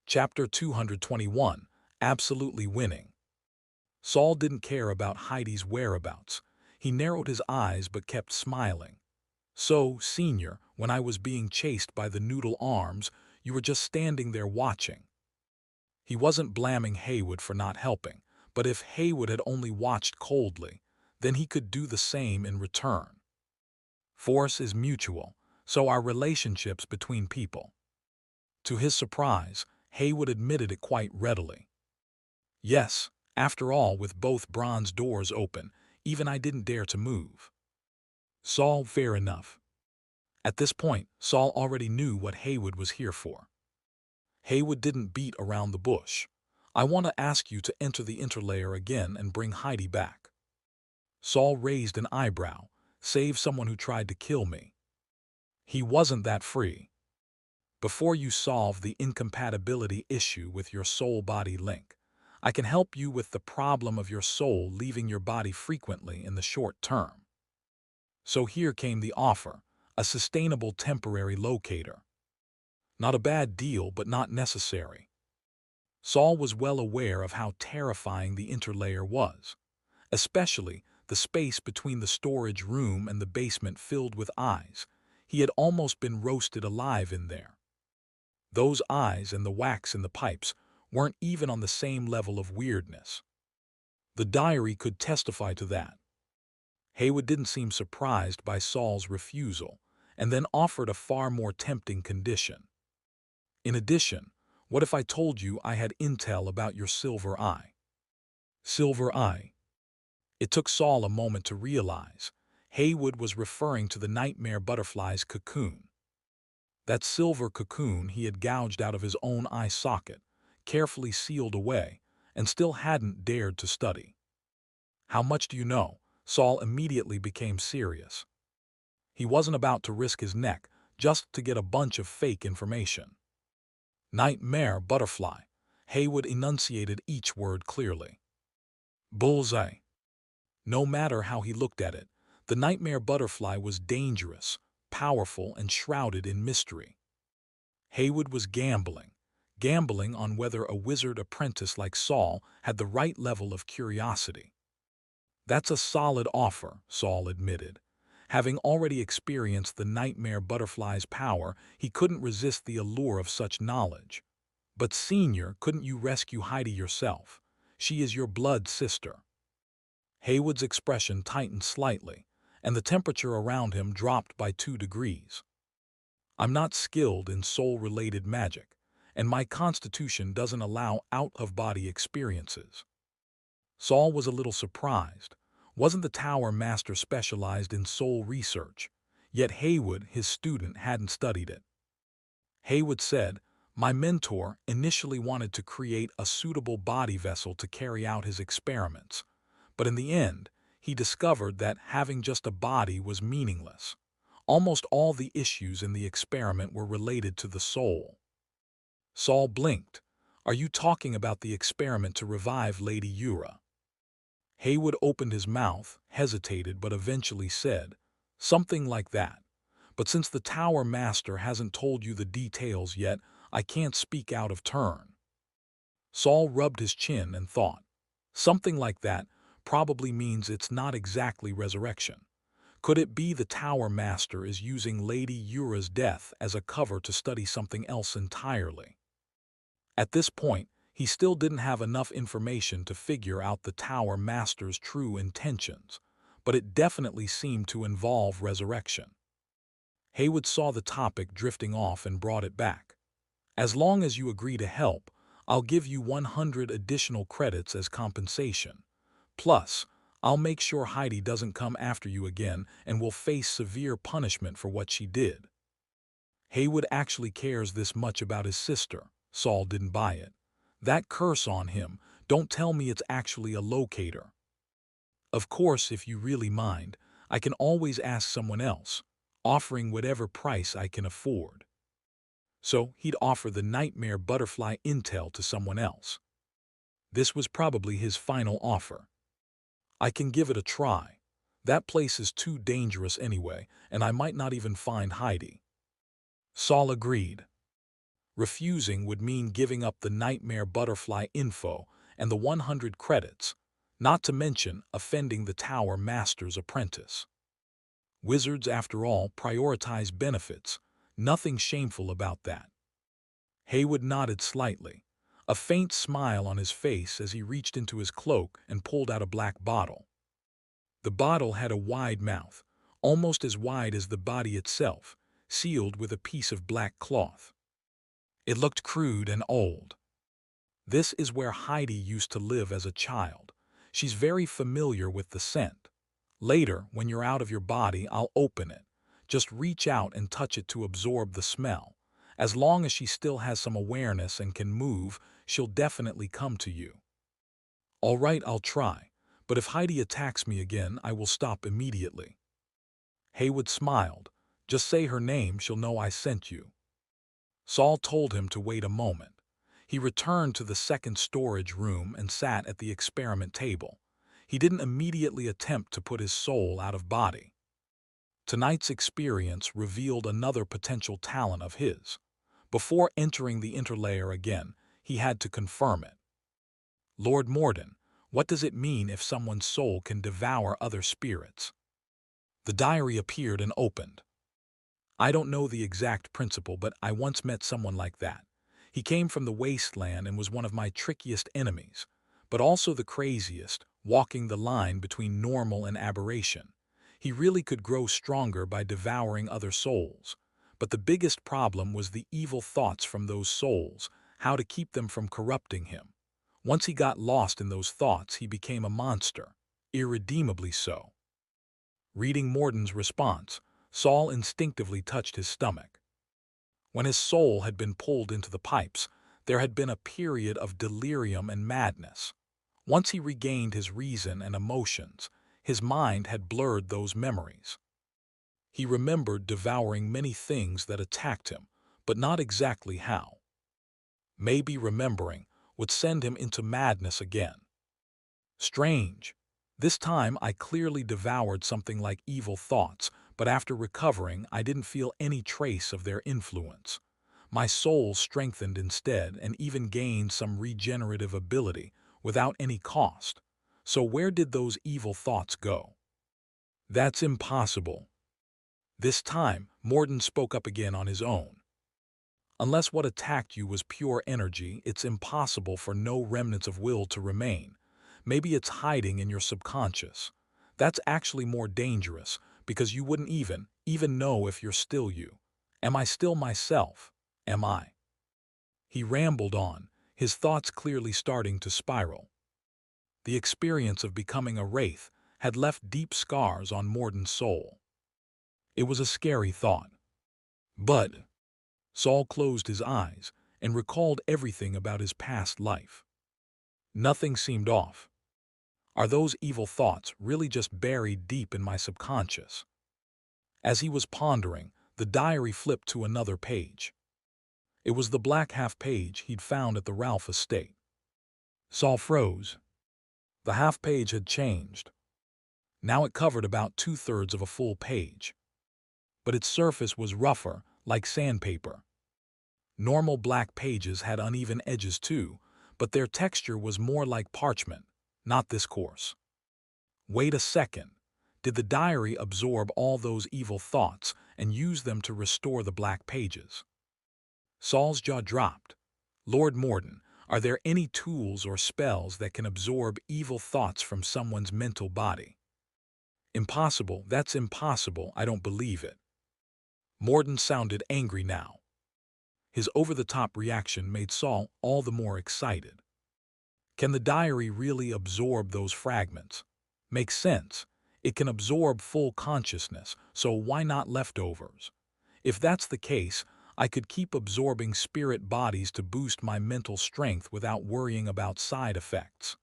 Chapter 221, Absolutely Winning. Saul didn't care about Heidi's whereabouts. He narrowed his eyes but kept smiling. So, Senior, when I was being chased by the noodle arms, you were just standing there watching. He wasn't blaming Haywood for not helping, but if Haywood had only watched coldly, then he could do the same in return. Force is mutual, so are relationships between people. To his surprise, Haywood admitted it quite readily. Yes, after all, with both bronze doors open, even I didn't dare to move. Saul, fair enough. At this point, Saul already knew what Haywood was here for. Haywood didn't beat around the bush. I want to ask you to enter the interlayer again and bring Heidi back. Saul raised an eyebrow. Save someone who tried to kill me. He wasn't that free. Before you solve the incompatibility issue with your soul-body link, I can help you with the problem of your soul leaving your body frequently in the short term. So here came the offer, a sustainable temporary locator. Not a bad deal, but not necessary. Saul was well aware of how terrifying the interlayer was, especially the space between the storage room and the basement filled with eyes. He had almost been roasted alive in there. Those eyes and the wax in the pipes weren't even on the same level of weirdness. The diary could testify to that. Haywood didn't seem surprised by Saul's refusal, and then offered a far more tempting condition. In addition, what if I told you I had intel about your silver eye? Silver eye? It took Saul a moment to realize. Haywood was referring to the nightmare butterfly's cocoon. That silver cocoon he had gouged out of his own eye socket, carefully sealed away, and still hadn't dared to study. How much do you know? Saul immediately became serious. He wasn't about to risk his neck just to get a bunch of fake information. Nightmare butterfly. Haywood enunciated each word clearly. Bullseye. No matter how he looked at it, the nightmare butterfly was dangerous, powerful, and shrouded in mystery. Haywood was gambling on whether a wizard apprentice like Saul had the right level of curiosity. That's a solid offer, Saul admitted. Having already experienced the nightmare butterfly's power, he couldn't resist the allure of such knowledge. But Senior, couldn't you rescue Heidi yourself? She is your blood sister. Haywood's expression tightened slightly, and the temperature around him dropped by 2 degrees. I'm not skilled in soul-related magic, and my constitution doesn't allow out-of-body experiences. Saul was a little surprised. Wasn't the Tower Master specialized in soul research? Yet Haywood, his student, hadn't studied it. Haywood said, my mentor initially wanted to create a suitable body vessel to carry out his experiments, but in the end, he discovered that having just a body was meaningless. Almost all the issues in the experiment were related to the soul. Saul blinked. Are you talking about the experiment to revive Lady Yura? Haywood opened his mouth, hesitated, but eventually said, something like that. But since the Tower Master hasn't told you the details yet, I can't speak out of turn. Saul rubbed his chin and thought. Something like that probably means it's not exactly resurrection. Could it be the Tower Master is using Lady Yura's death as a cover to study something else entirely? At this point, he still didn't have enough information to figure out the Tower Master's true intentions, but it definitely seemed to involve resurrection. Haywood saw the topic drifting off and brought it back. As long as you agree to help, I'll give you 100 additional credits as compensation. Plus, I'll make sure Heidi doesn't come after you again and will face severe punishment for what she did. Haywood actually cares this much about his sister. Saul didn't buy it. That curse on him, don't tell me it's actually a locator. Of course, if you really mind, I can always ask someone else, offering whatever price I can afford. So he'd offer the nightmare butterfly intel to someone else. This was probably his final offer. I can give it a try. That place is too dangerous anyway, and I might not even find Heidi. Saul agreed. Refusing would mean giving up the nightmare butterfly info and the 100 credits, not to mention offending the Tower Master's apprentice. Wizards, after all, prioritize benefits. Nothing shameful about that. Haywood nodded slightly, a faint smile on his face as he reached into his cloak and pulled out a black bottle. The bottle had a wide mouth, almost as wide as the body itself, sealed with a piece of black cloth. It looked crude and old. This is where Heidi used to live as a child. She's very familiar with the scent. Later, when you're out of your body, I'll open it. Just reach out and touch it to absorb the smell. As long as she still has some awareness and can move, she'll definitely come to you. All right, I'll try, but if Heidi attacks me again, I will stop immediately. Haywood smiled. Just say her name, she'll know I sent you. Saul told him to wait a moment. He returned to the second storage room and sat at the experiment table. He didn't immediately attempt to put his soul out of body. Tonight's experience revealed another potential talent of his. Before entering the interlayer again, he had to confirm it. Lord Morden, what does it mean if someone's soul can devour other spirits? The diary appeared and opened. I don't know the exact principle, but I once met someone like that. He came from the wasteland and was one of my trickiest enemies, but also the craziest, walking the line between normal and aberration. He really could grow stronger by devouring other souls. But the biggest problem was the evil thoughts from those souls, how to keep them from corrupting him. Once he got lost in those thoughts, he became a monster, irredeemably so. Reading Morden's response, Saul instinctively touched his stomach. When his soul had been pulled into the pipes, there had been a period of delirium and madness. Once he regained his reason and emotions, his mind had blurred those memories. He remembered devouring many things that attacked him, but not exactly how. Maybe remembering would send him into madness again. Strange. This time I clearly devoured something like evil thoughts, but after recovering I didn't feel any trace of their influence. My soul strengthened instead and even gained some regenerative ability without any cost. So where did those evil thoughts go? That's impossible. This time, Morden spoke up again on his own. Unless what attacked you was pure energy, it's impossible for no remnants of will to remain. Maybe it's hiding in your subconscious. That's actually more dangerous, because you wouldn't even know if you're still you. Am I still myself? Am I? He rambled on, his thoughts clearly starting to spiral. The experience of becoming a wraith had left deep scars on Morden's soul. It was a scary thought. But Saul closed his eyes and recalled everything about his past life. Nothing seemed off. Are those evil thoughts really just buried deep in my subconscious? As he was pondering, the diary flipped to another page. It was the black half-page he'd found at the Ralph estate. Saul froze. The half-page had changed. Now it covered about 2/3 of a full page. But its surface was rougher, like sandpaper. Normal black pages had uneven edges too, but their texture was more like parchment, not this coarse. Wait a second. Did the diary absorb all those evil thoughts and use them to restore the black pages? Saul's jaw dropped. Lord Morden, are there any tools or spells that can absorb evil thoughts from someone's mental body? Impossible, that's impossible, I don't believe it. Morden sounded angry now. His over-the-top reaction made Saul all the more excited. Can the diary really absorb those fragments? Makes sense. It can absorb full consciousness, so why not leftovers? If that's the case, I could keep absorbing spirit bodies to boost my mental strength without worrying about side effects.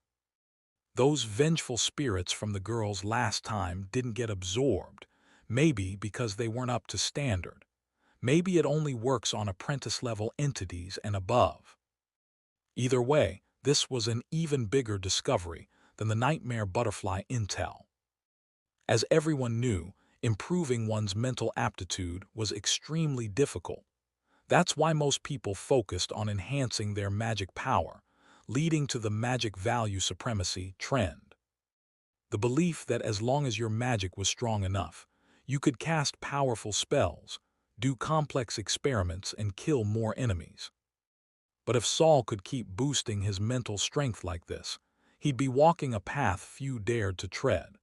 Those vengeful spirits from the girls last time didn't get absorbed, maybe because they weren't up to standard. Maybe it only works on apprentice-level entities and above. Either way, this was an even bigger discovery than the nightmare butterfly intel. As everyone knew, improving one's mental aptitude was extremely difficult. That's why most people focused on enhancing their magic power, leading to the magic value supremacy trend. The belief that as long as your magic was strong enough, you could cast powerful spells, do complex experiments, and kill more enemies. But if Saul could keep boosting his mental strength like this, he'd be walking a path few dared to tread.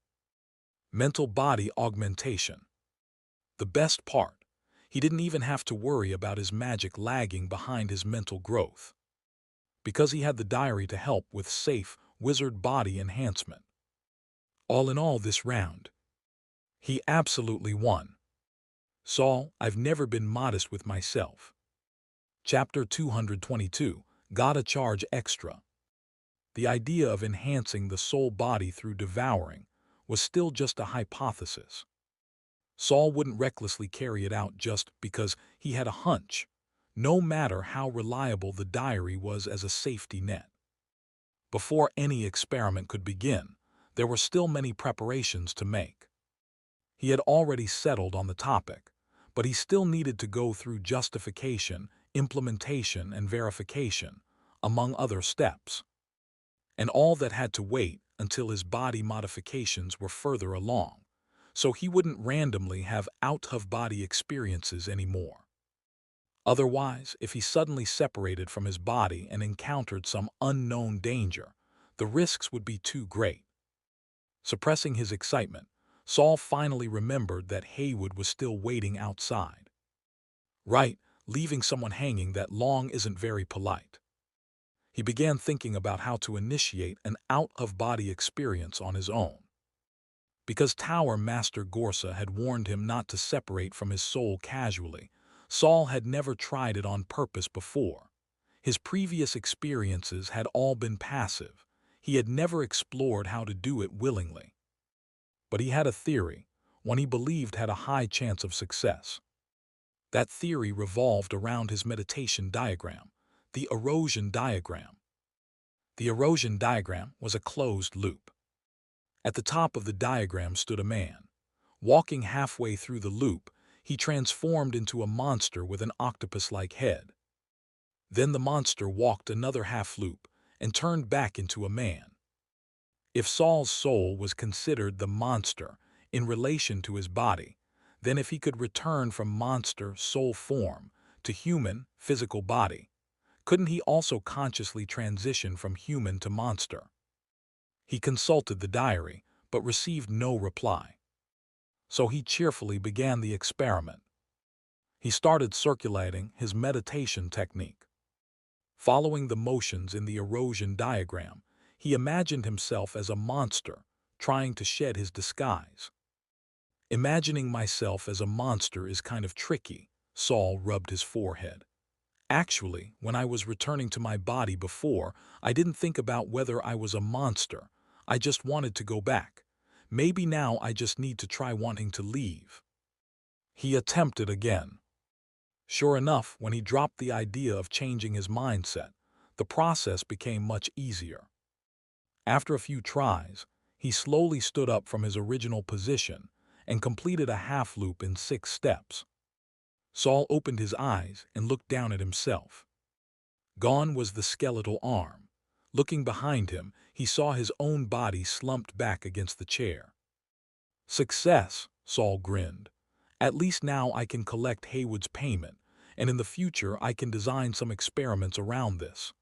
Mental body augmentation. The best part, he didn't even have to worry about his magic lagging behind his mental growth, because he had the diary to help with safe wizard body enhancement. All in all, this round, he absolutely won. Saul, I've never been modest with myself. Chapter 222, Gotta Charge Extra. The idea of enhancing the soul body through devouring was still just a hypothesis. Saul wouldn't recklessly carry it out just because he had a hunch, no matter how reliable the diary was as a safety net. Before any experiment could begin, there were still many preparations to make. He had already settled on the topic, but he still needed to go through justification, implementation, and verification, among other steps. And all that had to wait until his body modifications were further along, so he wouldn't randomly have out-of-body experiences anymore. Otherwise, if he suddenly separated from his body and encountered some unknown danger, the risks would be too great. Suppressing his excitement, Saul finally remembered that Haywood was still waiting outside. Right, leaving someone hanging that long isn't very polite. He began thinking about how to initiate an out-of-body experience on his own. Because Tower Master Gorsa had warned him not to separate from his soul casually, Saul had never tried it on purpose before. His previous experiences had all been passive. He had never explored how to do it willingly. But he had a theory, one he believed had a high chance of success. That theory revolved around his meditation diagram, the erosion diagram. The erosion diagram was a closed loop. At the top of the diagram stood a man. Walking halfway through the loop, he transformed into a monster with an octopus-like head. Then the monster walked another half-loop and turned back into a man. If Saul's soul was considered the monster in relation to his body, then if he could return from monster soul form to human physical body, couldn't he also consciously transition from human to monster? He consulted the diary, but received no reply. So he cheerfully began the experiment. He started circulating his meditation technique. Following the motions in the erosion diagram, he imagined himself as a monster, trying to shed his disguise. Imagining myself as a monster is kind of tricky, Saul rubbed his forehead. Actually, when I was returning to my body before, I didn't think about whether I was a monster. I just wanted to go back. Maybe now I just need to try wanting to leave. He attempted again. Sure enough, when he dropped the idea of changing his mindset, the process became much easier. After a few tries, he slowly stood up from his original position and completed a half loop in 6 steps. Saul opened his eyes and looked down at himself. Gone was the skeletal arm. Looking behind him, he saw his own body slumped back against the chair. Success, Saul grinned. At least now I can collect Haywood's payment, and in the future I can design some experiments around this.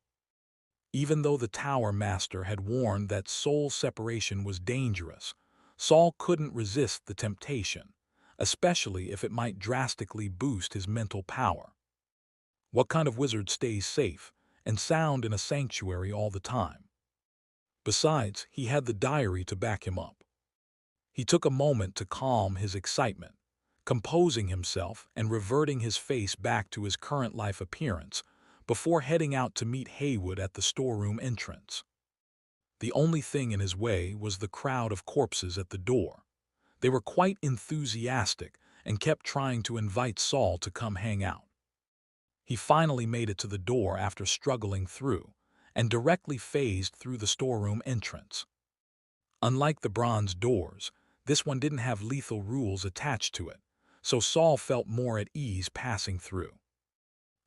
Even though the Tower Master had warned that soul separation was dangerous, Saul couldn't resist the temptation, especially if it might drastically boost his mental power. What kind of wizard stays safe and sound in a sanctuary all the time? Besides, he had the diary to back him up. He took a moment to calm his excitement, composing himself and reverting his face back to his current life appearance before heading out to meet Haywood at the storeroom entrance. The only thing in his way was the crowd of corpses at the door. They were quite enthusiastic and kept trying to invite Saul to come hang out. He finally made it to the door after struggling through, and directly phased through the storeroom entrance. Unlike the bronze doors, this one didn't have lethal rules attached to it, so Saul felt more at ease passing through.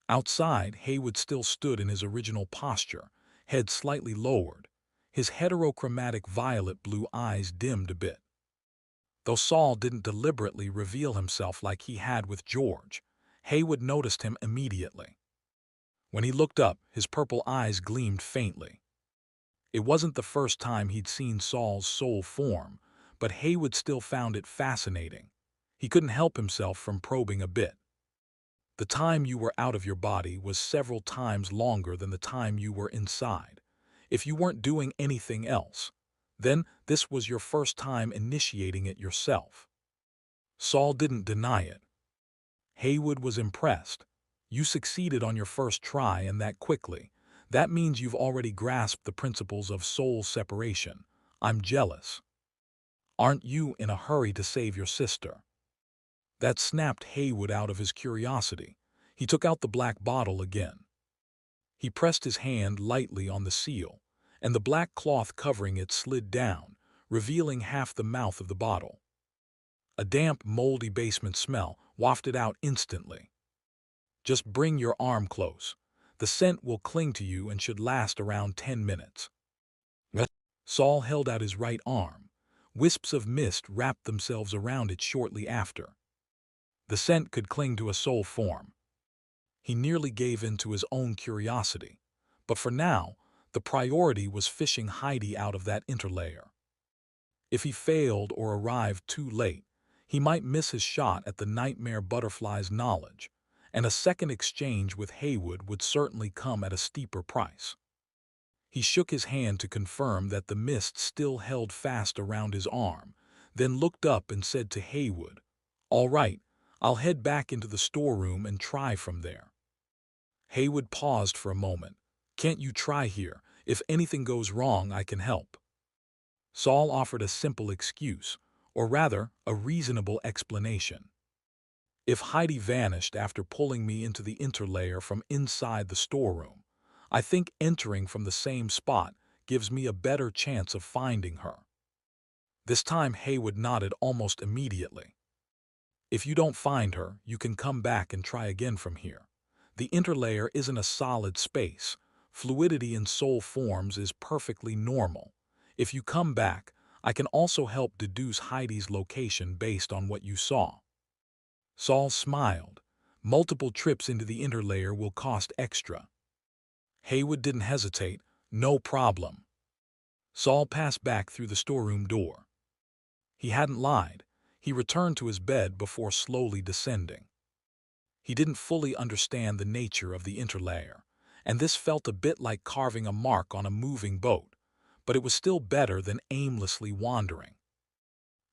Outside, Haywood still stood in his original posture, head slightly lowered. His heterochromatic violet-blue eyes dimmed a bit. Though Saul didn't deliberately reveal himself like he had with George, Haywood noticed him immediately. When he looked up, his purple eyes gleamed faintly. It wasn't the first time he'd seen Saul's soul form, but Haywood still found it fascinating. He couldn't help himself from probing a bit. The time you were out of your body was several times longer than the time you were inside. If you weren't doing anything else, then this was your first time initiating it yourself. Saul didn't deny it. Haywood was impressed. You succeeded on your first try and that quickly. That means you've already grasped the principles of soul separation. I'm jealous. Aren't you in a hurry to save your sister? That snapped Haywood out of his curiosity. He took out the black bottle again. He pressed his hand lightly on the seal, and the black cloth covering it slid down, revealing half the mouth of the bottle. A damp, moldy basement smell wafted out instantly. Just bring your arm close. The scent will cling to you and should last around 10 minutes. Saul held out his right arm. Wisps of mist wrapped themselves around it shortly after. The scent could cling to a soul form. He nearly gave in to his own curiosity. But for now, the priority was fishing Heidi out of that interlayer. If he failed or arrived too late, he might miss his shot at the nightmare butterfly's knowledge, and a second exchange with Haywood would certainly come at a steeper price. He shook his hand to confirm that the mist still held fast around his arm, then looked up and said to Haywood, "All right, I'll head back into the storeroom and try from there." Haywood paused for a moment. "Can't you try here? If anything goes wrong, I can help." Saul offered a simple excuse, or rather, a reasonable explanation. "If Heidi vanished after pulling me into the interlayer from inside the storeroom, I think entering from the same spot gives me a better chance of finding her." This time Haywood nodded almost immediately. "If you don't find her, you can come back and try again from here. The interlayer isn't a solid space. Fluidity in soul forms is perfectly normal. If you come back, I can also help deduce Heidi's location based on what you saw." Saul smiled. "Multiple trips into the interlayer will cost extra." Haywood didn't hesitate. "No problem." Saul passed back through the storeroom door. He hadn't lied. He returned to his bed before slowly descending. He didn't fully understand the nature of the interlayer, and this felt a bit like carving a mark on a moving boat, but it was still better than aimlessly wandering.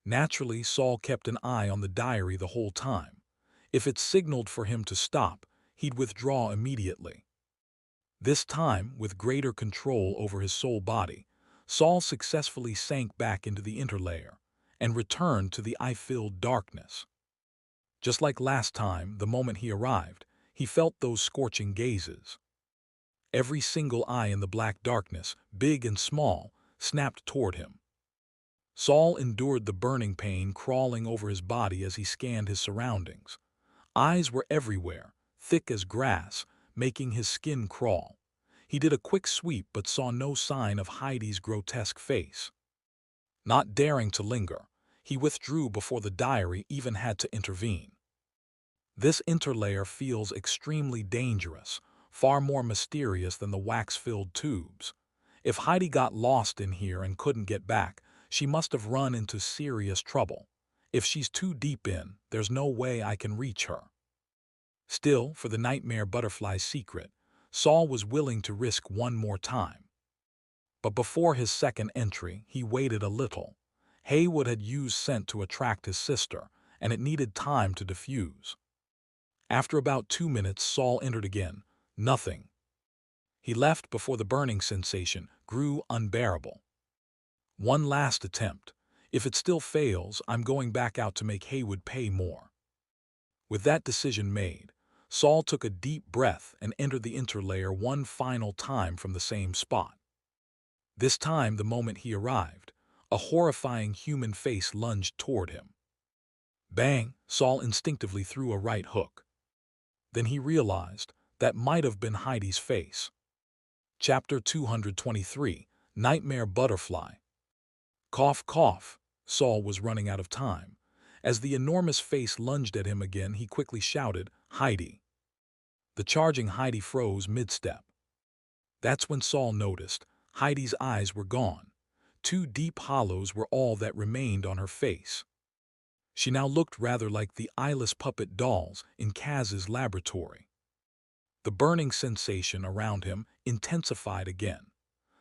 Naturally, Saul kept an eye on the diary the whole time. If it signaled for him to stop, he'd withdraw immediately. This time, with greater control over his soul body, Saul successfully sank back into the interlayer and returned to the eye-filled darkness. Just like last time, the moment he arrived, he felt those scorching gazes. Every single eye in the black darkness, big and small, snapped toward him. Saul endured the burning pain crawling over his body as he scanned his surroundings. Eyes were everywhere, thick as grass, making his skin crawl. He did a quick sweep but saw no sign of Heidi's grotesque face. Not daring to linger, he withdrew before the diary even had to intervene. This interlayer feels extremely dangerous, far more mysterious than the wax-filled tubes. If Heidi got lost in here and couldn't get back, she must have run into serious trouble. If she's too deep in, there's no way I can reach her. Still, for the nightmare butterfly's secret, Saul was willing to risk one more time. But before his second entry, he waited a little. Haywood had used scent to attract his sister, and it needed time to diffuse. After about 2 minutes, Saul entered again. Nothing. He left before the burning sensation grew unbearable. One last attempt. If it still fails, I'm going back out to make Haywood pay more. With that decision made, Saul took a deep breath and entered the interlayer one final time from the same spot. This time, the moment he arrived, a horrifying human face lunged toward him. Bang! Saul instinctively threw a right hook. Then he realized That might have been Heidi's face. Chapter 223, Nightmare Butterfly. Cough, cough. Saul was running out of time. As the enormous face lunged at him again, he quickly shouted, "Heidi!" The charging Heidi froze mid-step. That's when Saul noticed. Heidi's eyes were gone. Two deep hollows were all that remained on her face. She now looked rather like the eyeless puppet dolls in Kaz's laboratory. The burning sensation around him intensified again.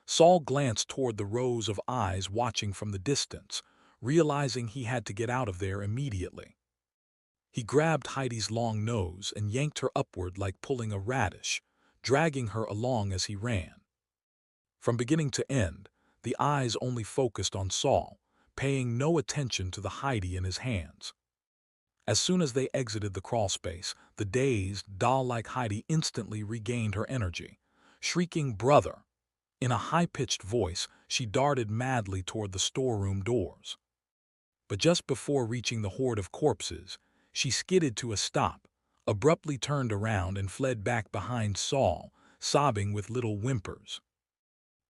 Saul glanced toward the rows of eyes watching from the distance, realizing he had to get out of there immediately. He grabbed Heidi's long nose and yanked her upward like pulling a radish, dragging her along as he ran. From beginning to end, the eyes only focused on Saul, paying no attention to the Heidi in his hands. As soon as they exited the crawlspace, the dazed, doll-like Heidi instantly regained her energy. Shrieking, "Brother!" in a high-pitched voice, she darted madly toward the storeroom doors. But just before reaching the horde of corpses, she skidded to a stop, abruptly turned around and fled back behind Saul, sobbing with little whimpers.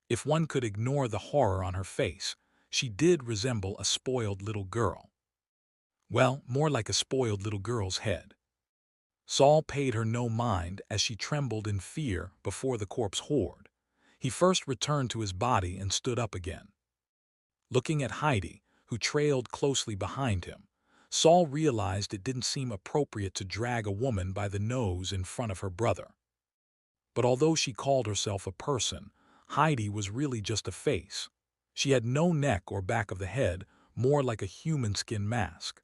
If one could ignore the horror on her face, she did resemble a spoiled little girl. Well, more like a spoiled little girl's head. Saul paid her no mind as she trembled in fear before the corpse horde. He first returned to his body and stood up again. Looking at Heidi, who trailed closely behind him, Saul realized it didn't seem appropriate to drag a woman by the nose in front of her brother. But although she called herself a person, Heidi was really just a face. She had no neck or back of the head, more like a human skin mask.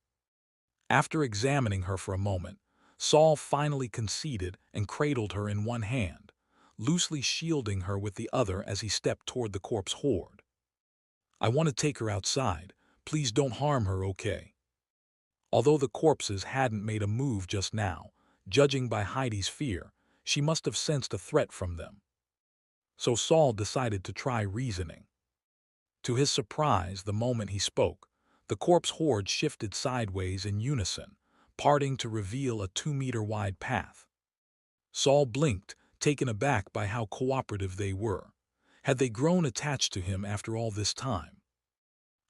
After examining her for a moment, Saul finally conceded and cradled her in one hand, loosely shielding her with the other as he stepped toward the corpse horde. "I want to take her outside. Please don't harm her, okay?" Although the corpses hadn't made a move just now, judging by Heidi's fear, she must have sensed a threat from them. So Saul decided to try reasoning. To his surprise, the moment he spoke, the corpse horde shifted sideways in unison, parting to reveal a 2-meter-wide path. Saul blinked, taken aback by how cooperative they were. Had they grown attached to him after all this time?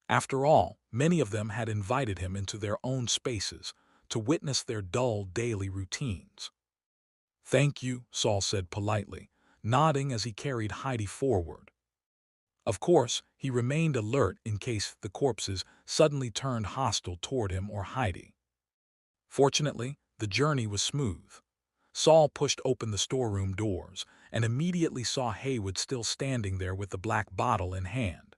After all, many of them had invited him into their own spaces to witness their dull daily routines. "Thank you," Saul said politely, nodding as he carried Heidi forward. Of course, he remained alert in case the corpses suddenly turned hostile toward him or Heidi. Fortunately, the journey was smooth. Saul pushed open the storeroom doors and immediately saw Haywood still standing there with the black bottle in hand.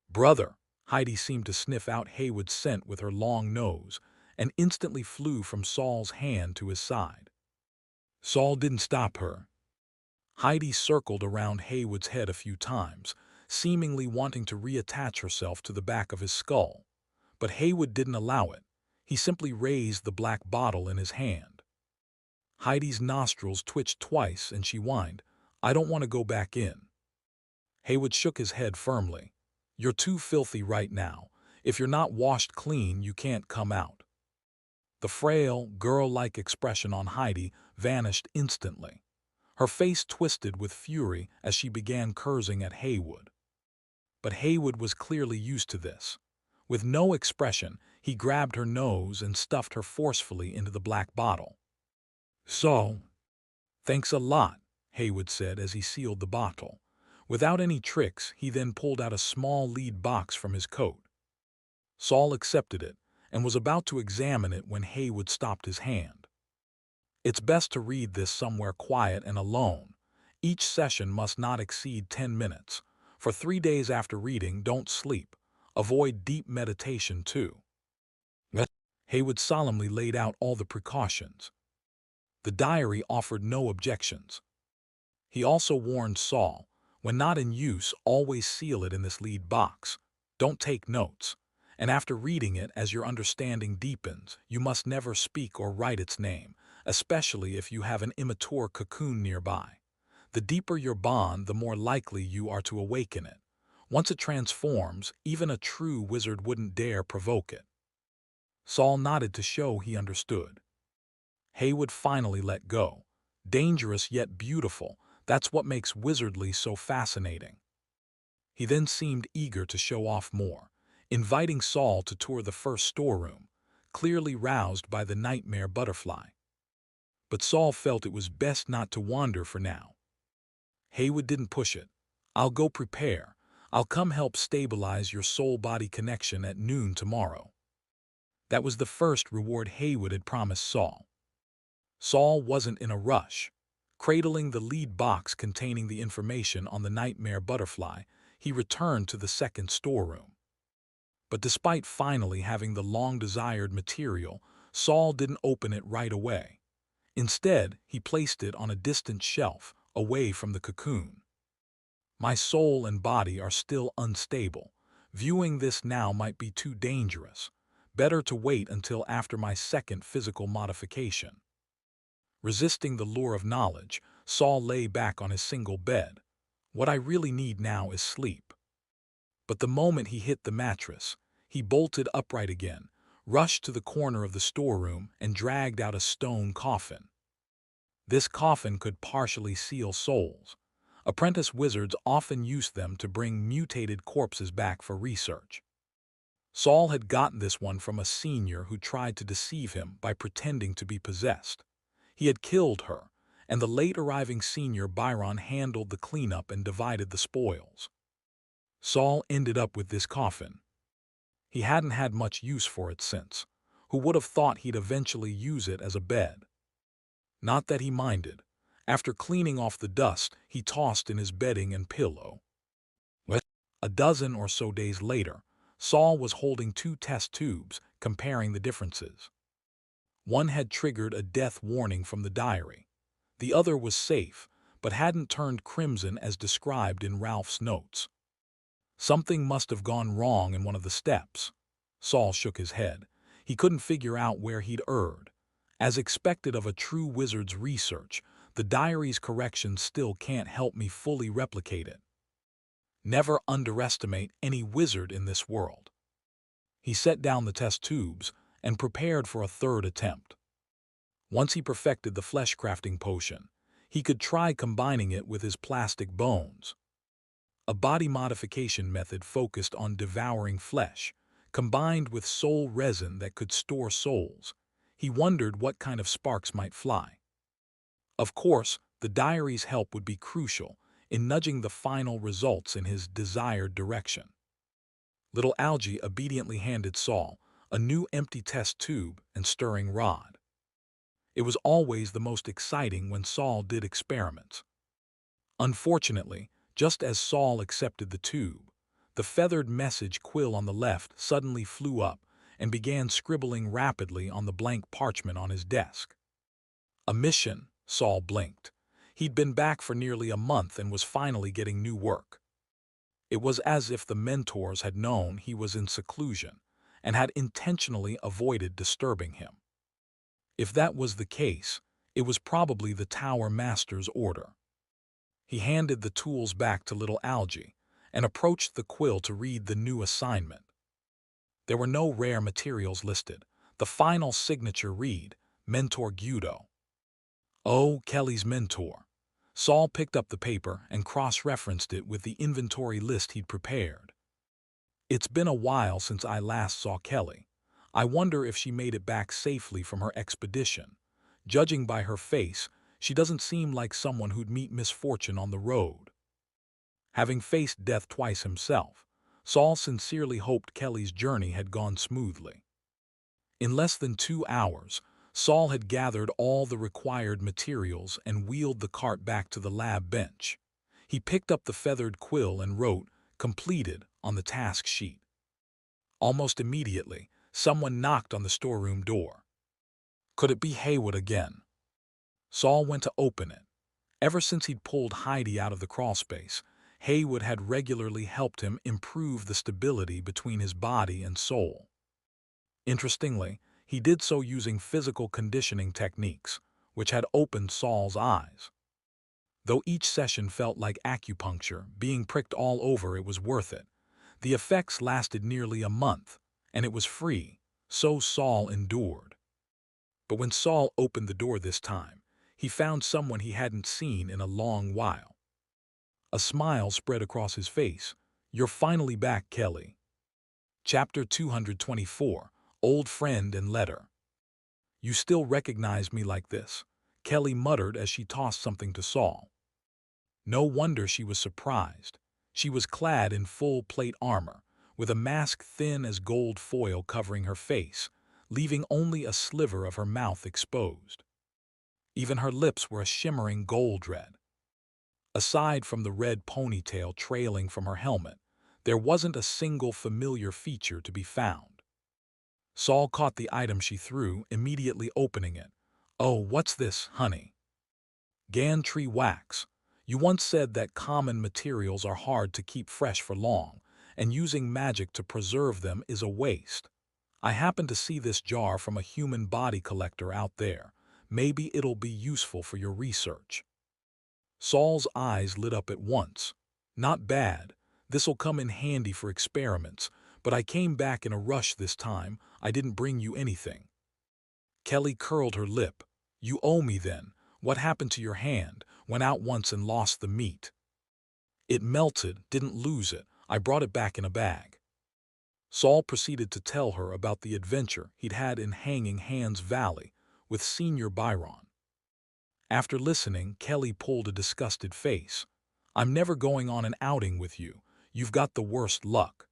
"Brother!" Heidi seemed to sniff out Haywood's scent with her long nose and instantly flew from Saul's hand to his side. Saul didn't stop her. Heidi circled around Haywood's head a few times, seemingly wanting to reattach herself to the back of his skull. But Haywood didn't allow it. He simply raised the black bottle in his hand. Heidi's nostrils twitched twice and she whined, "I don't want to go back in." Haywood shook his head firmly. "You're too filthy right now. If you're not washed clean, you can't come out." The frail, girl-like expression on Heidi vanished instantly. Her face twisted with fury as she began cursing at Haywood. But Haywood was clearly used to this. With no expression, he grabbed her nose and stuffed her forcefully into the black bottle. "So, thanks a lot," Haywood said as he sealed the bottle. Without any tricks, he then pulled out a small lead box from his coat. Saul accepted it and was about to examine it when Haywood stopped his hand. "It's best to read this somewhere quiet and alone. Each session must not exceed 10 minutes. For 3 days after reading, don't sleep. Avoid deep meditation too." Haywood solemnly laid out all the precautions. The diary offered no objections. He also warned Saul, when not in use, always seal it in this lead box. Don't take notes. And after reading it, as your understanding deepens, you must never speak or write its name, especially if you have an immature cocoon nearby. The deeper your bond, the more likely you are to awaken it. Once it transforms, even a true wizard wouldn't dare provoke it. Saul nodded to show he understood. Haywood finally let go. Dangerous yet beautiful, that's what makes Wizardly so fascinating. He then seemed eager to show off more, inviting Saul to tour the first storeroom, clearly roused by the nightmare butterfly. But Saul felt it was best not to wander for now. Haywood didn't push it. "I'll go prepare. I'll come help stabilize your soul-body connection at noon tomorrow." That was the first reward Haywood had promised Saul. Saul wasn't in a rush. Cradling the lead box containing the information on the nightmare butterfly, he returned to the second storeroom. But despite finally having the long-desired material, Saul didn't open it right away. Instead, he placed it on a distant shelf, away from the cocoon. "My soul and body are still unstable. Viewing this now might be too dangerous. Better to wait until after my second physical modification." Resisting the lure of knowledge, Saul lay back on his single bed. "What I really need now is sleep." But the moment he hit the mattress, he bolted upright again, rushed to the corner of the storeroom, and dragged out a stone coffin. This coffin could partially seal souls. Apprentice wizards often used them to bring mutated corpses back for research. Saul had gotten this one from a senior who tried to deceive him by pretending to be possessed. He had killed her, and the late-arriving senior Byron handled the cleanup and divided the spoils. Saul ended up with this coffin. He hadn't had much use for it since. Who would have thought he'd eventually use it as a bed? Not that he minded. After cleaning off the dust, he tossed in his bedding and pillow. A dozen or so days later, Saul was holding two test tubes, comparing the differences. One had triggered a death warning from the diary. The other was safe, but hadn't turned crimson as described in Ralph's notes. Something must have gone wrong in one of the steps. Saul shook his head. He couldn't figure out where he'd erred. As expected of a true wizard's research, the diary's corrections still can't help me fully replicate it. Never underestimate any wizard in this world. He set down the test tubes and prepared for a third attempt. Once he perfected the flesh-crafting potion, he could try combining it with his plastic bones. A body modification method focused on devouring flesh, combined with soul resin that could store souls. He wondered what kind of sparks might fly. Of course, the diary's help would be crucial in nudging the final results in his desired direction. Little Algie obediently handed Saul a new empty test tube and stirring rod. It was always the most exciting when Saul did experiments. Unfortunately, just as Saul accepted the tube, the feathered message quill on the left suddenly flew up and began scribbling rapidly on the blank parchment on his desk. A mission, Saul blinked. He'd been back for nearly a month and was finally getting new work. It was as if the mentors had known he was in seclusion and had intentionally avoided disturbing him. If that was the case, it was probably the Tower Master's order. He handed the tools back to little Algie and approached the quill to read the new assignment. There were no rare materials listed. The final signature read, Mentor Guido. Oh, Kelly's mentor. Saul picked up the paper and cross-referenced it with the inventory list he'd prepared. "It's been a while since I last saw Kelly. I wonder if she made it back safely from her expedition. Judging by her face, she doesn't seem like someone who'd meet misfortune on the road." Having faced death twice himself, Saul sincerely hoped Kelly's journey had gone smoothly. In less than 2 hours, Saul had gathered all the required materials and wheeled the cart back to the lab bench. He picked up the feathered quill and wrote, "Completed," on the task sheet. Almost immediately, someone knocked on the storeroom door. Could it be Haywood again? Saul went to open it. Ever since he'd pulled Heidi out of the crawlspace, Haywood had regularly helped him improve the stability between his body and soul. Interestingly, he did so using physical conditioning techniques, which had opened Saul's eyes. Though each session felt like acupuncture, being pricked all over it was worth it. The effects lasted nearly a month, and it was free, so Saul endured. But when Saul opened the door this time, He found someone he hadn't seen in a long while. A smile spread across his face. "You're finally back, Kelly." Chapter 224, Old Friend and Letter. "You still recognize me like this?" Kelly muttered as she tossed something to Saul. No wonder she was surprised. She was clad in full plate armor, with a mask thin as gold foil covering her face, leaving only a sliver of her mouth exposed. Even her lips were a shimmering gold red. Aside from the red ponytail trailing from her helmet, there wasn't a single familiar feature to be found. Saul caught the item she threw, immediately opening it. "Oh, what's this, honey?" "Gantry wax. You once said that common materials are hard to keep fresh for long, and using magic to preserve them is a waste. I happen to see this jar from a human body collector out there. Maybe it'll be useful for your research." Saul's eyes lit up at once. "Not bad. This'll come in handy for experiments, but I came back in a rush this time. I didn't bring you anything." Kelly curled her lip. "You owe me then. What happened to your hand? Went out once and lost the meat." "It melted, didn't lose it. I brought it back in a bag." Saul proceeded to tell her about the adventure he'd had in Hanging Hands Valley with Senior Byron. After listening, Kelly pulled a disgusted face. "I'm never going on an outing with you. You've got the worst luck."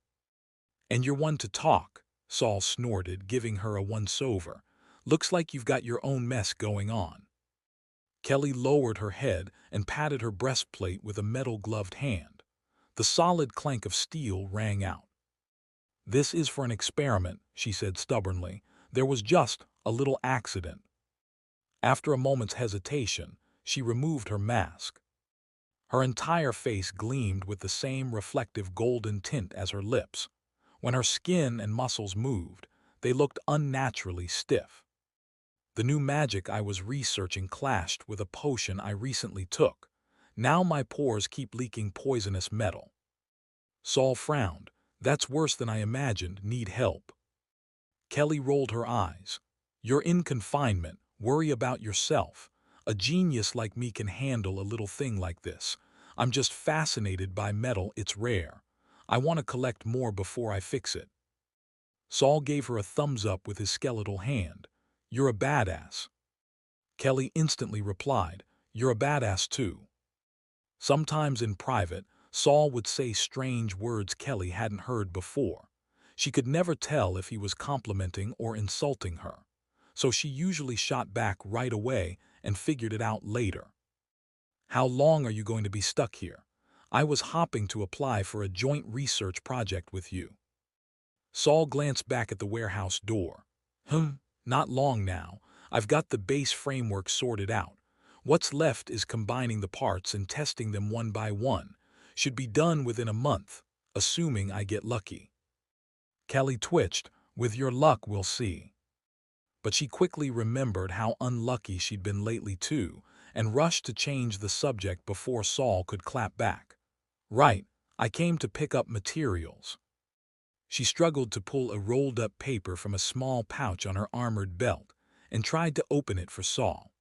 "And you're one to talk," Saul snorted, giving her a once-over. "Looks like you've got your own mess going on." Kelly lowered her head and patted her breastplate with a metal-gloved hand. The solid clank of steel rang out. "This is for an experiment," she said stubbornly. "There was just a little accident." After a moment's hesitation, she removed her mask. Her entire face gleamed with the same reflective golden tint as her lips. When her skin and muscles moved, they looked unnaturally stiff. "The new magic I was researching clashed with a potion I recently took. Now my pores keep leaking poisonous metal." Saul frowned. "That's worse than I imagined. Need help?" Kelly rolled her eyes. "You're in confinement. Worry about yourself. A genius like me can handle a little thing like this. I'm just fascinated by metal. It's rare. I want to collect more before I fix it." Saul gave her a thumbs up with his skeletal hand. "You're a badass." Kelly instantly replied, "You're a badass too." Sometimes in private, Saul would say strange words Kelly hadn't heard before. She could never tell if he was complimenting or insulting her, so she usually shot back right away and figured it out later. "How long are you going to be stuck here? I was hoping to apply for a joint research project with you." Saul glanced back at the warehouse door. Not long now. I've got the base framework sorted out. What's left is combining the parts and testing them one by one. Should be done within a month, assuming I get lucky." Kelly twitched. "With your luck, we'll see." But she quickly remembered how unlucky she'd been lately too, and rushed to change the subject before Saul could clap back. "Right, I came to pick up materials." She struggled to pull a rolled-up paper from a small pouch on her armored belt and tried to open it for Saul.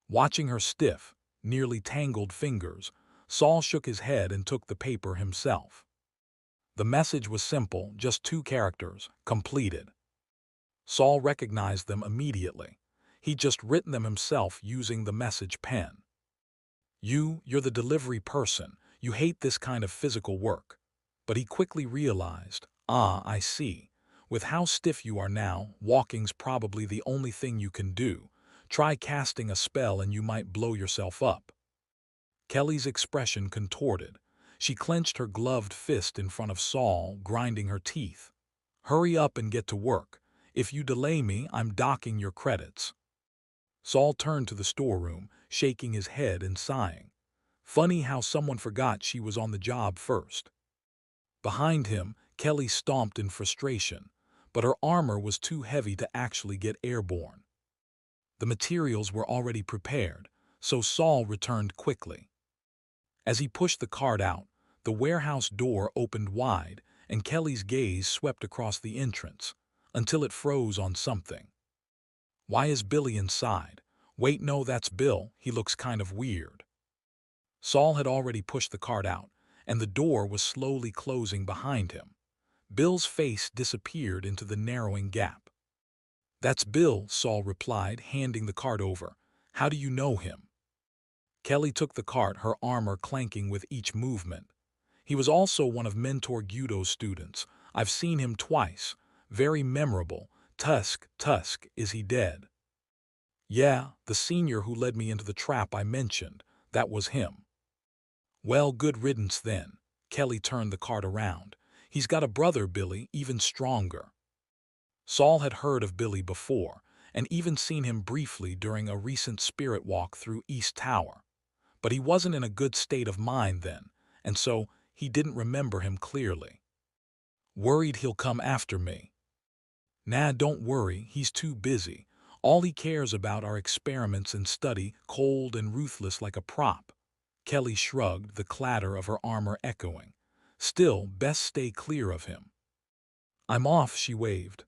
Watching her stiff, nearly tangled fingers, Saul shook his head and took the paper himself. The message was simple, just 2 characters, "Completed." Saul recognized them immediately. He'd just written them himself using the message pen. You're the delivery person. You hate this kind of physical work." But he quickly realized, I see. With how stiff you are now, walking's probably the only thing you can do. Try casting a spell and you might blow yourself up." Kelly's expression contorted. She clenched her gloved fist in front of Saul, grinding her teeth. "Hurry up and get to work. If you delay me, I'm docking your credits." Saul turned to the storeroom, shaking his head and sighing. Funny how someone forgot she was on the job first. Behind him, Kelly stomped in frustration, but her armor was too heavy to actually get airborne. The materials were already prepared, so Saul returned quickly. As he pushed the cart out, the warehouse door opened wide and Kelly's gaze swept across the entrance, until it froze on something. Why is Billy inside? Wait, no, that's Bill. He looks kind of weird. Saul had already pushed the cart out, and the door was slowly closing behind him. Bill's face disappeared into the narrowing gap. That's Bill, Saul replied, handing the cart over. How do you know him? Kelly took the cart, her armor clanking with each movement. He was also one of Mentor Gyudo's students. I've seen him twice. Very memorable. Tusk, is he dead? Yeah, the senior who led me into the trap I mentioned. That was him. Well, good riddance then. Kelly turned the cart around. He's got a brother, Billy, even stronger. Saul had heard of Billy before, and even seen him briefly during a recent spirit walk through East Tower. But he wasn't in a good state of mind then, and so he didn't remember him clearly. Worried he'll come after me. Nah, don't worry, he's too busy. All he cares about are experiments and study, cold and ruthless like a prop. Kelly shrugged, the clatter of her armor echoing. Still, best stay clear of him. I'm off, she waved.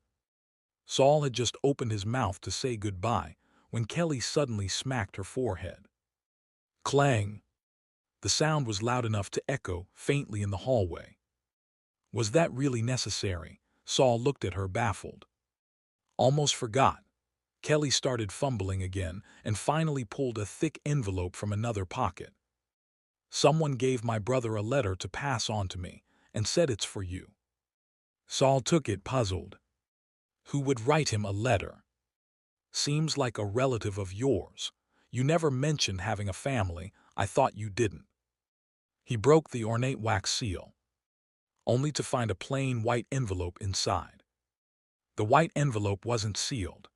Saul had just opened his mouth to say goodbye when Kelly suddenly smacked her forehead. Clang! The sound was loud enough to echo faintly in the hallway. Was that really necessary? Saul looked at her, baffled. Almost forgot. Kelly started fumbling again and finally pulled a thick envelope from another pocket. Someone gave my brother a letter to pass on to me and said it's for you. Saul took it, puzzled. Who would write him a letter? Seems like a relative of yours. You never mentioned having a family. I thought you didn't. He broke the ornate wax seal, only to find a plain white envelope inside. The white envelope wasn't sealed.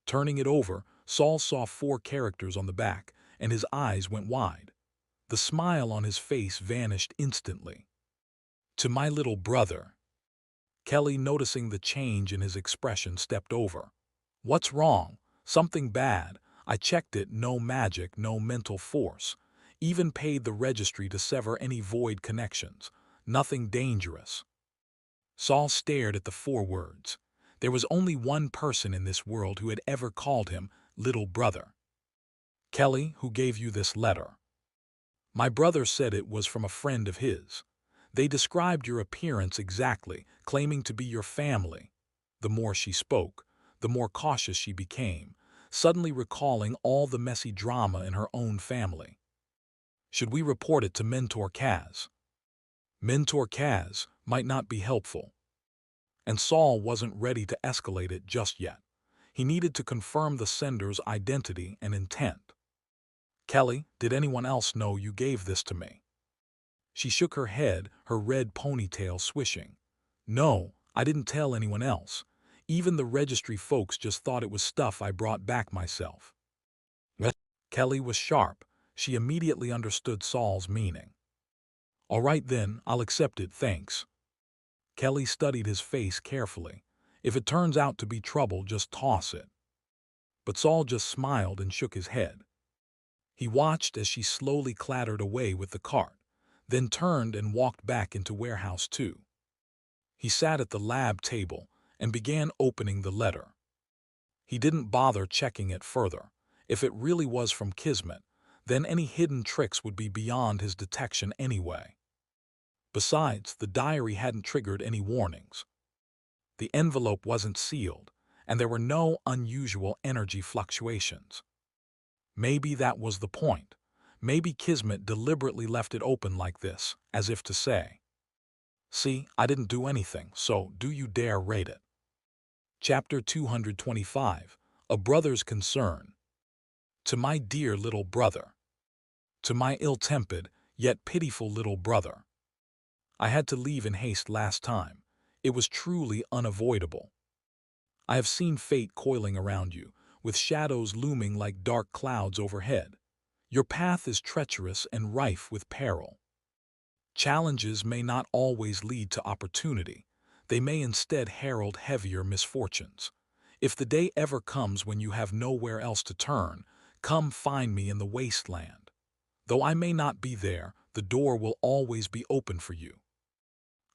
Turning it over, Saul saw 4 characters on the back, and his eyes went wide. The smile on his face vanished instantly. To my little brother. Kelly, noticing the change in his expression, stepped over. What's wrong? Something bad. I checked it, no magic, no mental force. Even paid the registry to sever any void connections. Nothing dangerous. Saul stared at the 4 words. There was only one person in this world who had ever called him little brother. Kelly, who gave you this letter? My brother said it was from a friend of his. They described your appearance exactly, claiming to be your family. The more she spoke, the more cautious she became, suddenly recalling all the messy drama in her own family. Should we report it to Mentor Kaz? Mentor Kaz might not be helpful. And Saul wasn't ready to escalate it just yet. He needed to confirm the sender's identity and intent. Kelly, did anyone else know you gave this to me? She shook her head, her red ponytail swishing. No, I didn't tell anyone else. Even the registry folks just thought it was stuff I brought back myself. What? Kelly was sharp. She immediately understood Saul's meaning. All right then, I'll accept it, thanks. Kelly studied his face carefully. If it turns out to be trouble, just toss it. But Saul just smiled and shook his head. He watched as she slowly clattered away with the cart, then turned and walked back into Warehouse 2. He sat at the lab table and began opening the letter. He didn't bother checking it further. If it really was from Kismet, then any hidden tricks would be beyond his detection anyway. Besides, the diary hadn't triggered any warnings. The envelope wasn't sealed, and there were no unusual energy fluctuations. Maybe that was the point. Maybe Kismet deliberately left it open like this, as if to say, see, I didn't do anything, so do you dare rate it. Chapter 225, A Brother's Concern. To my dear little brother. To my ill-tempered, yet pitiful little brother. I had to leave in haste last time. It was truly unavoidable. I have seen fate coiling around you, with shadows looming like dark clouds overhead. Your path is treacherous and rife with peril. Challenges may not always lead to opportunity. They may instead herald heavier misfortunes. If the day ever comes when you have nowhere else to turn, come find me in the wasteland. Though I may not be there, the door will always be open for you.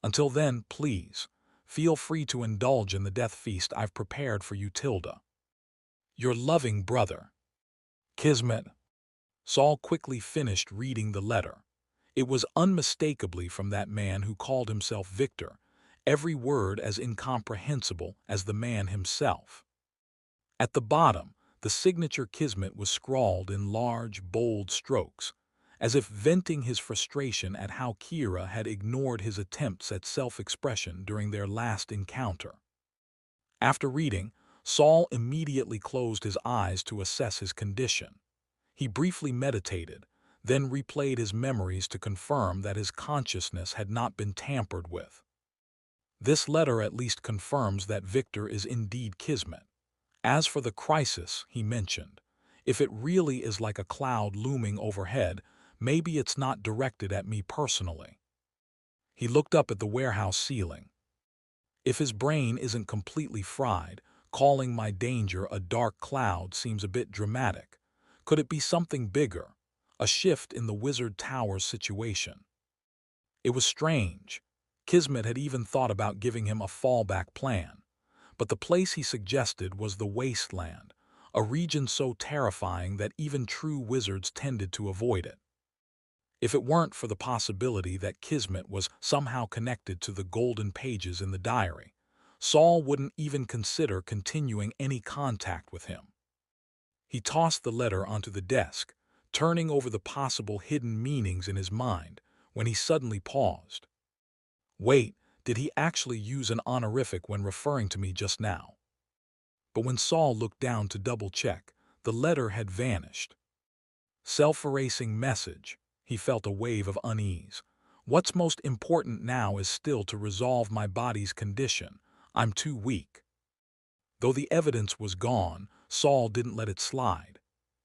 Until then, please, feel free to indulge in the death feast I've prepared for you, Tilda. Your loving brother. Kismet. Saul quickly finished reading the letter. It was unmistakably from that man who called himself Victor, every word as incomprehensible as the man himself. At the bottom, the signature Kismet was scrawled in large, bold strokes, as if venting his frustration at how Kira had ignored his attempts at self-expression during their last encounter. After reading, Saul immediately closed his eyes to assess his condition. He briefly meditated, then replayed his memories to confirm that his consciousness had not been tampered with. This letter at least confirms that Victor is indeed Kismet. As for the crisis he mentioned, if it really is like a cloud looming overhead, maybe it's not directed at me personally. He looked up at the warehouse ceiling. If his brain isn't completely fried, calling my danger a dark cloud seems a bit dramatic. Could it be something bigger, a shift in the Wizard Tower's situation? It was strange. Kismet had even thought about giving him a fallback plan. But the place he suggested was the Wasteland, a region so terrifying that even true wizards tended to avoid it. If it weren't for the possibility that Kismet was somehow connected to the golden pages in the diary, Saul wouldn't even consider continuing any contact with him. He tossed the letter onto the desk, turning over the possible hidden meanings in his mind, when he suddenly paused. Wait, did he actually use an honorific when referring to me just now? But when Saul looked down to double-check, the letter had vanished. Self-erasing message. He felt a wave of unease. What's most important now is still to resolve my body's condition. I'm too weak. Though the evidence was gone, Saul didn't let it slide.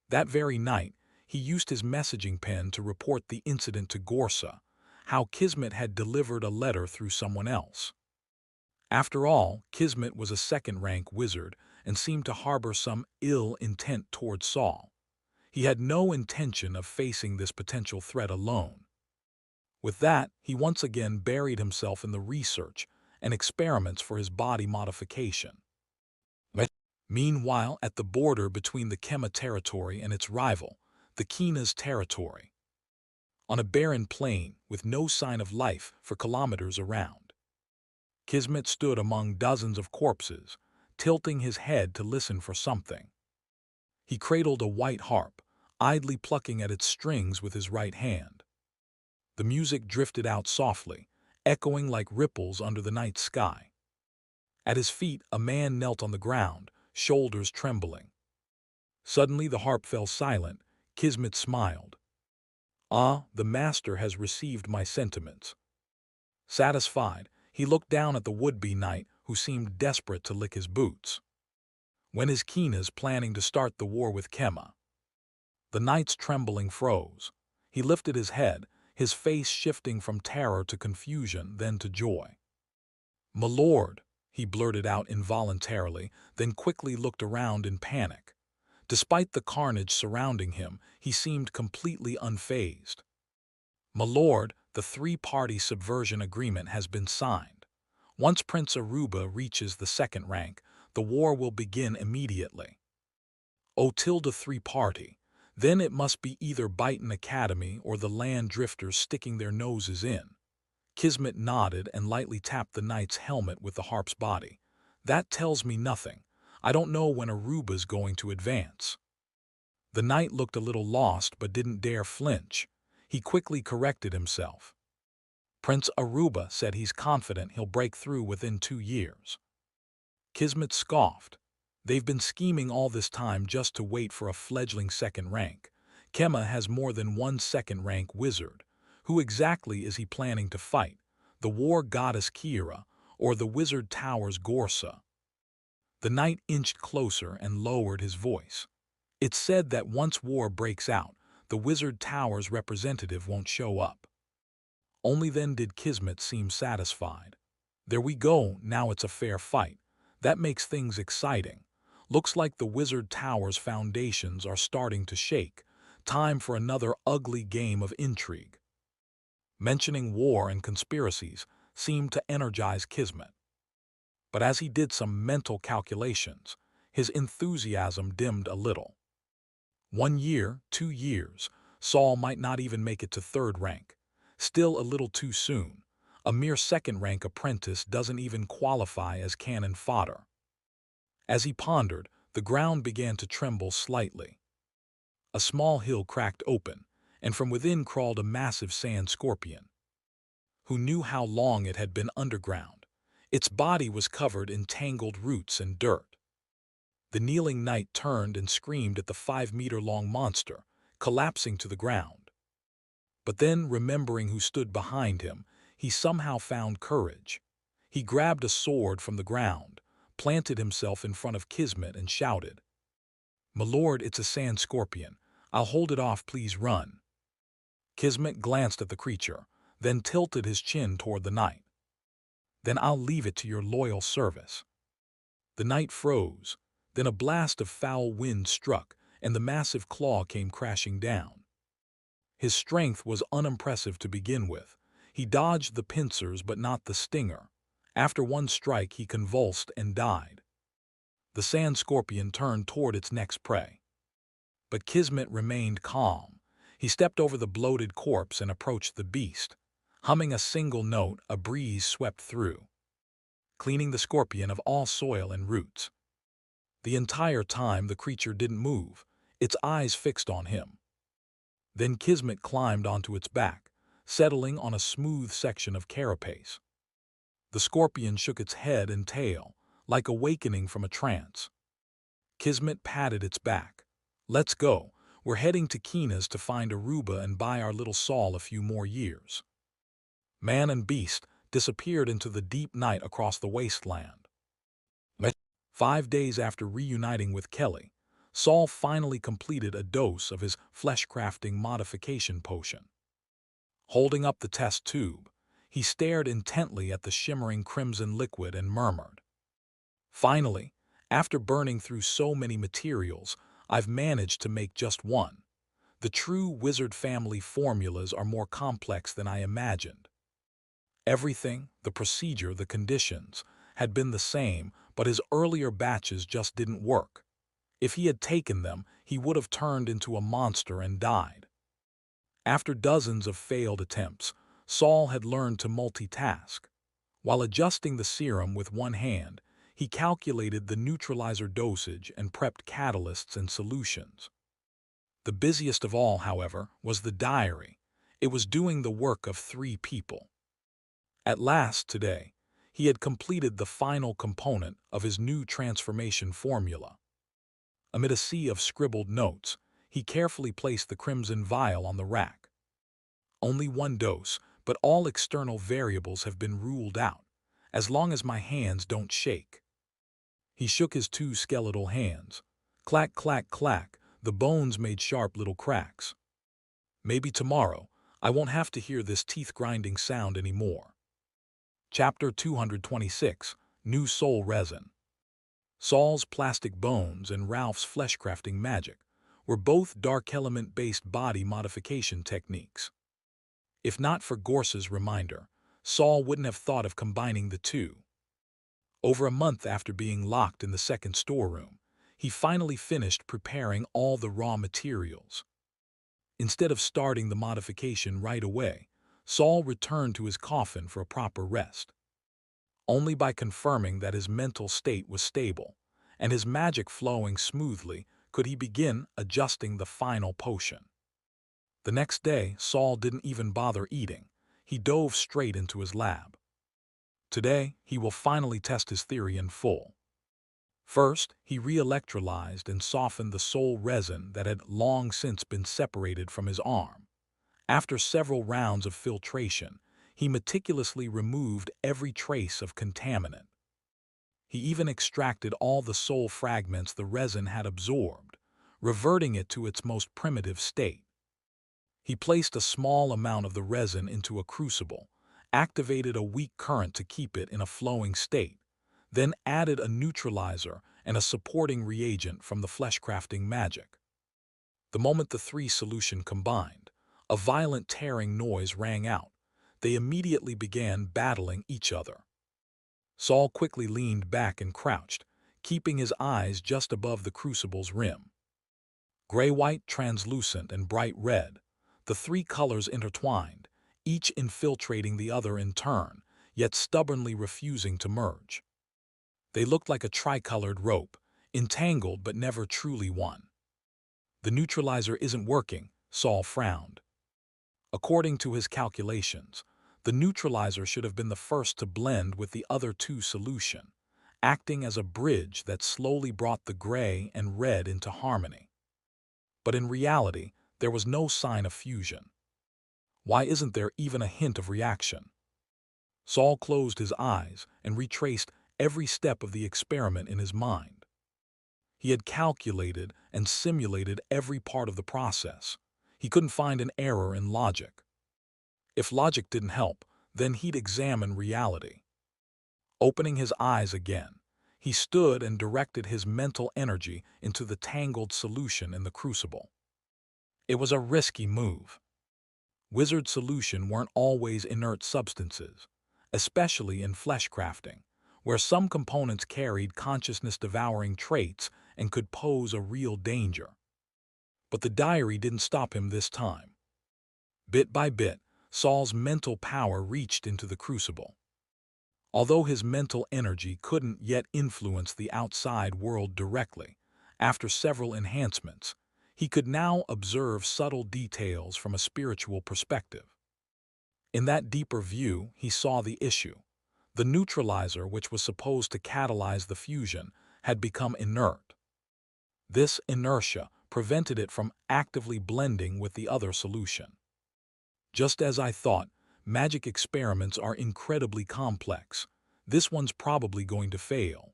That very night, he used his messaging pen to report the incident to Gorsa, how Kismet had delivered a letter through someone else. After all, Kismet was a second-rank wizard and seemed to harbor some ill intent toward Saul. He had no intention of facing this potential threat alone. With that, he once again buried himself in the research and experiments for his body modification. Meanwhile, at the border between the Kema territory and its rival, the Kina's territory, on a barren plain with no sign of life for kilometers around, Kismet stood among dozens of corpses, tilting his head to listen for something. He cradled a white harp, idly plucking at its strings with his right hand. The music drifted out softly, echoing like ripples under the night sky. At his feet, a man knelt on the ground, shoulders trembling. Suddenly the harp fell silent. Kismet smiled. Ah, the master has received my sentiments. Satisfied, he looked down at the would-be knight who seemed desperate to lick his boots. When is Kina's planning to start the war with Kema? The knight's trembling froze. He lifted his head, his face shifting from terror to confusion, then to joy. "My lord," he blurted out involuntarily, then quickly looked around in panic. Despite the carnage surrounding him, he seemed completely unfazed. "My lord, the three-party subversion agreement has been signed. Once Prince Aruba reaches the second rank, the war will begin immediately." Oh, tilde three-party. Then it must be either Biton Academy or the land drifters sticking their noses in. Kismet nodded and lightly tapped the knight's helmet with the harp's body. "That tells me nothing. I don't know when Aruba's going to advance." The knight looked a little lost but didn't dare flinch. He quickly corrected himself. "Prince Aruba said he's confident he'll break through within 2 years." Kismet scoffed. They've been scheming all this time just to wait for a fledgling second rank. Kema has more than one second-rank wizard. Who exactly is he planning to fight? The war goddess Kira, or the Wizard Tower's Gorsa? The knight inched closer and lowered his voice. "It's said that once war breaks out, the Wizard Tower's representative won't show up." Only then did Kismet seem satisfied. "There we go, now it's a fair fight. That makes things exciting. Looks like the Wizard Tower's foundations are starting to shake. Time for another ugly game of intrigue." Mentioning war and conspiracies seemed to energize Kismet. But as he did some mental calculations, his enthusiasm dimmed a little. 1 year, 2 years, Saul might not even make it to third rank. Still a little too soon. A mere second-rank apprentice doesn't even qualify as cannon fodder. As he pondered, the ground began to tremble slightly. A small hill cracked open, and from within crawled a massive sand scorpion. Who knew how long it had been underground? Its body was covered in tangled roots and dirt. The kneeling knight turned and screamed at the 5-meter-long monster, collapsing to the ground. But then, remembering who stood behind him, he somehow found courage. He grabbed a sword from the ground, planted himself in front of Kismet and shouted, "My lord, it's a sand scorpion. I'll hold it off, please run." Kismet glanced at the creature, then tilted his chin toward the knight. "Then I'll leave it to your loyal service." The knight froze. Then a blast of foul wind struck, and the massive claw came crashing down. His strength was unimpressive to begin with. He dodged the pincers but not the stinger. After one strike he convulsed and died. The sand scorpion turned toward its next prey. But Kismet remained calm. He stepped over the bloated corpse and approached the beast. Humming a single note, a breeze swept through, cleaning the scorpion of all soil and roots. The entire time the creature didn't move, its eyes fixed on him. Then Kismet climbed onto its back, settling on a smooth section of carapace. The scorpion shook its head and tail, like awakening from a trance. Kismet patted its back. "Let's go. We're heading to Kina's to find Aruba and buy our little Saul a few more years." Man and beast disappeared into the deep night across the wasteland. 5 days after reuniting with Kelly, Saul finally completed a dose of his flesh-crafting modification potion. Holding up the test tube, he stared intently at the shimmering crimson liquid and murmured, "Finally, after burning through so many materials, I've managed to make just one. The true Wizard family formulas are more complex than I imagined." Everything, the procedure, the conditions, had been the same, but his earlier batches just didn't work. If he had taken them, he would have turned into a monster and died. After dozens of failed attempts, Saul had learned to multitask. While adjusting the serum with one hand, he calculated the neutralizer dosage and prepped catalysts and solutions. The busiest of all, however, was the diary. It was doing the work of 3 people. At last, today, he had completed the final component of his new transformation formula. Amid a sea of scribbled notes, he carefully placed the crimson vial on the rack. "Only 1 dose, but all external variables have been ruled out, as long as my hands don't shake." He shook his 2 skeletal hands. Clack, clack, clack, the bones made sharp little cracks. "Maybe tomorrow, I won't have to hear this teeth-grinding sound anymore." Chapter 226, New Soul Resin. Saul's plastic bones and Ralph's flesh-crafting magic were both dark element-based body modification techniques. If not for Gorse's reminder, Saul wouldn't have thought of combining the two. Over a month after being locked in the second storeroom, he finally finished preparing all the raw materials. Instead of starting the modification right away, Saul returned to his coffin for a proper rest. Only by confirming that his mental state was stable and his magic flowing smoothly could he begin adjusting the final potion. The next day, Saul didn't even bother eating. He dove straight into his lab. Today, he will finally test his theory in full. First, he re-electrolyzed and softened the soul resin that had long since been separated from his arm. After several rounds of filtration, he meticulously removed every trace of contaminant. He even extracted all the soul fragments the resin had absorbed, reverting it to its most primitive state. He placed a small amount of the resin into a crucible, activated a weak current to keep it in a flowing state, then added a neutralizer and a supporting reagent from the flesh-crafting magic. The moment the 3 solution combined, a violent tearing noise rang out. They immediately began battling each other. Saul quickly leaned back and crouched, keeping his eyes just above the crucible's rim. Gray-white, translucent, and bright red, the three colors intertwined, each infiltrating the other in turn, yet stubbornly refusing to merge. They looked like a tricolored rope, entangled but never truly one. The neutralizer isn't working, Saul frowned. According to his calculations, the neutralizer should have been the first to blend with the other two solution, acting as a bridge that slowly brought the gray and red into harmony. But in reality, there was no sign of fusion. Why isn't there even a hint of reaction? Saul closed his eyes and retraced every step of the experiment in his mind. He had calculated and simulated every part of the process. He couldn't find an error in logic. If logic didn't help, then he'd examine reality. Opening his eyes again, he stood and directed his mental energy into the tangled solution in the crucible. It was a risky move. Wizard solution weren't always inert substances, especially in flesh crafting, where some components carried consciousness-devouring traits and could pose a real danger. But the diary didn't stop him this time. Bit by bit, Saul's mental power reached into the crucible. Although his mental energy couldn't yet influence the outside world directly, after several enhancements, he could now observe subtle details from a spiritual perspective. In that deeper view, he saw the issue. The neutralizer, which was supposed to catalyze the fusion, had become inert. This inertia prevented it from actively blending with the other solution. Just as I thought, magic experiments are incredibly complex. This one's probably going to fail.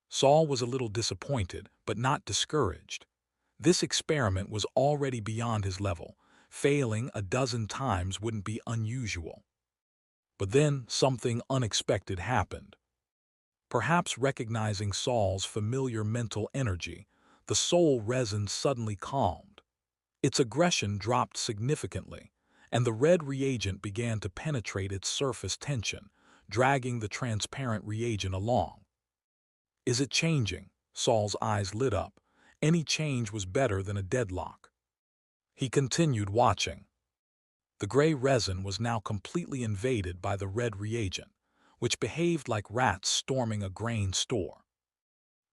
Saul was a little disappointed, but not discouraged. This experiment was already beyond his level. Failing a dozen times wouldn't be unusual. But then something unexpected happened. Perhaps recognizing Saul's familiar mental energy, the soul resin suddenly calmed. Its aggression dropped significantly, and the red reagent began to penetrate its surface tension, dragging the transparent reagent along. Is it changing? Saul's eyes lit up. Any change was better than a deadlock. He continued watching. The gray resin was now completely invaded by the red reagent, which behaved like rats storming a grain store.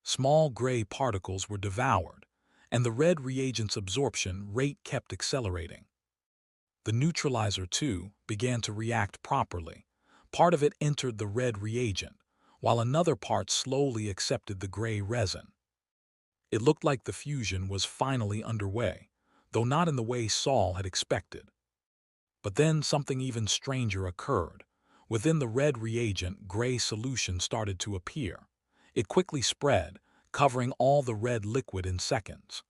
Small gray particles were devoured, and the red reagent's absorption rate kept accelerating. The neutralizer, too, began to react properly. Part of it entered the red reagent, while another part slowly accepted the gray resin. It looked like the fusion was finally underway, though not in the way Saul had expected. But then something even stranger occurred. Within the red reagent, gray solution started to appear. It quickly spread, covering all the red liquid in seconds.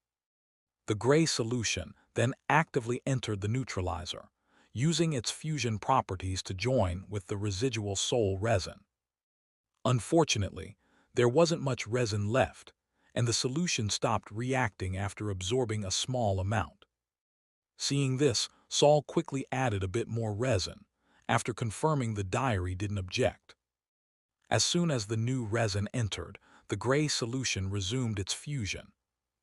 The gray solution then actively entered the neutralizer, using its fusion properties to join with the residual soul resin. Unfortunately, there wasn't much resin left, and the solution stopped reacting after absorbing a small amount. Seeing this, Saul quickly added a bit more resin, after confirming the diary didn't object. As soon as the new resin entered, the gray solution resumed its fusion,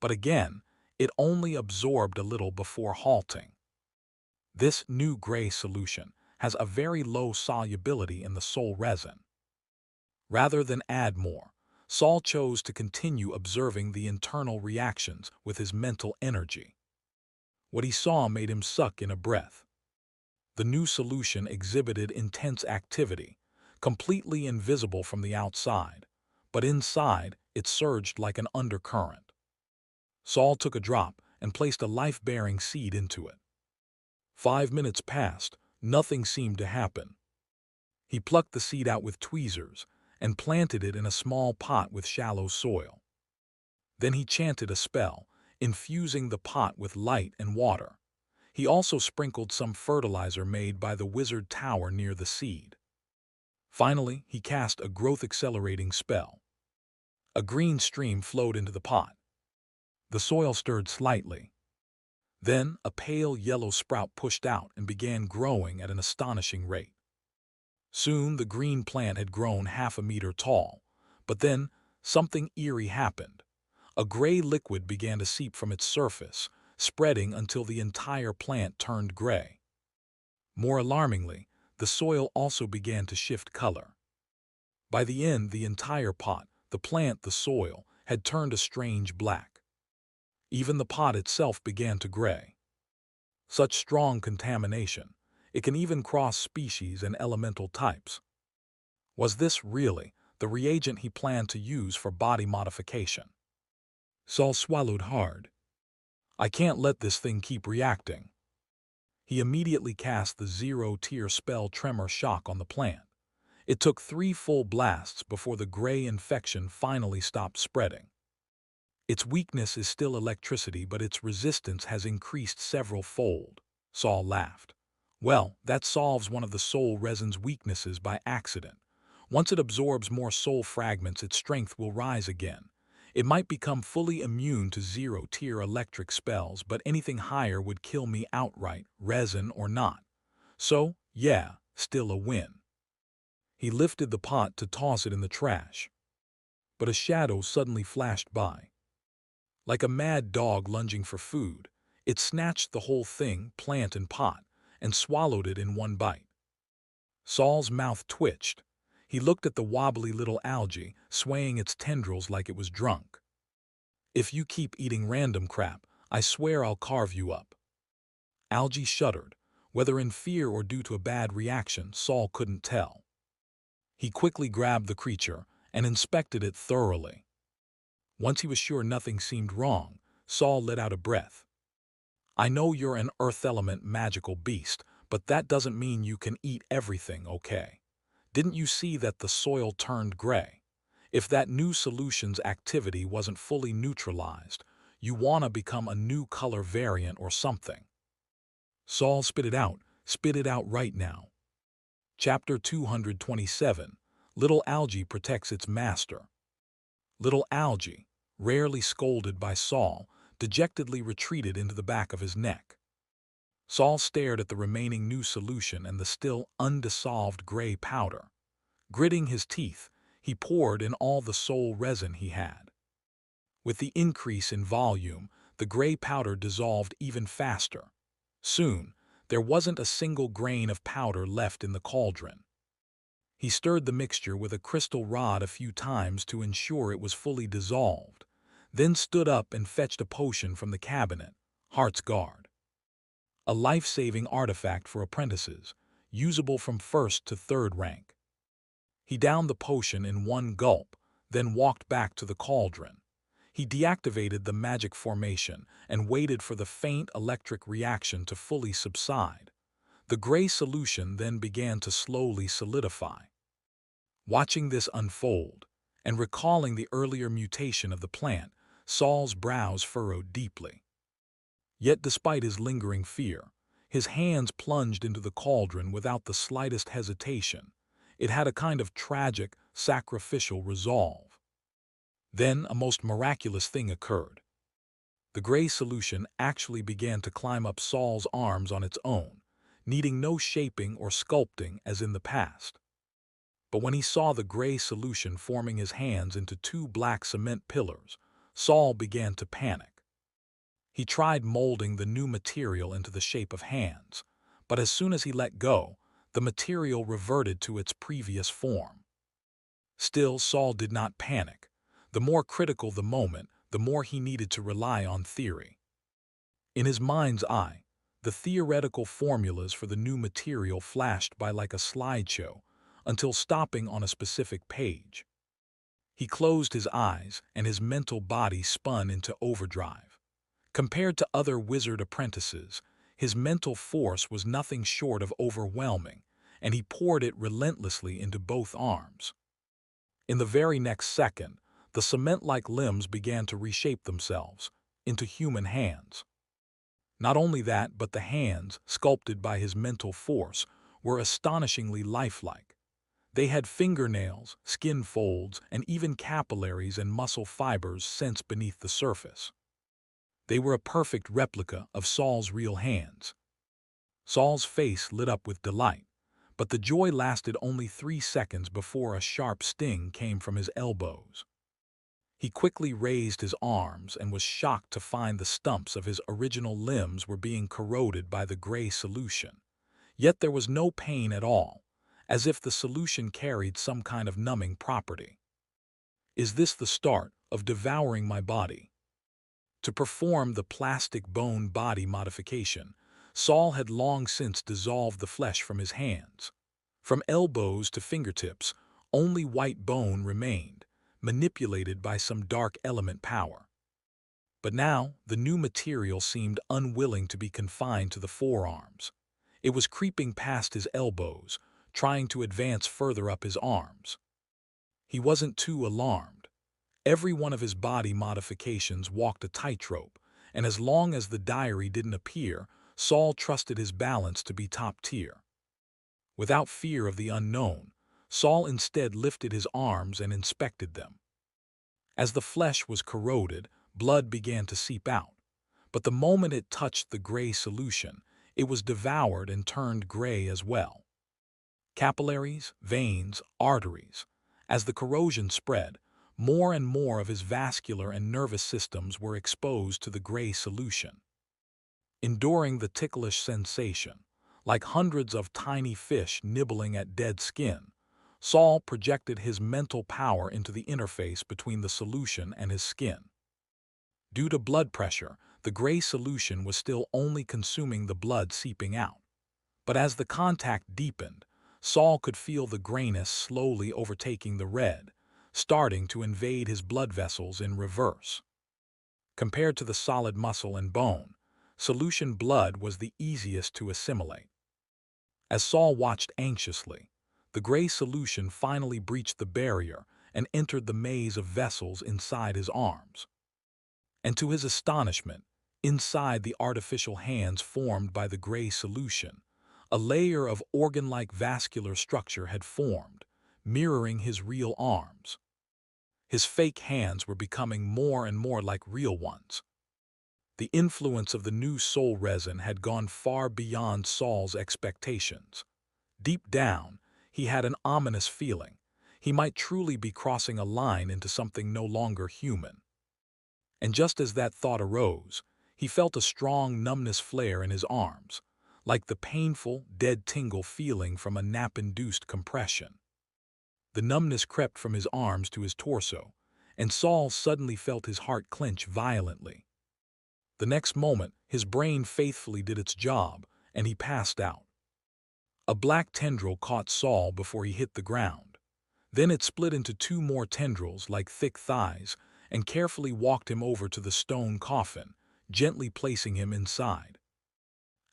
but again, it only absorbed a little before halting. This new gray solution has a very low solubility in the soul resin. Rather than add more, Saul chose to continue observing the internal reactions with his mental energy. What he saw made him suck in a breath. The new solution exhibited intense activity, completely invisible from the outside, but inside it surged like an undercurrent. Saul took a drop and placed a life-bearing seed into it. 5 minutes passed, nothing seemed to happen. He plucked the seed out with tweezers and planted it in a small pot with shallow soil. Then he chanted a spell, infusing the pot with light and water. He also sprinkled some fertilizer made by the wizard tower near the seed. Finally, he cast a growth-accelerating spell. A green stream flowed into the pot. The soil stirred slightly. Then a pale yellow sprout pushed out and began growing at an astonishing rate. Soon the green plant had grown 1/2 meter tall, but then something eerie happened. A gray liquid began to seep from its surface, spreading until the entire plant turned gray. More alarmingly, the soil also began to shift color. By the end, the entire pot, the plant, the soil, had turned a strange black. Even the pot itself began to gray. Such strong contamination, it can even cross species and elemental types. Was this really the reagent he planned to use for body modification? Saul swallowed hard. I can't let this thing keep reacting. He immediately cast the zero-tier spell Tremor Shock on the plant. It took 3 full blasts before the gray infection finally stopped spreading. Its weakness is still electricity, but its resistance has increased several-fold. Saul laughed. Well, that solves one of the soul resin's weaknesses by accident. Once it absorbs more soul fragments, its strength will rise again. It might become fully immune to zero-tier electric spells, but anything higher would kill me outright, resin or not. So, yeah, still a win. He lifted the pot to toss it in the trash. But a shadow suddenly flashed by. Like a mad dog lunging for food, it snatched the whole thing, plant and pot, and swallowed it in one bite. Saul's mouth twitched. He looked at the wobbly little algae, swaying its tendrils like it was drunk. If you keep eating random crap, I swear I'll carve you up. Algae shuddered. Whether in fear or due to a bad reaction, Saul couldn't tell. He quickly grabbed the creature and inspected it thoroughly. Once he was sure nothing seemed wrong, Saul let out a breath. I know you're an earth element magical beast, but that doesn't mean you can eat everything, okay? Didn't you see that the soil turned gray? If that new solution's activity wasn't fully neutralized, you wanna become a new color variant or something. Saul spit it out right now. Chapter 227, Little Algae Protects Its Master. Little Algae, rarely scolded by Saul, dejectedly retreated into the back of his neck. Saul stared at the remaining new solution and the still undissolved gray powder. Gritting his teeth, he poured in all the soul resin he had. With the increase in volume, the gray powder dissolved even faster. Soon, there wasn't a single grain of powder left in the cauldron. He stirred the mixture with a crystal rod a few times to ensure it was fully dissolved, then stood up and fetched a potion from the cabinet, Heart's Guard. A life-saving artifact for apprentices, usable from 1st to 3rd rank. He downed the potion in one gulp, then walked back to the cauldron. He deactivated the magic formation and waited for the faint electric reaction to fully subside. The gray solution then began to slowly solidify. Watching this unfold, and recalling the earlier mutation of the plant, Saul's brows furrowed deeply. Yet despite his lingering fear, his hands plunged into the cauldron without the slightest hesitation. It had a kind of tragic, sacrificial resolve. Then a most miraculous thing occurred. The gray solution actually began to climb up Saul's arms on its own, needing no shaping or sculpting as in the past. But when he saw the gray solution forming his hands into 2 black cement pillars, Saul began to panic. He tried molding the new material into the shape of hands, but as soon as he let go, the material reverted to its previous form. Still, Saul did not panic. The more critical the moment, the more he needed to rely on theory. In his mind's eye, the theoretical formulas for the new material flashed by like a slideshow, until stopping on a specific page. He closed his eyes and his mental body spun into overdrive. Compared to other wizard apprentices, his mental force was nothing short of overwhelming, and he poured it relentlessly into both arms. In the very next second, the cement-like limbs began to reshape themselves into human hands. Not only that, but the hands, sculpted by his mental force, were astonishingly lifelike. They had fingernails, skin folds, and even capillaries and muscle fibers sensed beneath the surface. They were a perfect replica of Saul's real hands. Saul's face lit up with delight, but the joy lasted only 3 seconds before a sharp sting came from his elbows. He quickly raised his arms and was shocked to find the stumps of his original limbs were being corroded by the gray solution. Yet there was no pain at all, as if the solution carried some kind of numbing property. Is this the start of devouring my body? To perform the plastic bone body modification, Saul had long since dissolved the flesh from his hands. From elbows to fingertips, only white bone remained, manipulated by some dark element power. But now, the new material seemed unwilling to be confined to the forearms. It was creeping past his elbows, trying to advance further up his arms. He wasn't too alarmed. Every one of his body modifications walked a tightrope, and as long as the diary didn't appear, Saul trusted his balance to be top tier. Without fear of the unknown, Saul instead lifted his arms and inspected them. As the flesh was corroded, blood began to seep out, but the moment it touched the gray solution, it was devoured and turned gray as well. Capillaries, veins, arteries. As the corrosion spread, more and more of his vascular and nervous systems were exposed to the gray solution. Enduring the ticklish sensation, like hundreds of tiny fish nibbling at dead skin, Saul projected his mental power into the interface between the solution and his skin. Due to blood pressure, the gray solution was still only consuming the blood seeping out. But as the contact deepened, Saul could feel the grayness slowly overtaking the red, starting to invade his blood vessels in reverse. Compared to the solid muscle and bone, solution blood was the easiest to assimilate. As Saul watched anxiously, the gray solution finally breached the barrier and entered the maze of vessels inside his arms. And to his astonishment, inside the artificial hands formed by the gray solution, a layer of organ-like vascular structure had formed, mirroring his real arms. His fake hands were becoming more and more like real ones. The influence of the new soul resin had gone far beyond Saul's expectations. Deep down, he had an ominous feeling. He might truly be crossing a line into something no longer human. And just as that thought arose, he felt a strong numbness flare in his arms, like the painful, dead tingle feeling from a nap-induced compression. The numbness crept from his arms to his torso, and Saul suddenly felt his heart clench violently. The next moment, his brain faithfully did its job, and he passed out. A black tendril caught Saul before he hit the ground. Then it split into two more tendrils like thick thighs and carefully walked him over to the stone coffin, gently placing him inside.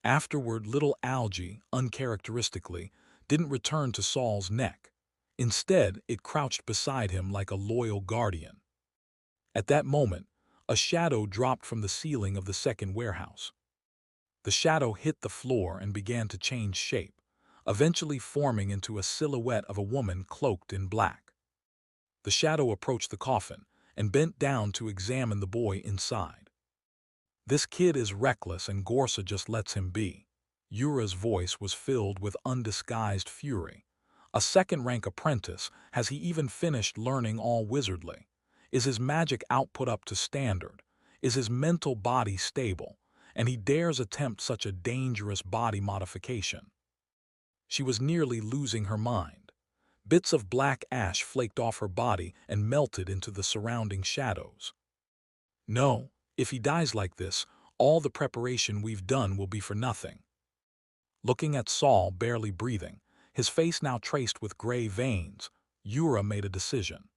Afterward, little Algae, uncharacteristically, didn't return to Saul's neck. Instead, it crouched beside him like a loyal guardian. At that moment, a shadow dropped from the ceiling of the second warehouse. The shadow hit the floor and began to change shape, eventually forming into a silhouette of a woman cloaked in black. The shadow approached the coffin and bent down to examine the boy inside. "This kid is reckless and Gorsa just lets him be." Ura's voice was filled with undisguised fury. "A second-rank apprentice, has he even finished learning all wizardly? Is his magic output up to standard? Is his mental body stable? And he dares attempt such a dangerous body modification." She was nearly losing her mind. Bits of black ash flaked off her body and melted into the surrounding shadows. "No, if he dies like this, all the preparation we've done will be for nothing." Looking at Saul barely breathing, his face now traced with gray veins, Ura made a decision.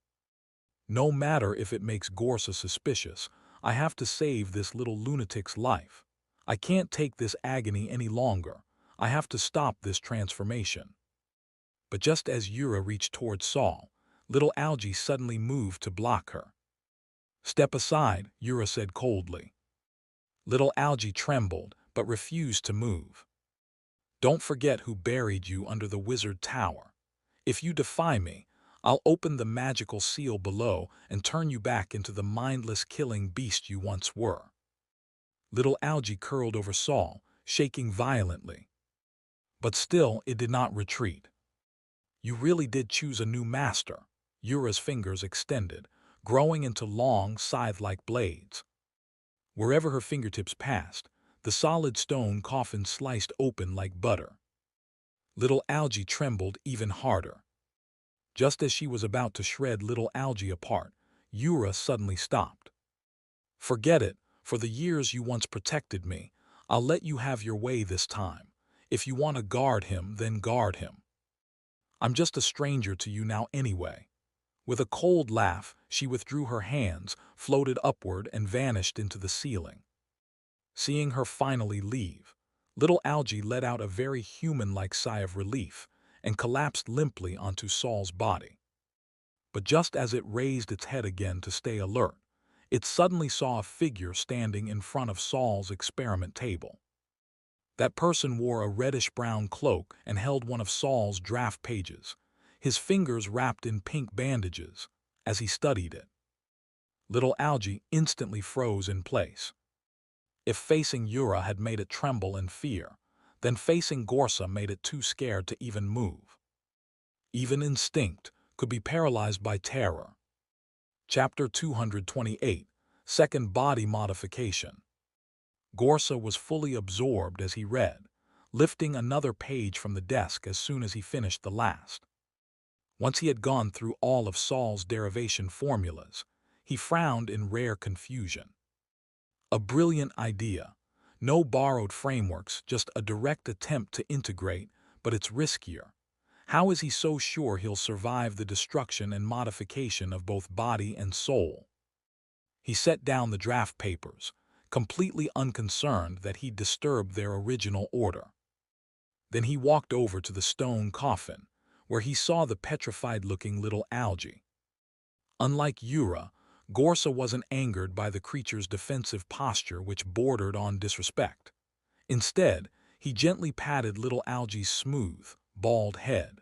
"No matter if it makes Gorsa suspicious, I have to save this little lunatic's life. I can't take this agony any longer. I have to stop this transformation." But just as Ura reached toward Saul, little Algae suddenly moved to block her. "Step aside," Ura said coldly. Little Algae trembled, but refused to move. "Don't forget who buried you under the wizard tower. If you defy me, I'll open the magical seal below and turn you back into the mindless killing beast you once were." Little Algae curled over Saul, shaking violently. But still it did not retreat. "You really did choose a new master." Ura's fingers extended, growing into long, scythe-like blades. Wherever her fingertips passed, the solid stone coffin sliced open like butter. Little Algie trembled even harder. Just as she was about to shred little Algie apart, Yura suddenly stopped. "Forget it. For the years you once protected me, I'll let you have your way this time. If you want to guard him, then guard him. I'm just a stranger to you now anyway." With a cold laugh, she withdrew her hands, floated upward, and vanished into the ceiling. Seeing her finally leave, little Algie let out a very human-like sigh of relief and collapsed limply onto Saul's body. But just as it raised its head again to stay alert, it suddenly saw a figure standing in front of Saul's experiment table. That person wore a reddish-brown cloak and held one of Saul's draft pages, his fingers wrapped in pink bandages, as he studied it. Little Algie instantly froze in place. If facing Yura had made it tremble in fear, then facing Gorsa made it too scared to even move. Even instinct could be paralyzed by terror. Chapter 228, Second Body Modification. Gorsa was fully absorbed as he read, lifting another page from the desk as soon as he finished the last. Once he had gone through all of Saul's derivation formulas, he frowned in rare confusion. A brilliant idea. No borrowed frameworks, just a direct attempt to integrate, but it's riskier. How is he so sure he'll survive the destruction and modification of both body and soul? He set down the draft papers, completely unconcerned that he'd disturbed their original order. Then he walked over to the stone coffin, where he saw the petrified-looking little Algie. Unlike Yura, Gorsa wasn't angered by the creature's defensive posture which bordered on disrespect. Instead, he gently patted little Algie's smooth, bald head.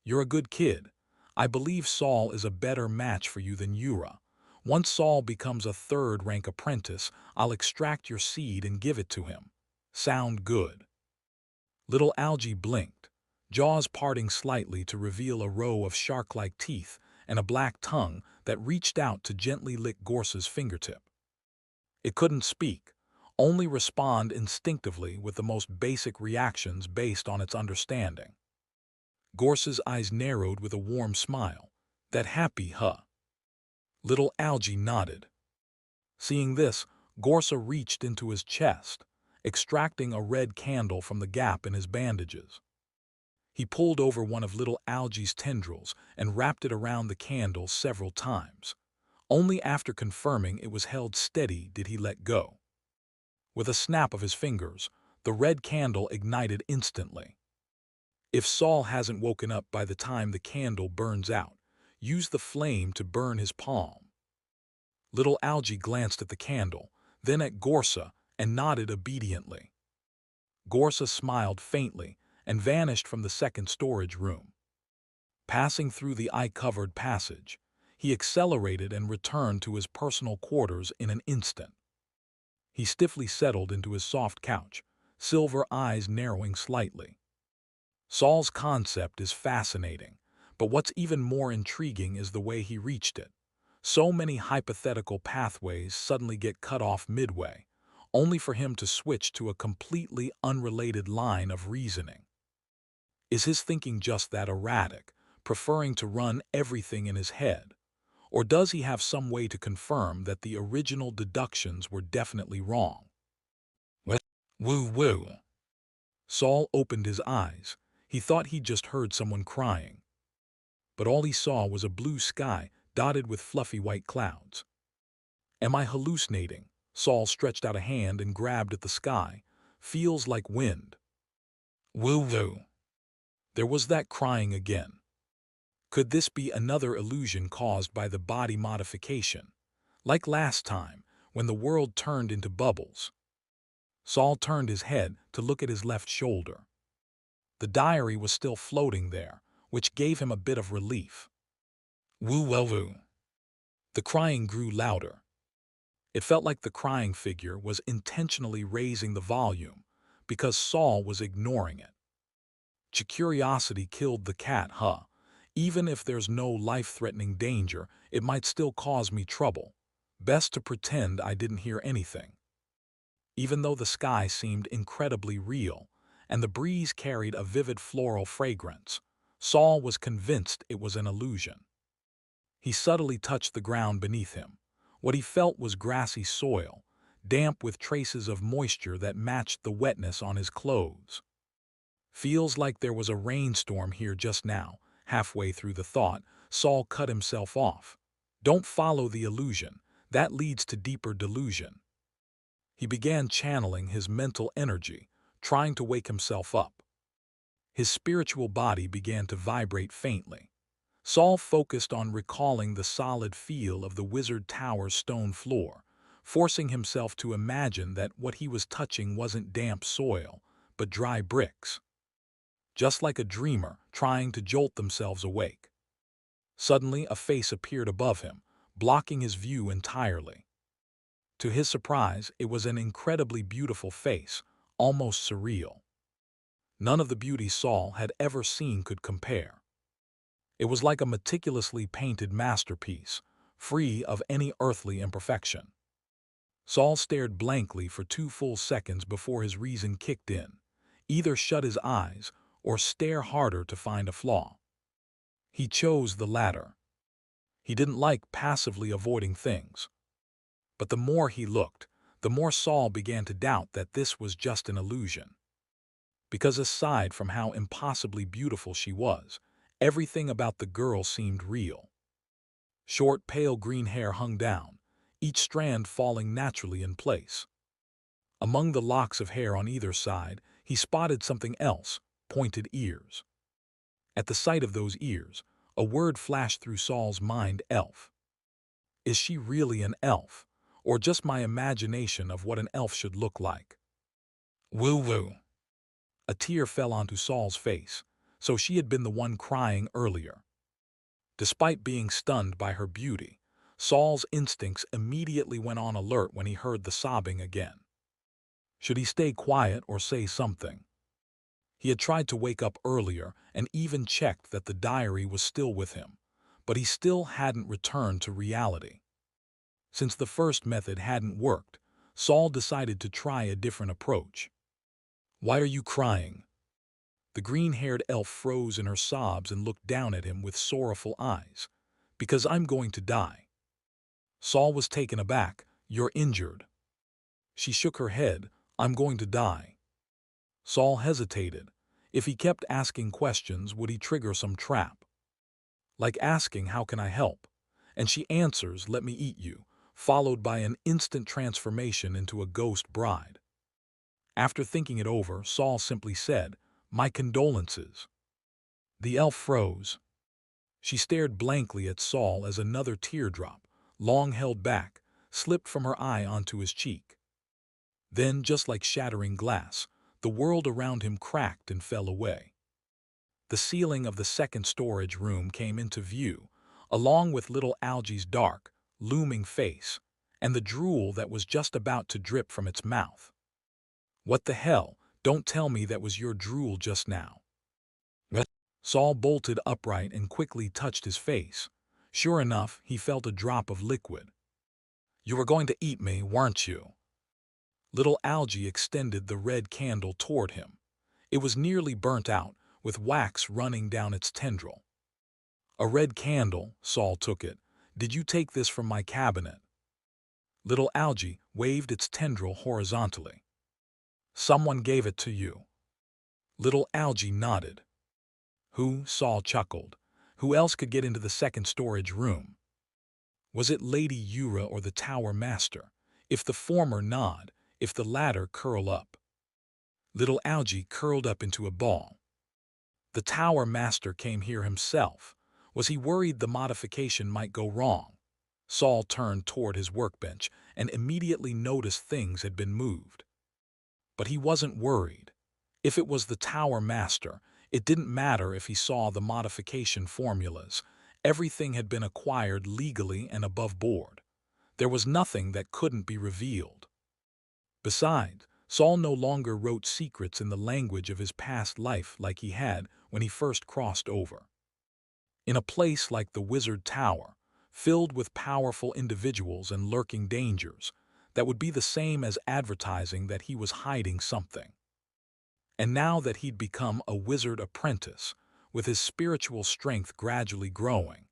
"You're a good kid. I believe Saul is a better match for you than Yura. Once Saul becomes a third-rank apprentice, I'll extract your seed and give it to him. Sound good?" Little Algie blinked, jaws parting slightly to reveal a row of shark-like teeth and a black tongue that reached out to gently lick Gorsa's fingertip. It couldn't speak, only respond instinctively with the most basic reactions based on its understanding. Gorsa's eyes narrowed with a warm smile. "That happy, huh?" Little Algie nodded. Seeing this, Gorsa reached into his chest, extracting a red candle from the gap in his bandages. He pulled over one of little Algie's tendrils and wrapped it around the candle several times. Only after confirming it was held steady did he let go. With a snap of his fingers, the red candle ignited instantly. If Saul hasn't woken up by the time the candle burns out, use the flame to burn his palm. Little Algie glanced at the candle, then at Gorsa, and nodded obediently. Gorsa smiled faintly and vanished from the second storage room. Passing through the eye-covered passage, he accelerated and returned to his personal quarters in an instant. He stiffly settled into his soft couch, silver eyes narrowing slightly. Saul's concept is fascinating, but what's even more intriguing is the way he reached it. So many hypothetical pathways suddenly get cut off midway, only for him to switch to a completely unrelated line of reasoning. Is his thinking just that erratic, preferring to run everything in his head? Or does he have some way to confirm that the original deductions were definitely wrong? Woo-woo. Saul opened his eyes. He thought he'd just heard someone crying. But all he saw was a blue sky dotted with fluffy white clouds. "Am I hallucinating?" Saul stretched out a hand and grabbed at the sky. "Feels like wind." Woo-woo. There was that crying again. Could this be another illusion caused by the body modification? Like last time, when the world turned into bubbles. Saul turned his head to look at his left shoulder. The diary was still floating there, which gave him a bit of relief. Woo-woo-woo. The crying grew louder. It felt like the crying figure was intentionally raising the volume, because Saul was ignoring it. Curiosity killed the cat, huh? Even if there's no life-threatening danger, it might still cause me trouble. Best to pretend I didn't hear anything. Even though the sky seemed incredibly real, and the breeze carried a vivid floral fragrance, Saul was convinced it was an illusion. He subtly touched the ground beneath him. What he felt was grassy soil, damp with traces of moisture that matched the wetness on his clothes. Feels like there was a rainstorm here just now. Halfway through the thought, Saul cut himself off. Don't follow the illusion. That leads to deeper delusion. He began channeling his mental energy, trying to wake himself up. His spiritual body began to vibrate faintly. Saul focused on recalling the solid feel of the Wizard Tower's stone floor, forcing himself to imagine that what he was touching wasn't damp soil, but dry bricks. Just like a dreamer trying to jolt themselves awake. Suddenly, a face appeared above him, blocking his view entirely. To his surprise, it was an incredibly beautiful face, almost surreal. None of the beauty Saul had ever seen could compare. It was like a meticulously painted masterpiece, free of any earthly imperfection. Saul stared blankly for 2 full seconds before his reason kicked in. Either shut his eyes or stare harder to find a flaw. He chose the latter. He didn't like passively avoiding things. But the more he looked, the more Saul began to doubt that this was just an illusion. Because aside from how impossibly beautiful she was, everything about the girl seemed real. Short, pale green hair hung down, each strand falling naturally in place. Among the locks of hair on either side, he spotted something else, pointed ears. At the sight of those ears, a word flashed through Saul's mind: elf. Is she really an elf, or just my imagination of what an elf should look like? Woo-woo. A tear fell onto Saul's face, so she had been the one crying earlier. Despite being stunned by her beauty, Saul's instincts immediately went on alert when he heard the sobbing again. Should he stay quiet or say something? He had tried to wake up earlier and even checked that the diary was still with him, but he still hadn't returned to reality. Since the first method hadn't worked, Saul decided to try a different approach. Why are you crying? The green-haired elf froze in her sobs and looked down at him with sorrowful eyes. Because I'm going to die. Saul was taken aback. You're injured. She shook her head. I'm going to die. Saul hesitated. If he kept asking questions, would he trigger some trap? Like asking, how can I help? And she answers, let me eat you, followed by an instant transformation into a ghost bride. After thinking it over, Saul simply said, my condolences. The elf froze. She stared blankly at Saul as another teardrop, long held back, slipped from her eye onto his cheek. Then, just like shattering glass, the world around him cracked and fell away. The ceiling of the second storage room came into view, along with little Algie's dark, looming face, and the drool that was just about to drip from its mouth. What the hell? Don't tell me that was your drool just now. Saul bolted upright and quickly touched his face. Sure enough, he felt a drop of liquid. You were going to eat me, weren't you? Little Algie extended the red candle toward him. It was nearly burnt out, with wax running down its tendril. A red candle, Saul took it. Did you take this from my cabinet? Little Algie waved its tendril horizontally. Someone gave it to you. Little Algie nodded. Who? Saul chuckled. Who else could get into the second storage room? Was it Lady Yura or the Tower Master? If the former, nod. If the latter, curl up. Little Algie curled up into a ball. The Tower Master came here himself. Was he worried the modification might go wrong? Saul turned toward his workbench and immediately noticed things had been moved. But he wasn't worried. If it was the Tower Master, it didn't matter if he saw the modification formulas. Everything had been acquired legally and above board. There was nothing that couldn't be revealed. Besides, Saul no longer wrote secrets in the language of his past life like he had when he first crossed over. In a place like the Wizard Tower, filled with powerful individuals and lurking dangers, that would be the same as advertising that he was hiding something. And now that he'd become a wizard apprentice, with his spiritual strength gradually growing,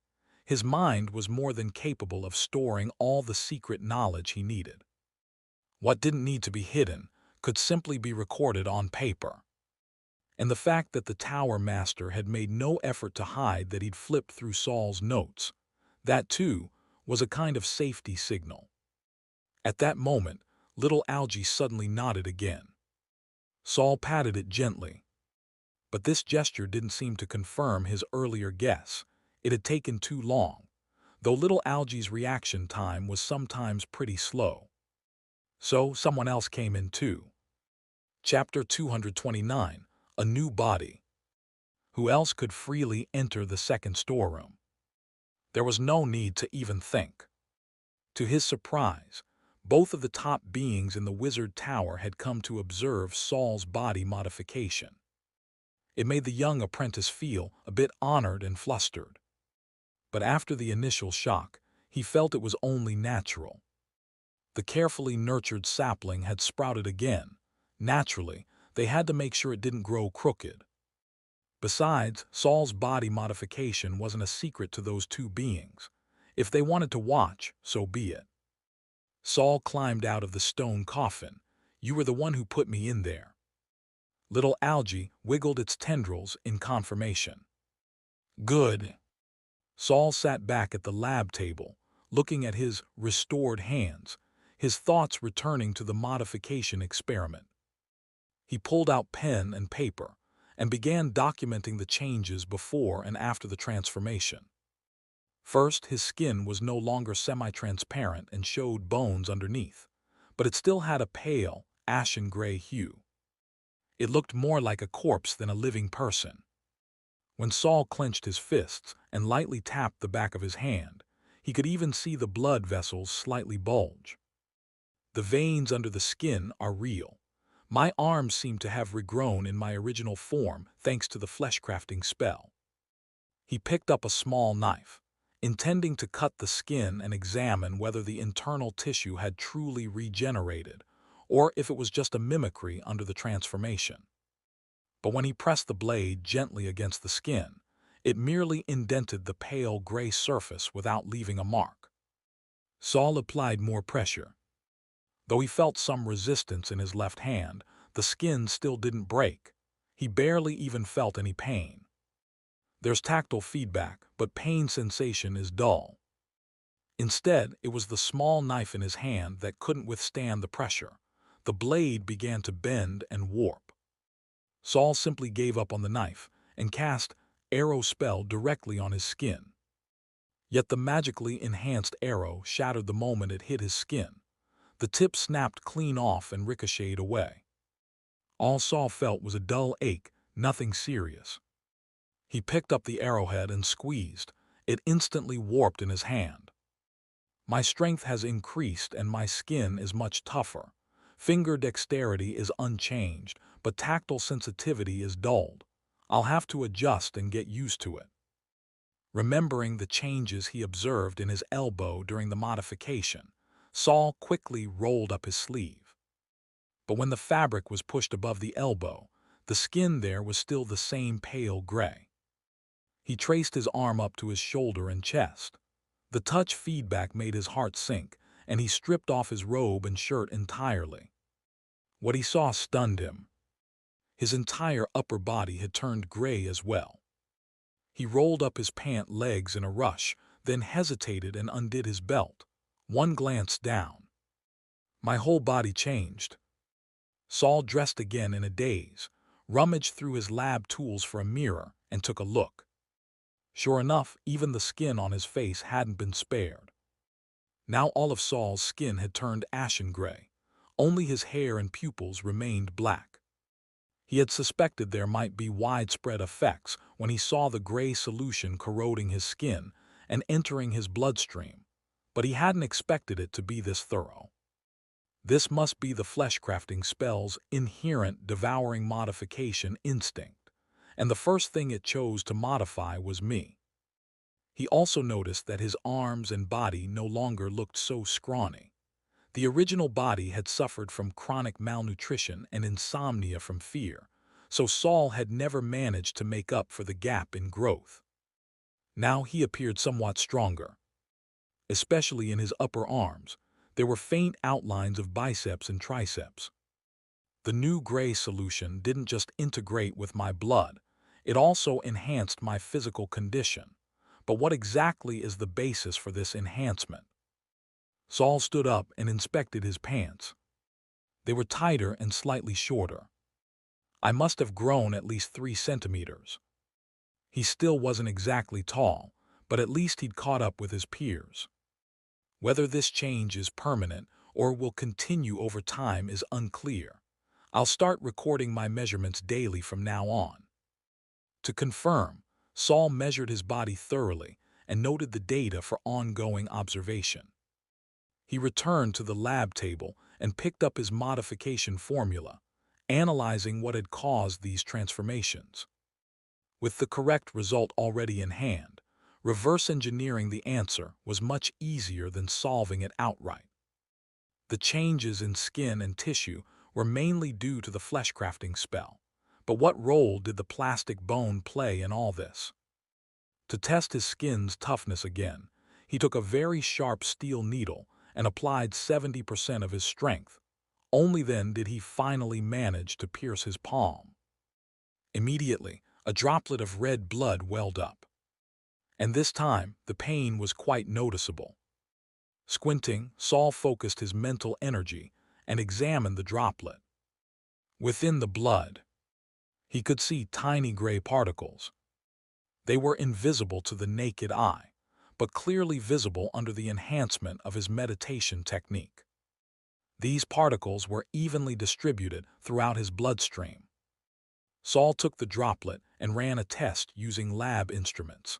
his mind was more than capable of storing all the secret knowledge he needed. What didn't need to be hidden could simply be recorded on paper. And the fact that the Tower Master had made no effort to hide that he'd flipped through Saul's notes, that too was a kind of safety signal. At that moment, little Algie suddenly nodded again. Saul patted it gently. But this gesture didn't seem to confirm his earlier guess. It had taken too long, though little Algie's reaction time was sometimes pretty slow. So someone else came in too. Chapter 229, A New Body. Who else could freely enter the second storeroom? There was no need to even think. To his surprise, both of the top beings in the Wizard Tower had come to observe Saul's body modification. It made the young apprentice feel a bit honored and flustered. But after the initial shock, he felt it was only natural. The carefully nurtured sapling had sprouted again. Naturally, they had to make sure it didn't grow crooked. Besides, Saul's body modification wasn't a secret to those two beings. If they wanted to watch, so be it. Saul climbed out of the stone coffin. You were the one who put me in there. Little Algie wiggled its tendrils in confirmation. Good. Saul sat back at the lab table, looking at his restored hands, his thoughts returning to the modification experiment. He pulled out pen and paper and began documenting the changes before and after the transformation. First, his skin was no longer semi-transparent and showed bones underneath, but it still had a pale, ashen gray hue. It looked more like a corpse than a living person. When Saul clenched his fists and lightly tapped the back of his hand, he could even see the blood vessels slightly bulge. The veins under the skin are real. My arms seem to have regrown in my original form thanks to the flesh-crafting spell. He picked up a small knife, intending to cut the skin and examine whether the internal tissue had truly regenerated, or if it was just a mimicry under the transformation. But when he pressed the blade gently against the skin, it merely indented the pale gray surface without leaving a mark. Saul applied more pressure. Though he felt some resistance in his left hand, the skin still didn't break. He barely even felt any pain. There's tactile feedback, but pain sensation is dull. Instead, it was the small knife in his hand that couldn't withstand the pressure. The blade began to bend and warp. Saul simply gave up on the knife and cast Arrow spell directly on his skin. Yet the magically enhanced arrow shattered the moment it hit his skin. The tip snapped clean off and ricocheted away. All Saul felt was a dull ache, nothing serious. He picked up the arrowhead and squeezed. It instantly warped in his hand. My strength has increased and my skin is much tougher. Finger dexterity is unchanged, but tactile sensitivity is dulled. I'll have to adjust and get used to it. Remembering the changes he observed in his elbow during the modification, Saul quickly rolled up his sleeve. But when the fabric was pushed above the elbow, the skin there was still the same pale gray. He traced his arm up to his shoulder and chest. The touch feedback made his heart sink, and he stripped off his robe and shirt entirely. What he saw stunned him. His entire upper body had turned gray as well. He rolled up his pant legs in a rush, then hesitated and undid his belt. One glance down. My whole body changed. Saul dressed again in a daze, rummaged through his lab tools for a mirror, and took a look. Sure enough, even the skin on his face hadn't been spared. Now all of Saul's skin had turned ashen gray. Only his hair and pupils remained black. He had suspected there might be widespread effects when he saw the gray solution corroding his skin and entering his bloodstream, but he hadn't expected it to be this thorough. This must be the flesh-crafting spell's inherent devouring modification instinct, and the first thing it chose to modify was me. He also noticed that his arms and body no longer looked so scrawny. The original body had suffered from chronic malnutrition and insomnia from fear, so Saul had never managed to make up for the gap in growth. Now he appeared somewhat stronger, especially in his upper arms. There were faint outlines of biceps and triceps. The new gray solution didn't just integrate with my blood, it also enhanced my physical condition. But what exactly is the basis for this enhancement? Saul stood up and inspected his pants. They were tighter and slightly shorter. I must have grown at least 3 centimeters. He still wasn't exactly tall, but at least he'd caught up with his peers. Whether this change is permanent or will continue over time is unclear. I'll start recording my measurements daily from now on. To confirm, Saul measured his body thoroughly and noted the data for ongoing observation. He returned to the lab table and picked up his modification formula, analyzing what had caused these transformations. With the correct result already in hand, reverse engineering the answer was much easier than solving it outright. The changes in skin and tissue were mainly due to the fleshcrafting spell. But what role did the plastic bone play in all this? To test his skin's toughness again, he took a very sharp steel needle and applied 70% of his strength. Only then did he finally manage to pierce his palm. Immediately, a droplet of red blood welled up. And this time, the pain was quite noticeable. Squinting, Saul focused his mental energy and examined the droplet. Within the blood, he could see tiny gray particles. They were invisible to the naked eye, but clearly visible under the enhancement of his meditation technique. These particles were evenly distributed throughout his bloodstream. Saul took the droplet and ran a test using lab instruments.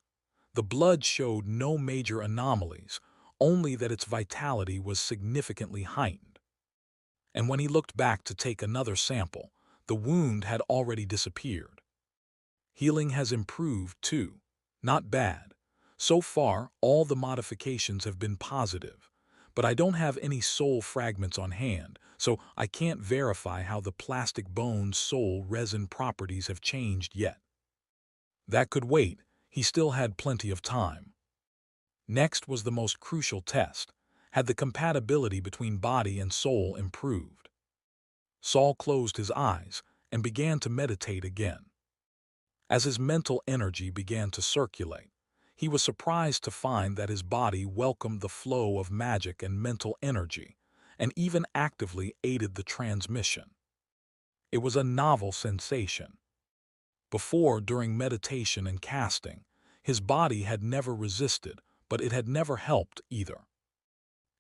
The blood showed no major anomalies, only that its vitality was significantly heightened. And when he looked back to take another sample, the wound had already disappeared. Healing has improved too. Not bad. So far, all the modifications have been positive, but I don't have any soul fragments on hand, so I can't verify how the plastic bone's soul resin properties have changed yet. That could wait. He still had plenty of time. Next was the most crucial test. Had the compatibility between body and soul improved? Saul closed his eyes and began to meditate again. As his mental energy began to circulate, he was surprised to find that his body welcomed the flow of magic and mental energy, and even actively aided the transmission. It was a novel sensation. Before, during meditation and casting, his body had never resisted, but it had never helped either.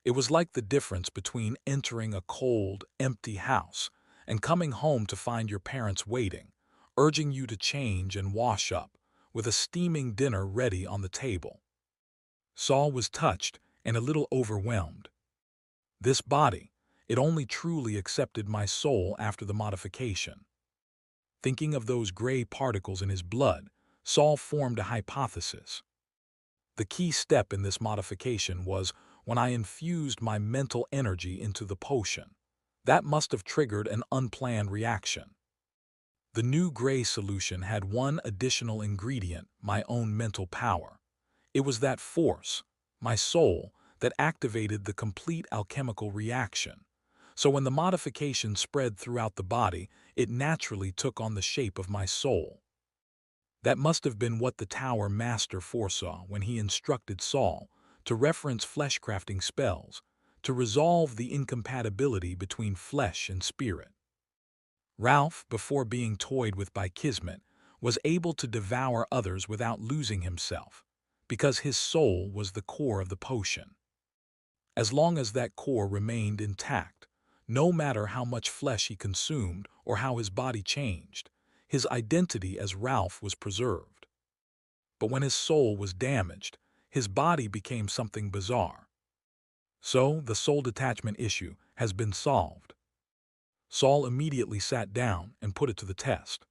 It was like the difference between entering a cold, empty house and coming home to find your parents waiting, urging you to change and wash up, with a steaming dinner ready on the table. Saul was touched and a little overwhelmed. This body, it only truly accepted my soul after the modification. Thinking of those gray particles in his blood, Saul formed a hypothesis. The key step in this modification was when I infused my mental energy into the potion. That must have triggered an unplanned reaction. The new gray solution had one additional ingredient, my own mental power. It was that force, my soul, that activated the complete alchemical reaction. So when the modification spread throughout the body, it naturally took on the shape of my soul. That must have been what the Tower Master foresaw when he instructed Saul to reference fleshcrafting spells, to resolve the incompatibility between flesh and spirit. Ralph, before being toyed with by Kismet, was able to devour others without losing himself, because his soul was the core of the potion. As long as that core remained intact, no matter how much flesh he consumed or how his body changed, his identity as Ralph was preserved. But when his soul was damaged, his body became something bizarre. So the soul detachment issue has been solved. Saul immediately sat down and put it to the test.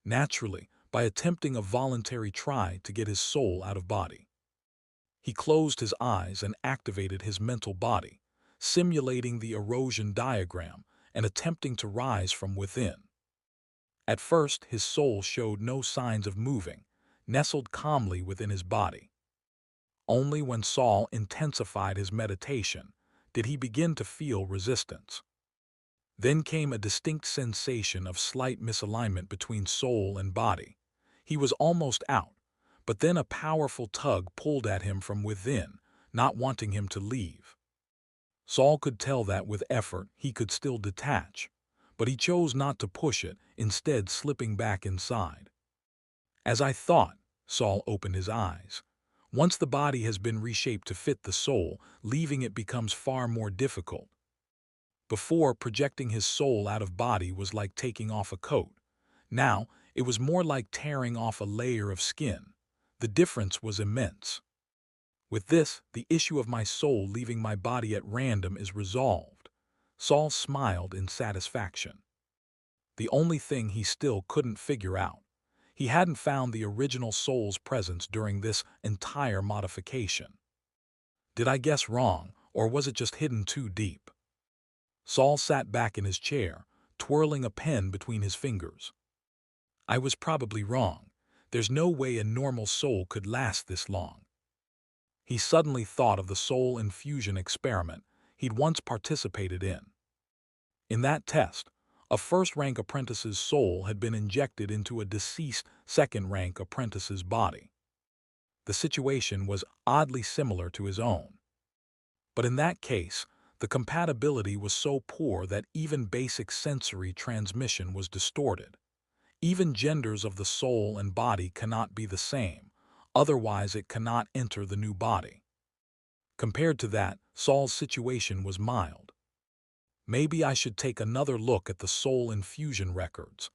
Naturally, by attempting a voluntary try to get his soul out of body. He closed his eyes and activated his mental body, simulating the erosion diagram and attempting to rise from within. At first, his soul showed no signs of moving, nestled calmly within his body. Only when Saul intensified his meditation did he begin to feel resistance. Then came a distinct sensation of slight misalignment between soul and body. He was almost out, but then a powerful tug pulled at him from within, not wanting him to leave. Saul could tell that with effort he could still detach, but he chose not to push it, instead slipping back inside. As I thought, Saul opened his eyes. Once the body has been reshaped to fit the soul, leaving it becomes far more difficult. Before, projecting his soul out of body was like taking off a coat. Now, it was more like tearing off a layer of skin. The difference was immense. With this, the issue of my soul leaving my body at random is resolved. Saul smiled in satisfaction. The only thing he still couldn't figure out. He hadn't found the original soul's presence during this entire modification. Did I guess wrong, or was it just hidden too deep? Saul sat back in his chair, twirling a pen between his fingers. I was probably wrong. There's no way a normal soul could last this long. He suddenly thought of the soul infusion experiment he'd once participated in. In that test, a first-rank apprentice's soul had been injected into a deceased second-rank apprentice's body. The situation was oddly similar to his own. But in that case, the compatibility was so poor that even basic sensory transmission was distorted. Even genders of the soul and body cannot be the same, otherwise it cannot enter the new body. Compared to that, Saul's situation was mild. Maybe I should take another look at the soul infusion records.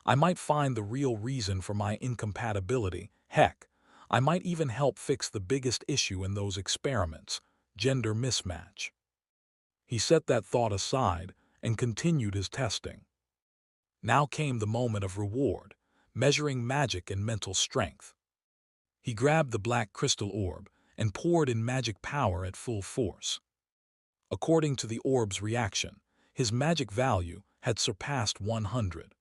I might find the real reason for my incompatibility. Heck, I might even help fix the biggest issue in those experiments, gender mismatch. He set that thought aside and continued his testing. Now came the moment of reward, measuring magic and mental strength. He grabbed the black crystal orb and poured in magic power at full force. According to the orb's reaction, his magic value had surpassed 100.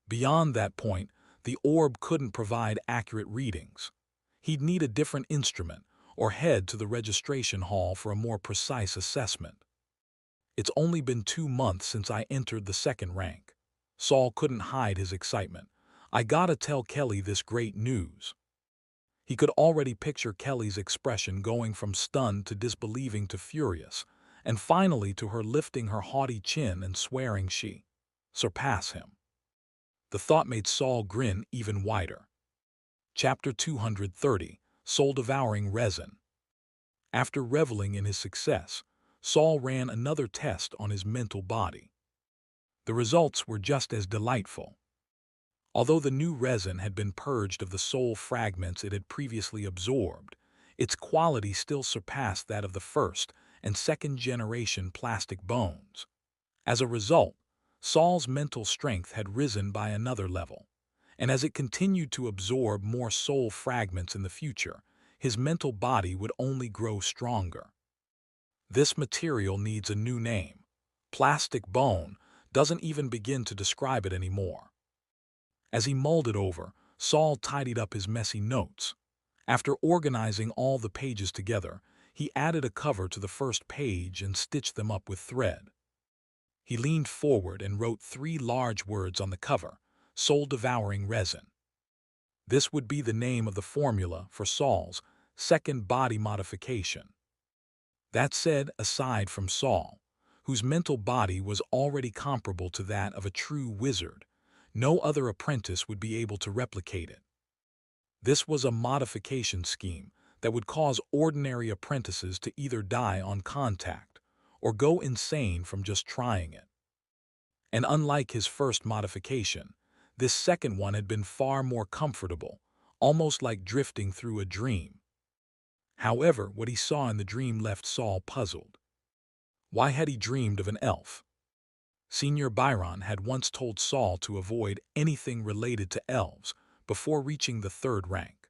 Beyond that point, the orb couldn't provide accurate readings. He'd need a different instrument or head to the registration hall for a more precise assessment. It's only been 2 months since I entered the second rank. Saul couldn't hide his excitement. I gotta tell Kelly this great news. He could already picture Kelly's expression going from stunned to disbelieving to furious, and finally to her lifting her haughty chin and swearing she surpass him. The thought made Saul grin even wider. Chapter 230, Soul-Devouring Resin. After reveling in his success, Saul ran another test on his mental body. The results were just as delightful. Although the new resin had been purged of the soul fragments it had previously absorbed, its quality still surpassed that of the first and second-generation plastic bones. As a result, Saul's mental strength had risen by another level, and as it continued to absorb more soul fragments in the future, his mental body would only grow stronger. This material needs a new name. Plastic bone doesn't even begin to describe it anymore. As he mulled it over, Saul tidied up his messy notes. After organizing all the pages together, he added a cover to the first page and stitched them up with thread. He leaned forward and wrote 3 large words on the cover: Soul-Devouring Resin. This would be the name of the formula for Saul's second body modification. That said, aside from Saul, whose mental body was already comparable to that of a true wizard, no other apprentice would be able to replicate it. This was a modification scheme that would cause ordinary apprentices to either die on contact or go insane from just trying it. And unlike his first modification, this second one had been far more comfortable, almost like drifting through a dream. However, what he saw in the dream left Saul puzzled. Why had he dreamed of an elf? Senior Byron had once told Saul to avoid anything related to elves before reaching the third rank.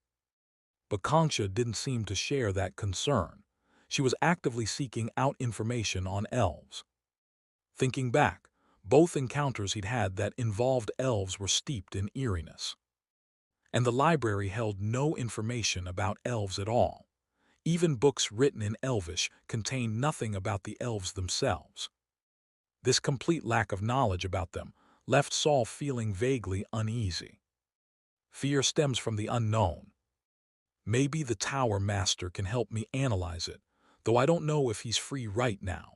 But Concha didn't seem to share that concern. She was actively seeking out information on elves. Thinking back, both encounters he'd had that involved elves were steeped in eeriness. And the library held no information about elves at all. Even books written in Elvish contained nothing about the elves themselves. This complete lack of knowledge about them left Saul feeling vaguely uneasy. Fear stems from the unknown. Maybe the Tower Master can help me analyze it, though I don't know if he's free right now.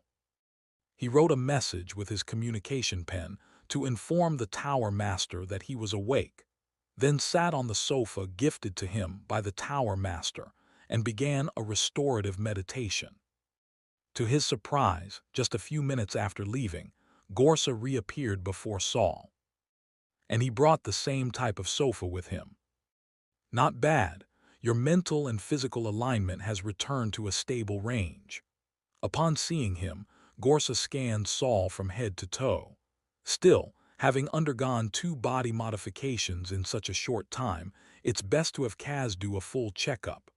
He wrote a message with his communication pen to inform the Tower Master that he was awake, then sat on the sofa gifted to him by the Tower Master and began a restorative meditation. To his surprise, just a few minutes after leaving, Gorsa reappeared before Saul. And he brought the same type of sofa with him. Not bad. Your mental and physical alignment has returned to a stable range. Upon seeing him, Gorsa scanned Saul from head to toe. Still, having undergone 2 body modifications in such a short time, it's best to have Kaz do a full checkup.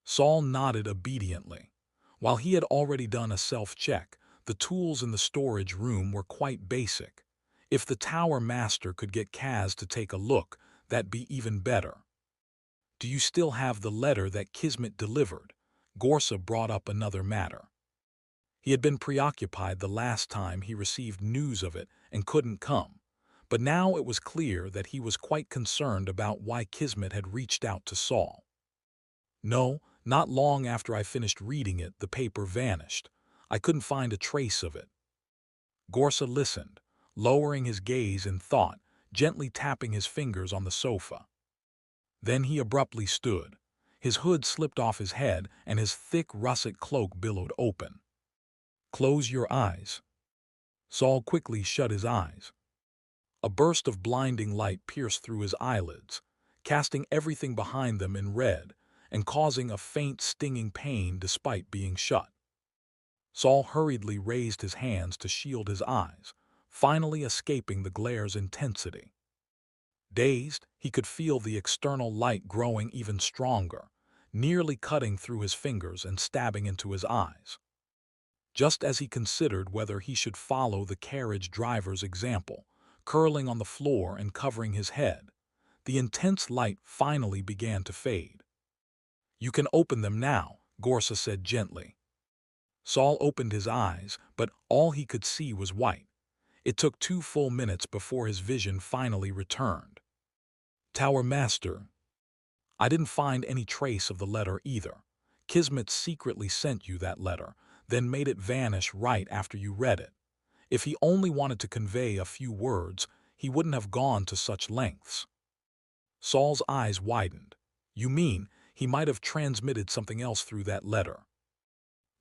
Saul nodded obediently. While he had already done a self-check, the tools in the storage room were quite basic. If the Tower Master could get Kaz to take a look, that'd be even better. Do you still have the letter that Kismet delivered? Gorsa brought up another matter. He had been preoccupied the last time he received news of it and couldn't come, but now it was clear that he was quite concerned about why Kismet had reached out to Saul. No, not long after I finished reading it, the paper vanished. I couldn't find a trace of it. Gorsa listened, lowering his gaze in thought, gently tapping his fingers on the sofa. Then he abruptly stood. His hood slipped off his head and his thick russet cloak billowed open. Close your eyes. Saul quickly shut his eyes. A burst of blinding light pierced through his eyelids, casting everything behind them in red and causing a faint stinging pain despite being shut. Saul hurriedly raised his hands to shield his eyes, finally escaping the glare's intensity. Dazed, he could feel the external light growing even stronger, nearly cutting through his fingers and stabbing into his eyes. Just as he considered whether he should follow the carriage driver's example, curling on the floor and covering his head, the intense light finally began to fade. You can open them now, Gorsa said gently. Saul opened his eyes, but all he could see was white. It took 2 full minutes before his vision finally returned. Tower Master. I didn't find any trace of the letter either. Kismet secretly sent you that letter, then made it vanish right after you read it. If he only wanted to convey a few words, he wouldn't have gone to such lengths. Saul's eyes widened. You mean he might have transmitted something else through that letter?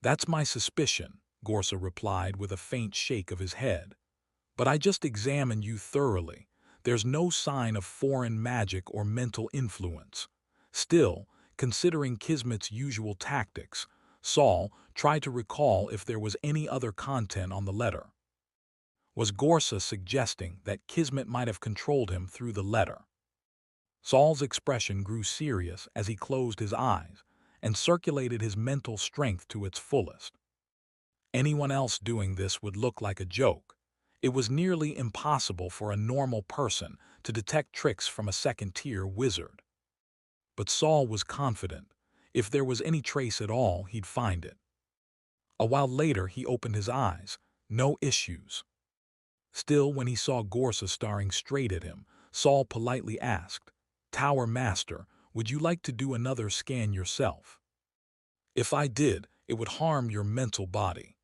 That's my suspicion, Gorsa replied with a faint shake of his head. But I just examined you thoroughly. There's no sign of foreign magic or mental influence. Still, considering Kismet's usual tactics, Saul tried to recall if there was any other content on the letter. Was Gorsa suggesting that Kismet might have controlled him through the letter? Saul's expression grew serious as he closed his eyes and circulated his mental strength to its fullest. Anyone else doing this would look like a joke. It was nearly impossible for a normal person to detect tricks from a second-tier wizard. But Saul was confident. If there was any trace at all, he'd find it. A while later, he opened his eyes. No issues. Still, when he saw Gorsa staring straight at him, Saul politely asked, Tower Master, would you like to do another scan yourself? If I did, it would harm your mental body.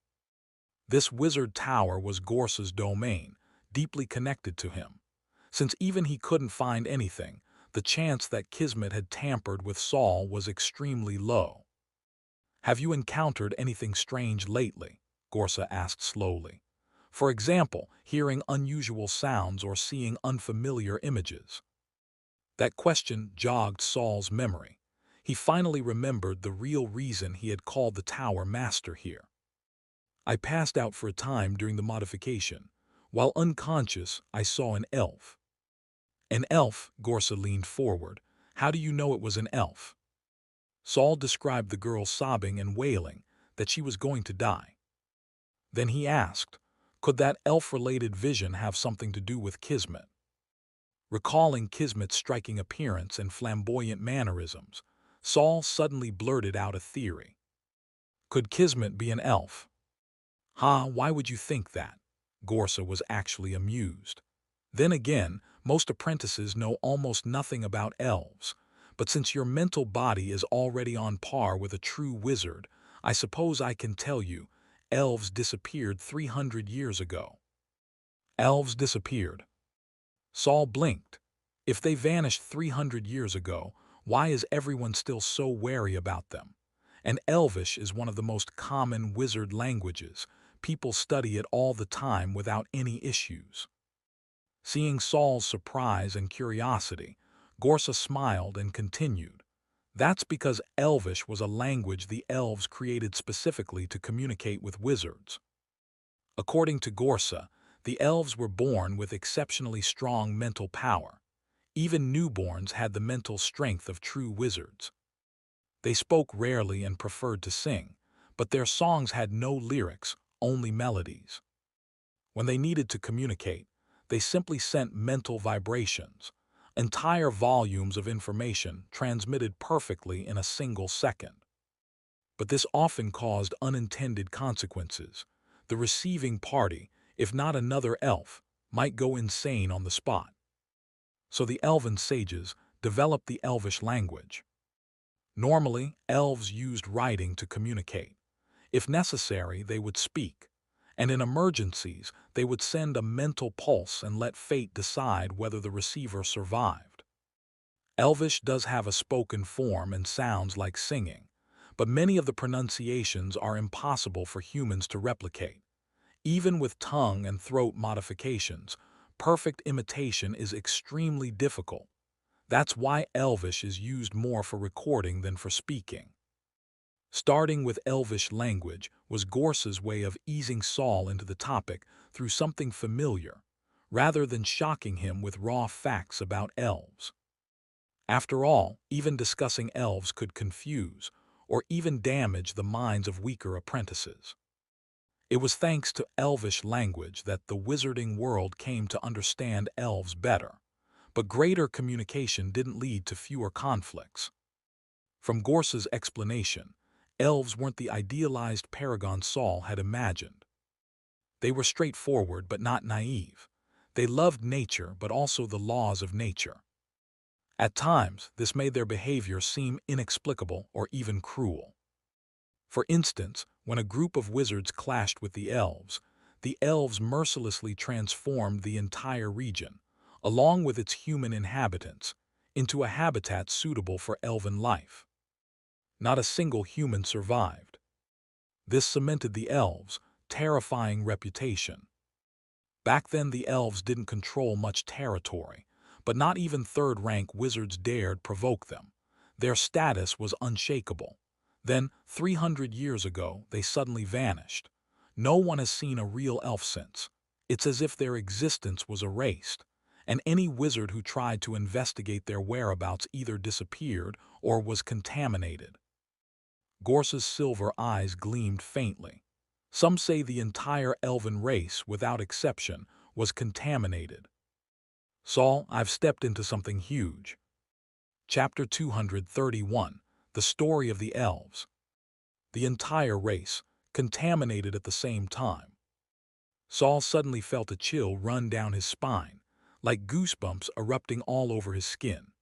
This wizard tower was Gorsa's domain, deeply connected to him. Since even he couldn't find anything, the chance that Kismet had tampered with Saul was extremely low. Have you encountered anything strange lately? Gorsa asked slowly. For example, hearing unusual sounds or seeing unfamiliar images. That question jogged Saul's memory. He finally remembered the real reason he had called the Tower Master here. I passed out for a time during the modification. While unconscious, I saw an elf. An elf? Gorsa leaned forward. How do you know it was an elf? Saul described the girl sobbing and wailing that she was going to die. Then he asked, could that elf-related vision have something to do with Kismet? Recalling Kismet's striking appearance and flamboyant mannerisms, Saul suddenly blurted out a theory. Could Kismet be an elf? Ha, why would you think that? Gorsa was actually amused. Then again, most apprentices know almost nothing about elves, but since your mental body is already on par with a true wizard, I suppose I can tell you, elves disappeared 300 years ago. Elves disappeared. Saul blinked. If they vanished 300 years ago, why is everyone still so wary about them? And Elvish is one of the most common wizard languages. People study it all the time without any issues. Seeing Saul's surprise and curiosity, Gorsa smiled and continued. That's because Elvish was a language the elves created specifically to communicate with wizards. According to Gorsa, the elves were born with exceptionally strong mental power. Even newborns had the mental strength of true wizards. They spoke rarely and preferred to sing, but their songs had no lyrics, only melodies. When they needed to communicate, they simply sent mental vibrations, entire volumes of information transmitted perfectly in a single second. But this often caused unintended consequences. The receiving party, if not another elf, might go insane on the spot. So the elven sages developed the Elvish language. Normally, elves used writing to communicate. If necessary, they would speak. And in emergencies, they would send a mental pulse and let fate decide whether the receiver survived. Elvish does have a spoken form and sounds like singing, but many of the pronunciations are impossible for humans to replicate. Even with tongue and throat modifications, perfect imitation is extremely difficult. That's why Elvish is used more for recording than for speaking. Starting with Elvish language was Gorsa's way of easing Saul into the topic through something familiar, rather than shocking him with raw facts about elves. After all, even discussing elves could confuse or even damage the minds of weaker apprentices. It was thanks to Elvish language that the wizarding world came to understand elves better, but greater communication didn't lead to fewer conflicts. From Gorsa's explanation, elves weren't the idealized paragon Saul had imagined. They were straightforward but not naive. They loved nature but also the laws of nature. At times, this made their behavior seem inexplicable or even cruel. For instance, when a group of wizards clashed with the elves mercilessly transformed the entire region, along with its human inhabitants, into a habitat suitable for elven life. Not a single human survived. This cemented the elves' terrifying reputation. Back then the elves didn't control much territory, but not even third-rank wizards dared provoke them. Their status was unshakable. Then, 300 years ago, they suddenly vanished. No one has seen a real elf since. It's as if their existence was erased, and any wizard who tried to investigate their whereabouts either disappeared or was contaminated. Gorsa's silver eyes gleamed faintly. Some say the entire elven race, without exception, was contaminated. Saul, I've stepped into something huge. Chapter 231, The Story of the Elves. The entire race, contaminated at the same time. Saul suddenly felt a chill run down his spine, like goosebumps erupting all over his skin.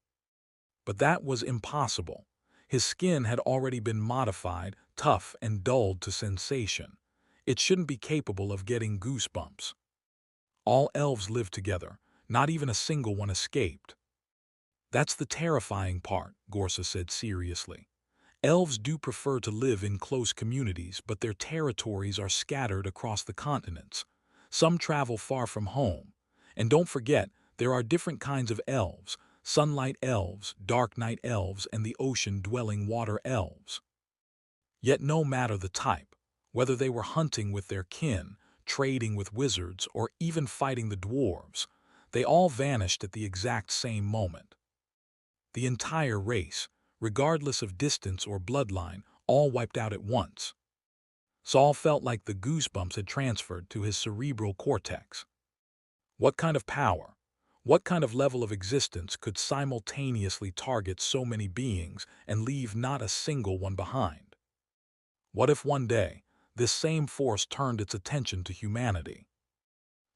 But that was impossible. His skin had already been modified, tough, and dulled to sensation. It shouldn't be capable of getting goosebumps. All elves lived together. Not even a single one escaped. That's the terrifying part, Gorsa said seriously. Elves do prefer to live in close communities, but their territories are scattered across the continents. Some travel far from home. And don't forget, there are different kinds of elves: sunlight elves, dark night elves, and the ocean-dwelling water elves. Yet no matter the type, whether they were hunting with their kin, trading with wizards, or even fighting the dwarves, they all vanished at the exact same moment. The entire race, regardless of distance or bloodline, all wiped out at once. Saul felt like the goosebumps had transferred to his cerebral cortex. What kind of power, what kind of level of existence could simultaneously target so many beings and leave not a single one behind? What if one day, this same force turned its attention to humanity?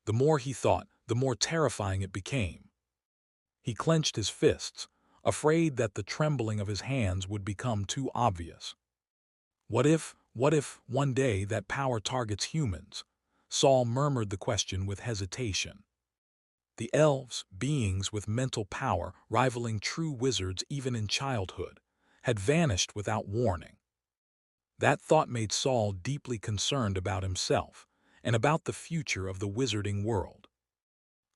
The more he thought, the more terrifying it became. He clenched his fists, afraid that the trembling of his hands would become too obvious. What if one day that power targets humans? Saul murmured the question with hesitation. The elves, beings with mental power rivaling true wizards even in childhood, had vanished without warning. That thought made Saul deeply concerned about himself and about the future of the wizarding world.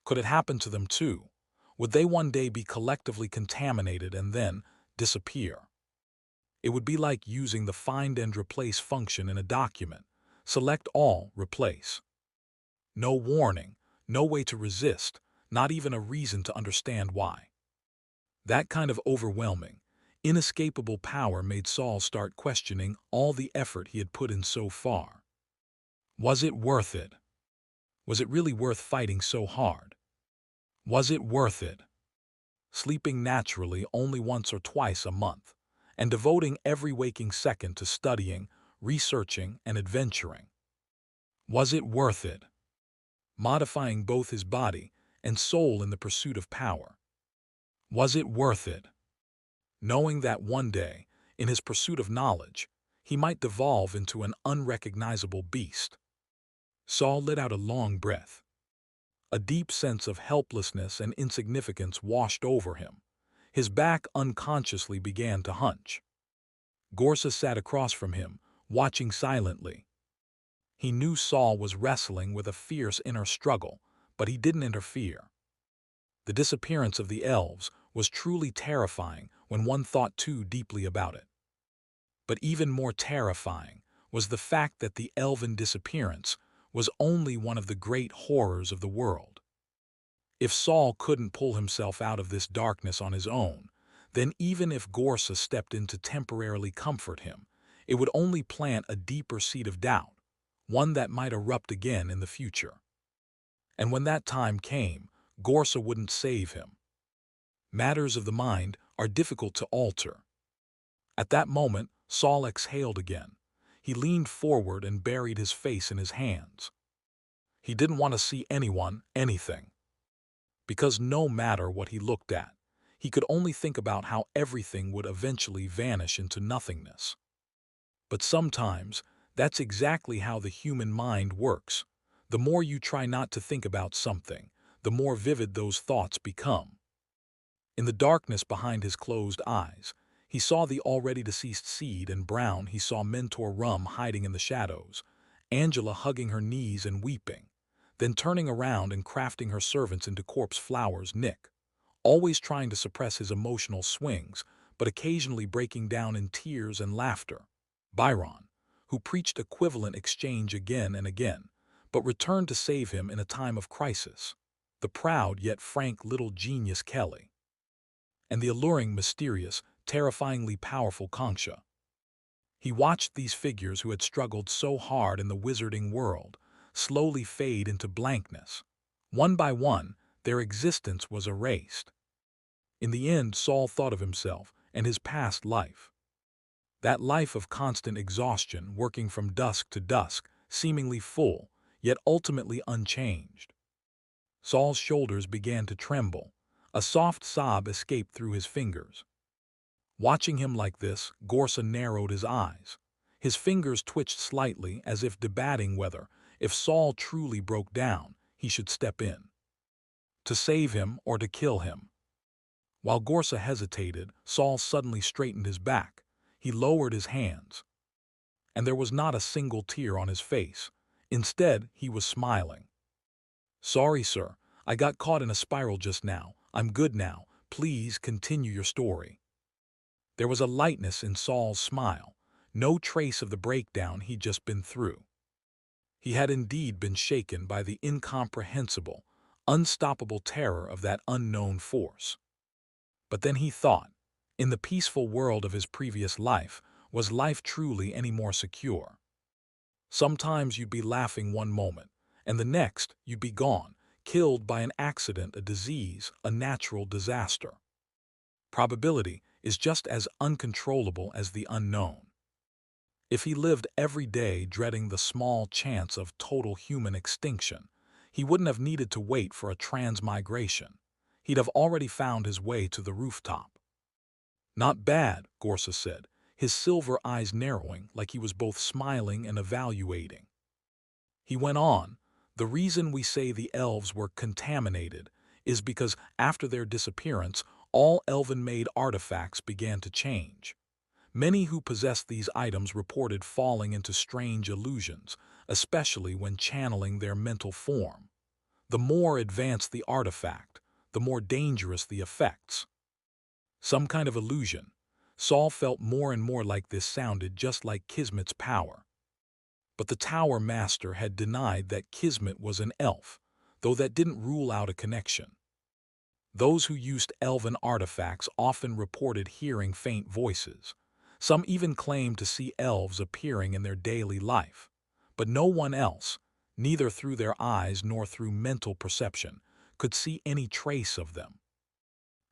Could it happen to them too? Would they one day be collectively contaminated and then disappear? It would be like using the find and replace function in a document. Select all, replace. No warning, no way to resist, not even a reason to understand why. That kind of overwhelming, inescapable power made Saul start questioning all the effort he had put in so far. Was it worth it? Was it really worth fighting so hard? Was it worth it? Sleeping naturally only once or twice a month, and devoting every waking second to studying, researching, and adventuring. Was it worth it? Modifying both his body and soul in the pursuit of power. Was it worth it? Knowing that one day, in his pursuit of knowledge, he might devolve into an unrecognizable beast. Saul let out a long breath. A deep sense of helplessness and insignificance washed over him. His back unconsciously began to hunch. Gorsa sat across from him, watching silently. He knew Saul was wrestling with a fierce inner struggle, but he didn't interfere. The disappearance of the elves was truly terrifying when one thought too deeply about it. But even more terrifying was the fact that the elven disappearance was only one of the great horrors of the world. If Saul couldn't pull himself out of this darkness on his own, then even if Gorsa stepped in to temporarily comfort him, it would only plant a deeper seed of doubt, one that might erupt again in the future. And when that time came, Gorsa wouldn't save him. Matters of the mind are difficult to alter. At that moment, Saul exhaled again. He leaned forward and buried his face in his hands. He didn't want to see anyone, anything. Because no matter what he looked at, he could only think about how everything would eventually vanish into nothingness. But sometimes, that's exactly how the human mind works. The more you try not to think about something, the more vivid those thoughts become. In the darkness behind his closed eyes, he saw the already deceased Seed, and Brown he saw Mentor Rum hiding in the shadows, Angela hugging her knees and weeping, then turning around and crafting her servants into corpse flowers. Nick, always trying to suppress his emotional swings, but occasionally breaking down in tears and laughter. Byron, who preached equivalent exchange again and again, but returned to save him in a time of crisis. The proud yet frank little genius Kelly. And the alluring, mysterious, terrifyingly powerful Concha. He watched these figures who had struggled so hard in the wizarding world slowly fade into blankness. One by one, their existence was erased. In the end, Saul thought of himself and his past life. That life of constant exhaustion, working from dusk to dusk, seemingly full, yet ultimately unchanged. Saul's shoulders began to tremble. A soft sob escaped through his fingers. Watching him like this, Gorsa narrowed his eyes. His fingers twitched slightly as if debating whether, if Saul truly broke down, he should step in. To save him or to kill him. While Gorsa hesitated, Saul suddenly straightened his back. He lowered his hands. And there was not a single tear on his face. Instead, he was smiling. "Sorry, sir. I got caught in a spiral just now. I'm good now. Please continue your story." There was a lightness in Saul's smile, no trace of the breakdown he'd just been through. He had indeed been shaken by the incomprehensible, unstoppable terror of that unknown force. But then he thought, In the peaceful world of his previous life, was life truly any more secure? Sometimes you'd be laughing one moment, and the next you'd be gone, killed by an accident, a disease, a natural disaster. Probability is just as uncontrollable as the unknown. If he lived every day dreading the small chance of total human extinction, he wouldn't have needed to wait for a transmigration. He'd have already found his way to the rooftop. Not bad, Gorsa said, his silver eyes narrowing like he was both smiling and evaluating. He went on, the reason we say the elves were contaminated is because after their disappearance, all elven-made artifacts began to change. Many who possessed these items reported falling into strange illusions, especially when channeling their mental form. The more advanced the artifact, the more dangerous the effects. Some kind of illusion. Saul felt more and more like this sounded just like Kismet's power. But the Tower Master had denied that Kismet was an elf, though that didn't rule out a connection. Those who used elven artifacts often reported hearing faint voices. Some even claimed to see elves appearing in their daily life. But no one else, neither through their eyes nor through mental perception, could see any trace of them.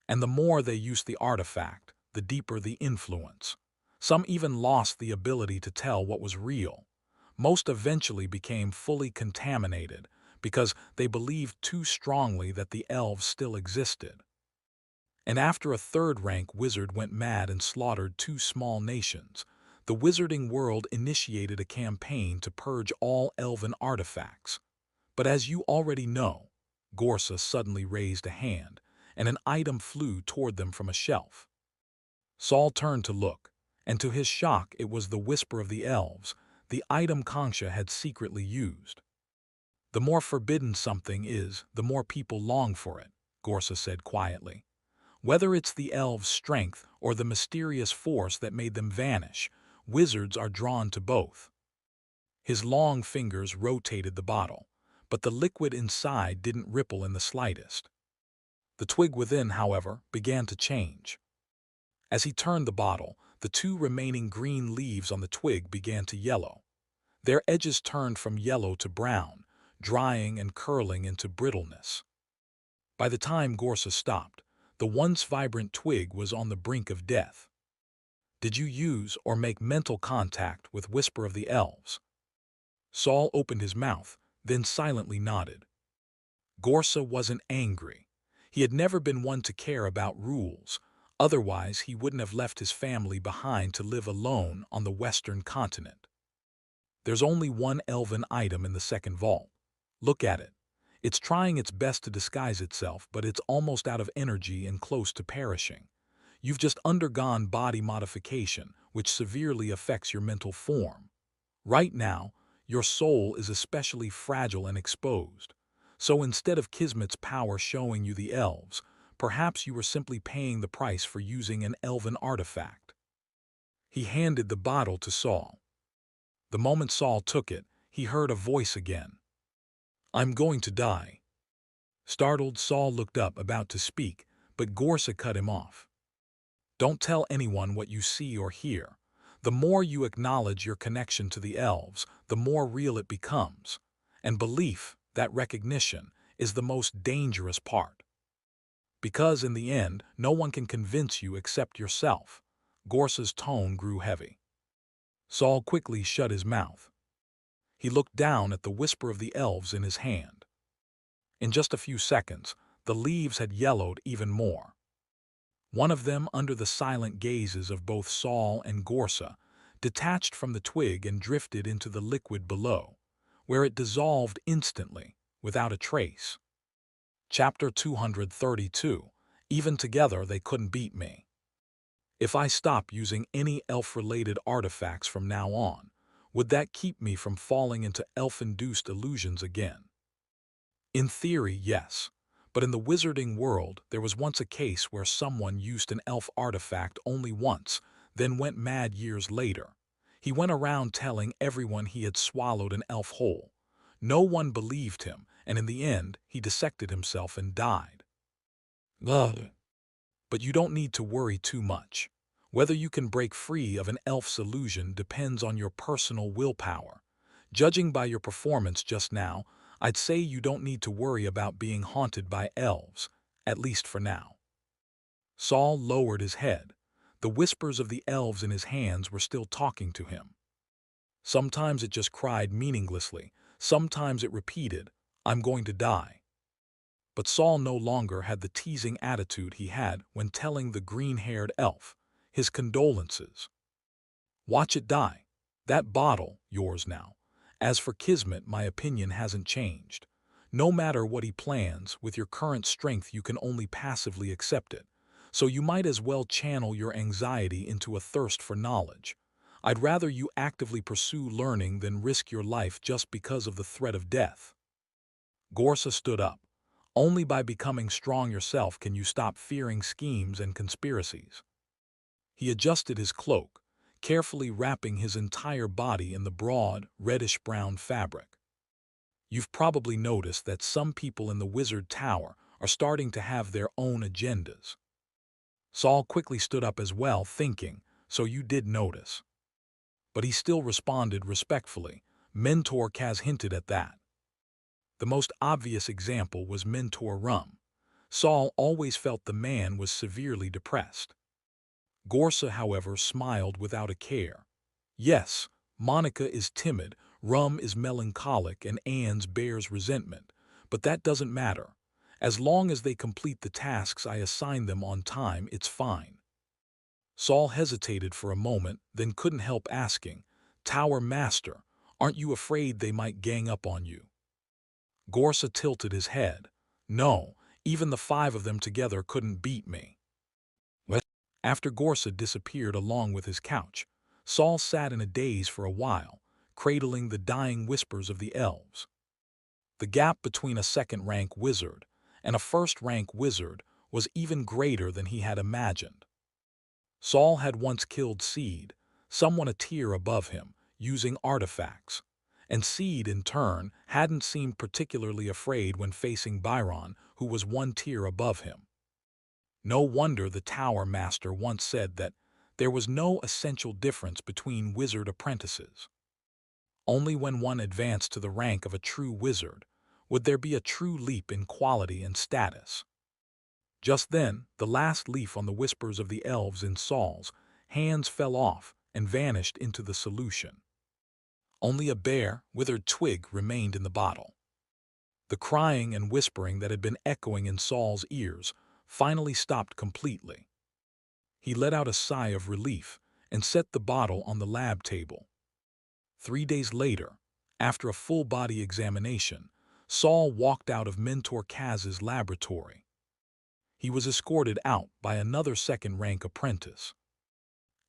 And the more they used the artifact, the deeper the influence. Some even lost the ability to tell what was real. Most eventually became fully contaminated because they believed too strongly that the elves still existed. And after a third-rank wizard went mad and slaughtered 2 small nations, the wizarding world initiated a campaign to purge all elven artifacts. But as you already know, Gorsa suddenly raised a hand, and an item flew toward them from a shelf. Saul turned to look, and to his shock it was the whisper of the elves, the item Concha had secretly used. The more forbidden something is, the more people long for it, Gorsa said quietly. Whether it's the elves' strength or the mysterious force that made them vanish, wizards are drawn to both. His long fingers rotated the bottle, but the liquid inside didn't ripple in the slightest. The twig within, however, began to change. As he turned the bottle, the 2 remaining green leaves on the twig began to yellow. Their edges turned from yellow to brown, drying and curling into brittleness. By the time Gorsa stopped, the once vibrant twig was on the brink of death. Did you use or make mental contact with Whisper of the Elves? Saul opened his mouth, then silently nodded. Gorsa wasn't angry. He had never been one to care about rules. Otherwise, he wouldn't have left his family behind to live alone on the western continent. There's only one elven item in the second vault. Look at it. It's trying its best to disguise itself, but it's almost out of energy and close to perishing. You've just undergone body modification, which severely affects your mental form. Right now, your soul is especially fragile and exposed. So instead of Kismet's power showing you the elves, perhaps you were simply paying the price for using an elven artifact. He handed the bottle to Saul. The moment Saul took it, he heard a voice again. I'm going to die. Startled, Saul looked up, about to speak, but Gorsa cut him off. Don't tell anyone what you see or hear. The more you acknowledge your connection to the elves, the more real it becomes. And belief, that recognition, is the most dangerous part. Because in the end, no one can convince you except yourself. Gorsa's tone grew heavy. Saul quickly shut his mouth. He looked down at the whisper of the elves in his hand. In just a few seconds, the leaves had yellowed even more. One of them, under the silent gazes of both Saul and Gorsa, detached from the twig and drifted into the liquid below, where it dissolved instantly, without a trace. Chapter 232. Even together they couldn't beat me. If I stop using any elf-related artifacts from now on, would that keep me from falling into elf-induced illusions again? In theory, yes. But in the wizarding world, there was once a case where someone used an elf artifact only once, then went mad years later. He went around telling everyone he had swallowed an elf whole. No one believed him, and in the end, he dissected himself and died. Ugh. But you don't need to worry too much. Whether you can break free of an elf's illusion depends on your personal willpower. Judging by your performance just now, I'd say you don't need to worry about being haunted by elves, at least for now. Saul lowered his head. The whispers of the elves in his hands were still talking to him. Sometimes it just cried meaninglessly, sometimes it repeated, "I'm going to die." But Saul no longer had the teasing attitude he had when telling the green-haired elf his condolences. "Watch it die. That bottle, yours now. As for Kismet, my opinion hasn't changed. No matter what he plans, with your current strength you can only passively accept it. So you might as well channel your anxiety into a thirst for knowledge. I'd rather you actively pursue learning than risk your life just because of the threat of death." Gorsa stood up. Only by becoming strong yourself can you stop fearing schemes and conspiracies. He adjusted his cloak, carefully wrapping his entire body in the broad, reddish-brown fabric. You've probably noticed that some people in the Wizard Tower are starting to have their own agendas. Saul quickly stood up as well, thinking, "So you did notice." But he still responded respectfully. Mentor Kaz hinted at that. The most obvious example was Mentor Rum. Saul always felt the man was severely depressed. Gorsa, however, smiled without a care. "Yes, Monica is timid, Rum is melancholic, and Anne's bears resentment, but that doesn't matter. As long as they complete the tasks I assign them on time, it's fine." Saul hesitated for a moment, then couldn't help asking, "Tower Master, aren't you afraid they might gang up on you?" Gorsa tilted his head. "No, even the 5 of them together couldn't beat me." What? After Gorsa disappeared along with his couch, Saul sat in a daze for a while, cradling the dying whispers of the elves. The gap between a second-rank wizard and a first-rank wizard was even greater than he had imagined. Saul had once killed Seed, someone a tier above him, using artifacts, and Seed, in turn, hadn't seemed particularly afraid when facing Byron, who was 1 tier above him. No wonder the Tower Master once said that there was no essential difference between wizard apprentices. Only when one advanced to the rank of a true wizard would there be a true leap in quality and status. Just then, the last leaf on the whispers of the elves in Saul's hands fell off and vanished into the solution. Only a bare, withered twig remained in the bottle. The crying and whispering that had been echoing in Saul's ears finally stopped completely. He let out a sigh of relief and set the bottle on the lab table. 3 days later, after a full-body examination, Saul walked out of Mentor Kaz's laboratory. He was escorted out by another second-rank apprentice.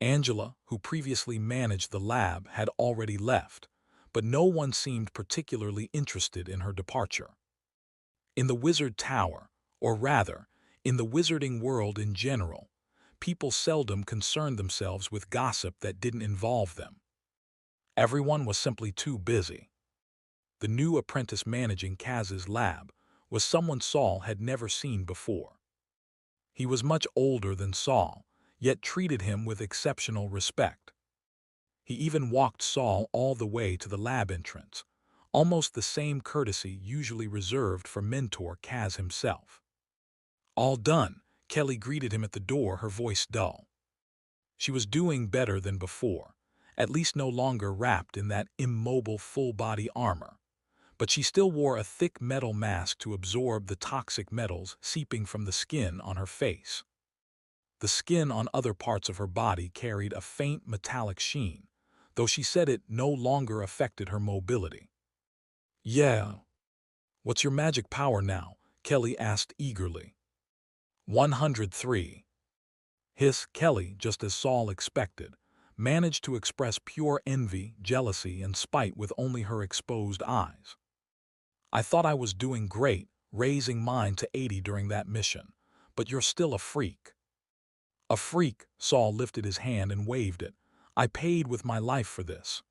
Angela, who previously managed the lab, had already left, but no one seemed particularly interested in her departure. In the Wizard Tower, or rather, in the wizarding world in general, people seldom concerned themselves with gossip that didn't involve them. Everyone was simply too busy. The new apprentice managing Kaz's lab was someone Saul had never seen before. He was much older than Saul, yet treated him with exceptional respect. He even walked Saul all the way to the lab entrance, almost the same courtesy usually reserved for Mentor Kaz himself. "All done," Kelly greeted him at the door, her voice dull. She was doing better than before, at least no longer wrapped in that immobile full-body armor, but she still wore a thick metal mask to absorb the toxic metals seeping from the skin on her face. The skin on other parts of her body carried a faint metallic sheen, though she said it no longer affected her mobility. "Yeah. What's your magic power now?" Kelly asked eagerly. 103. Kelly, just as Saul expected, managed to express pure envy, jealousy, and spite with only her exposed eyes. "I thought I was doing great, raising mine to 80 during that mission, but you're still a freak." "A freak," Saul lifted his hand and waved it. "I paid with my life for this."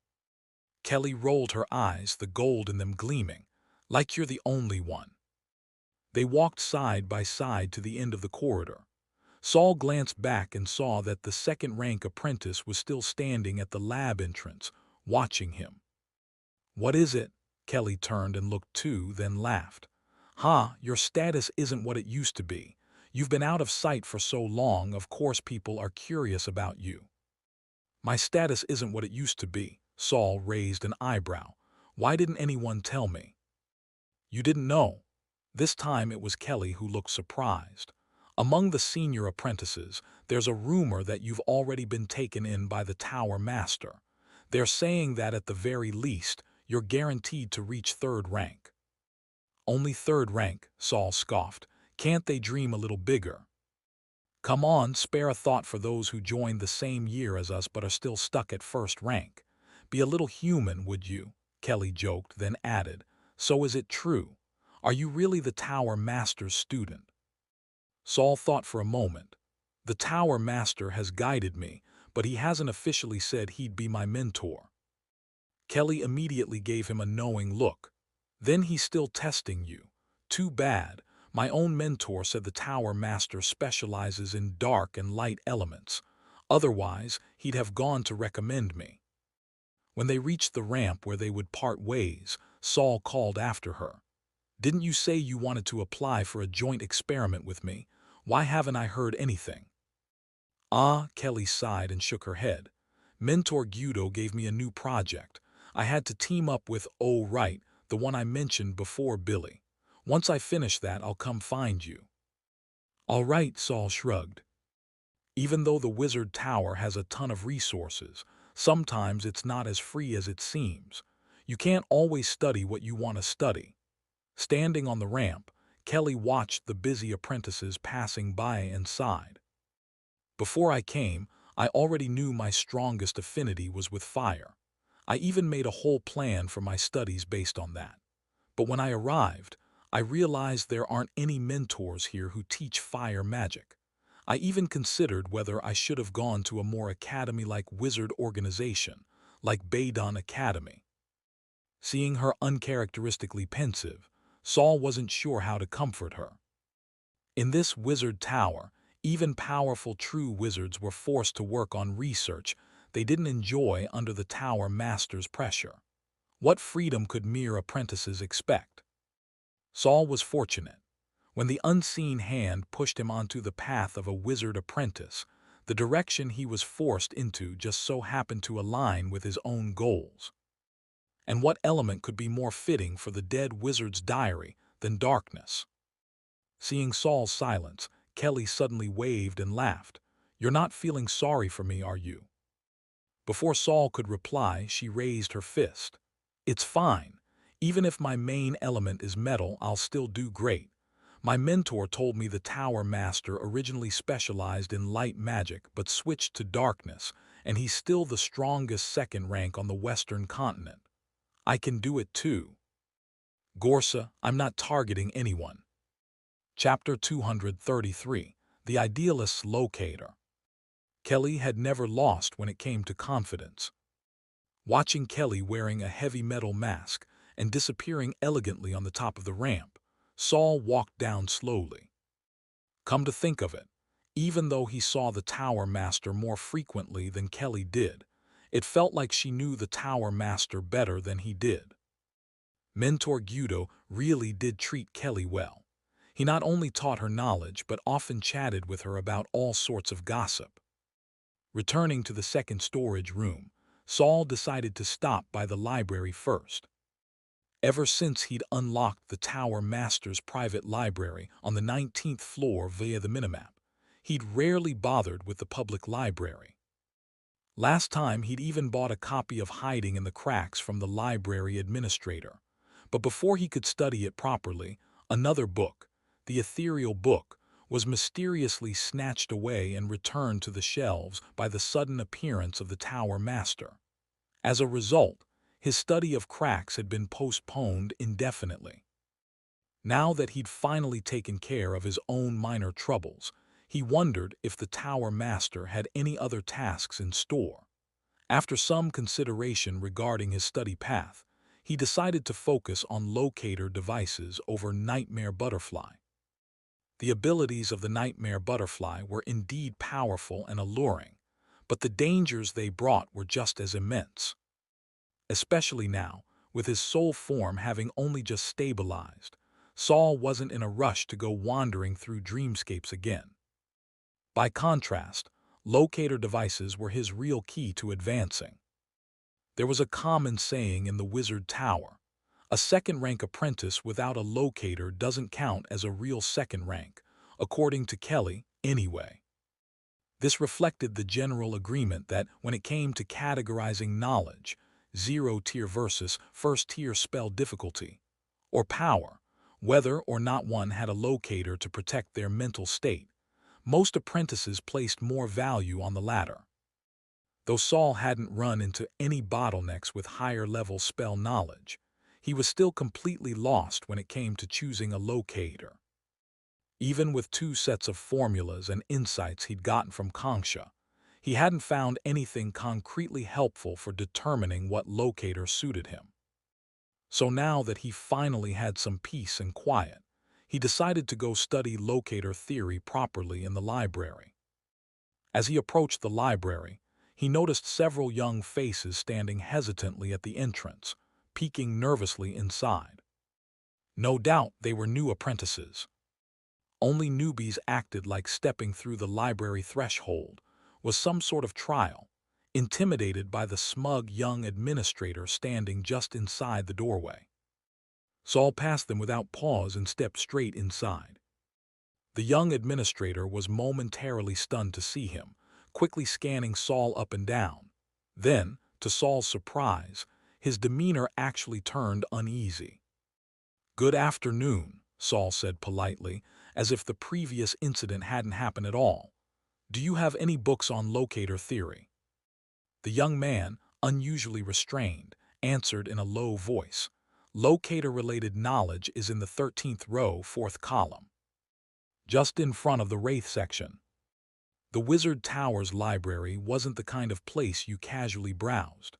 Kelly rolled her eyes, the gold in them gleaming. "Like you're the only one." They walked side by side to the end of the corridor. Saul glanced back and saw that the second-rank apprentice was still standing at the lab entrance, watching him. "What is it?" Kelly turned and looked too, then laughed. "Ha, your status isn't what it used to be. You've been out of sight for so long, of course people are curious about you." "My status isn't what it used to be." Saul raised an eyebrow. "Why didn't anyone tell me?" "You didn't know." This time it was Kelly who looked surprised. "Among the senior apprentices, there's a rumor that you've already been taken in by the Tower Master. They're saying that at the very least, you're guaranteed to reach third rank." "Only third rank," Saul scoffed. "Can't they dream a little bigger?" "Come on, spare a thought for those who joined the same year as us but are still stuck at first rank. Be a little human, would you?" Kelly joked, then added, "So is it true? Are you really the Tower Master's student?" Saul thought for a moment. "The Tower Master has guided me, but he hasn't officially said he'd be my mentor." Kelly immediately gave him a knowing look. "Then he's still testing you. Too bad. My own mentor said the Tower Master specializes in dark and light elements. Otherwise, he'd have gone to recommend me." When they reached the ramp where they would part ways, Saul called after her. "Didn't you say you wanted to apply for a joint experiment with me? Why haven't I heard anything?" "Ah," Kelly sighed and shook her head. "Mentor Guido gave me a new project. I had to team up with, oh right, the one I mentioned before, Billy. Once I finish that, I'll come find you." "All right," Saul shrugged. "Even though the Wizard Tower has a ton of resources, sometimes it's not as free as it seems. You can't always study what you want to study." Standing on the ramp, Kelly watched the busy apprentices passing by and sighed. "Before I came, I already knew my strongest affinity was with fire. I even made a whole plan for my studies based on that. But when I arrived, I realized there aren't any mentors here who teach fire magic. I even considered whether I should have gone to a more academy-like wizard organization, like Baydon Academy." Seeing her uncharacteristically pensive, Saul wasn't sure how to comfort her. In this wizard tower, even powerful true wizards were forced to work on research they didn't enjoy under the Tower Master's pressure. What freedom could mere apprentices expect? Saul was fortunate. When the unseen hand pushed him onto the path of a wizard apprentice, the direction he was forced into just so happened to align with his own goals. And what element could be more fitting for the dead wizard's diary than darkness? Seeing Saul's silence, Kelly suddenly waved and laughed. "You're not feeling sorry for me, are you?" Before Saul could reply, she raised her fist. "It's fine. Even if my main element is metal, I'll still do great. My mentor told me the Tower Master originally specialized in light magic but switched to darkness, and he's still the strongest second rank on the Western continent. I can do it too." "Gorsa, I'm not targeting anyone." Chapter 233, The Idealist's Locator. Kelly had never lost when it came to confidence. Watching Kelly wearing a heavy metal mask and disappearing elegantly on the top of the ramp, Saul walked down slowly. Come to think of it, even though he saw the Tower Master more frequently than Kelly did, it felt like she knew the Tower Master better than he did. Mentor Guido really did treat Kelly well. He not only taught her knowledge but often chatted with her about all sorts of gossip. Returning to the second storage room, Saul decided to stop by the library first. Ever since he'd unlocked the Tower Master's private library on the 19th floor via the minimap, he'd rarely bothered with the public library. Last time he'd even bought a copy of Hiding in the Cracks from the library administrator. But before he could study it properly, another book, the Ethereal Book, was mysteriously snatched away and returned to the shelves by the sudden appearance of the Tower Master. As a result, his study of cracks had been postponed indefinitely. Now that he'd finally taken care of his own minor troubles, he wondered if the Tower Master had any other tasks in store. After some consideration regarding his study path, he decided to focus on locator devices over Nightmare Butterfly. The abilities of the nightmare butterfly were indeed powerful and alluring, but the dangers they brought were just as immense. Especially now, with his soul form having only just stabilized, Saul wasn't in a rush to go wandering through dreamscapes again. By contrast, locator devices were his real key to advancing. There was a common saying in the Wizard Tower: a second-rank apprentice without a locator doesn't count as a real second rank, according to Kelly, anyway. This reflected the general agreement that when it came to categorizing knowledge, zero-tier versus first-tier spell difficulty, or power, whether or not one had a locator to protect their mental state, most apprentices placed more value on the latter. Though Saul hadn't run into any bottlenecks with higher-level spell knowledge, he was still completely lost when it came to choosing a locator. Even with 2 sets of formulas and insights he'd gotten from Kongsha, he hadn't found anything concretely helpful for determining what locator suited him. So now that he finally had some peace and quiet, he decided to go study locator theory properly in the library. As he approached the library, he noticed several young faces standing hesitantly at the entrance, peeking nervously inside. No doubt they were new apprentices. Only newbies acted like stepping through the library threshold was some sort of trial, intimidated by the smug young administrator standing just inside the doorway. Saul passed them without pause and stepped straight inside. The young administrator was momentarily stunned to see him, quickly scanning Saul up and down. Then, to Saul's surprise, his demeanor actually turned uneasy. "Good afternoon," Saul said politely, as if the previous incident hadn't happened at all. "Do you have any books on locator theory?" The young man, unusually restrained, answered in a low voice. "Locator-related knowledge is in the 13th row, 4th column, just in front of the Wraith section." The Wizard Tower's library wasn't the kind of place you casually browsed,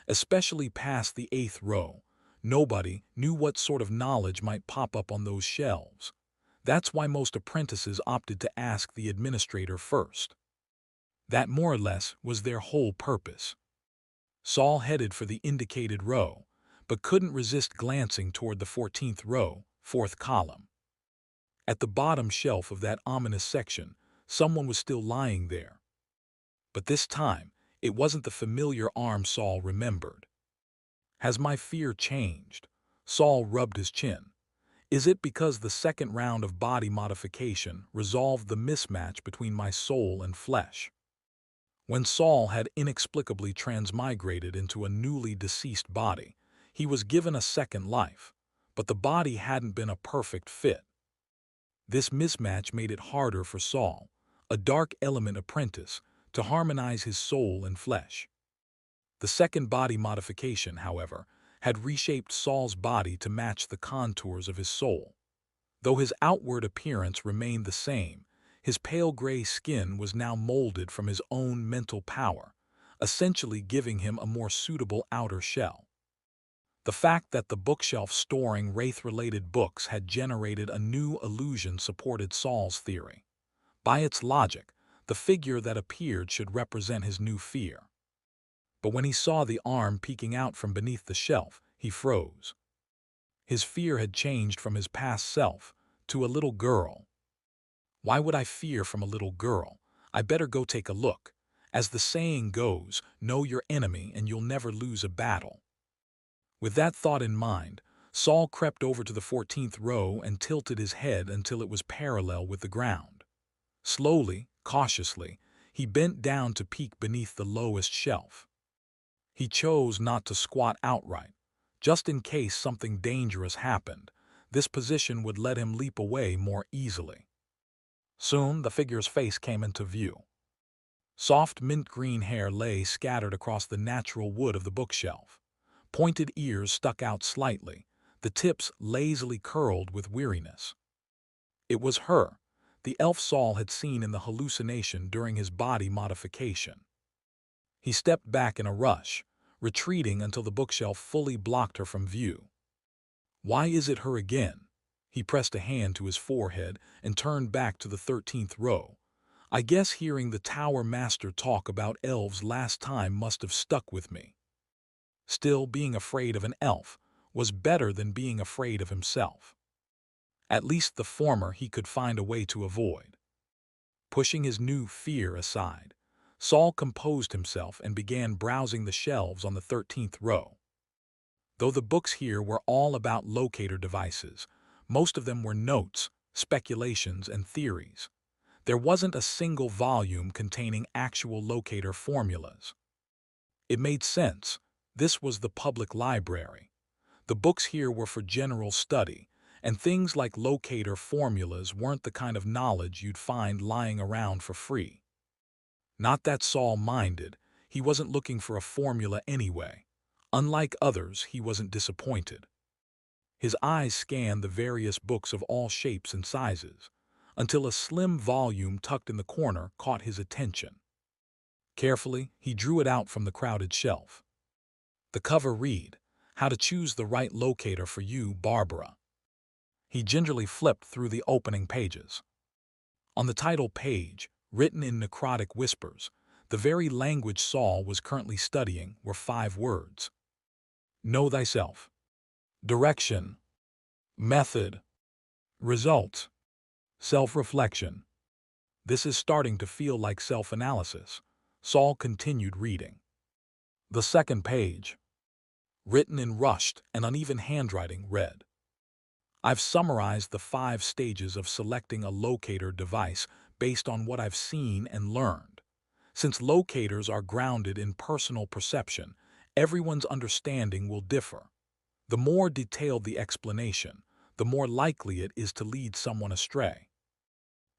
especially past the 8th row. Nobody knew what sort of knowledge might pop up on those shelves. That's why most apprentices opted to ask the administrator first. That more or less was their whole purpose. Saul headed for the indicated row, but couldn't resist glancing toward the 14th row, 4th column. At the bottom shelf of that ominous section, someone was still lying there. But this time, it wasn't the familiar arm Saul remembered. Has my fear changed? Saul rubbed his chin. Is it because the second round of body modification resolved the mismatch between my soul and flesh? When Saul had inexplicably transmigrated into a newly deceased body, he was given a second life, but the body hadn't been a perfect fit. This mismatch made it harder for Saul, a dark element apprentice, to harmonize his soul and flesh. The second body modification, however, had reshaped Saul's body to match the contours of his soul. Though his outward appearance remained the same, his pale gray skin was now molded from his own mental power, essentially giving him a more suitable outer shell. The fact that the bookshelf storing Wraith-related books had generated a new illusion supported Saul's theory. By its logic, the figure that appeared should represent his new fear. But when he saw the arm peeking out from beneath the shelf, he froze. His fear had changed from his past self to a little girl. Why would I fear from a little girl? I better go take a look. As the saying goes, know your enemy and you'll never lose a battle. With that thought in mind, Saul crept over to the 14th row and tilted his head until it was parallel with the ground. Slowly, cautiously, he bent down to peek beneath the lowest shelf. He chose not to squat outright. Just in case something dangerous happened, this position would let him leap away more easily. Soon, the figure's face came into view. Soft mint-green hair lay scattered across the natural wood of the bookshelf. Pointed ears stuck out slightly, the tips lazily curled with weariness. It was her, the elf Saul had seen in the hallucination during his body modification. He stepped back in a rush, retreating until the bookshelf fully blocked her from view. Why is it her again? He pressed a hand to his forehead and turned back to the 13th row. I guess hearing the Tower Master talk about elves last time must have stuck with me. Still, being afraid of an elf was better than being afraid of himself. At least the former he could find a way to avoid. Pushing his new fear aside, Saul composed himself and began browsing the shelves on the 13th row. Though the books here were all about locator devices, most of them were notes, speculations, and theories. There wasn't a single volume containing actual locator formulas. It made sense. This was the public library. The books here were for general study, and things like locator formulas weren't the kind of knowledge you'd find lying around for free. Not that Saul minded. He wasn't looking for a formula anyway. Unlike others, he wasn't disappointed. His eyes scanned the various books of all shapes and sizes, until a slim volume tucked in the corner caught his attention. Carefully, he drew it out from the crowded shelf. The cover read, "How to Choose the Right Locator for You, Barbara." He gingerly flipped through the opening pages. On the title page, written in necrotic whispers, the very language Saul was currently studying, were 5 words. Know thyself. Direction. Method. Results. Self-reflection. This is starting to feel like self-analysis. Saul continued reading. The second page, written in rushed and uneven handwriting, read, I've summarized the 5 stages of selecting a locator device based on what I've seen and learned. Since locators are grounded in personal perception, everyone's understanding will differ. The more detailed the explanation, the more likely it is to lead someone astray.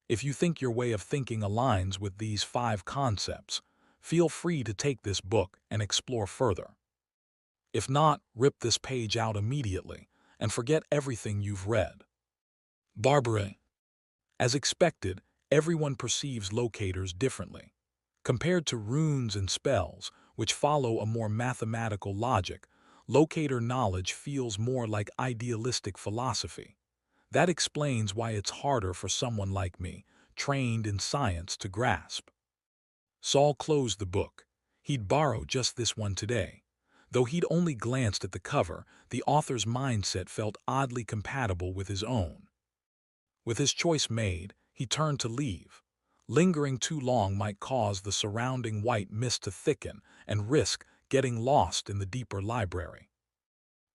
If you think your way of thinking aligns with these 5 concepts, feel free to take this book and explore further. If not, rip this page out immediately and forget everything you've read. Barbara. As expected, everyone perceives locators differently. Compared to runes and spells, which follow a more mathematical logic, locator knowledge feels more like idealistic philosophy. That explains why it's harder for someone like me, trained in science, to grasp. Saul closed the book. He'd borrow just this one today. Though he'd only glanced at the cover, the author's mindset felt oddly compatible with his own. With his choice made, he turned to leave. Lingering too long might cause the surrounding white mist to thicken and risk getting lost in the deeper library.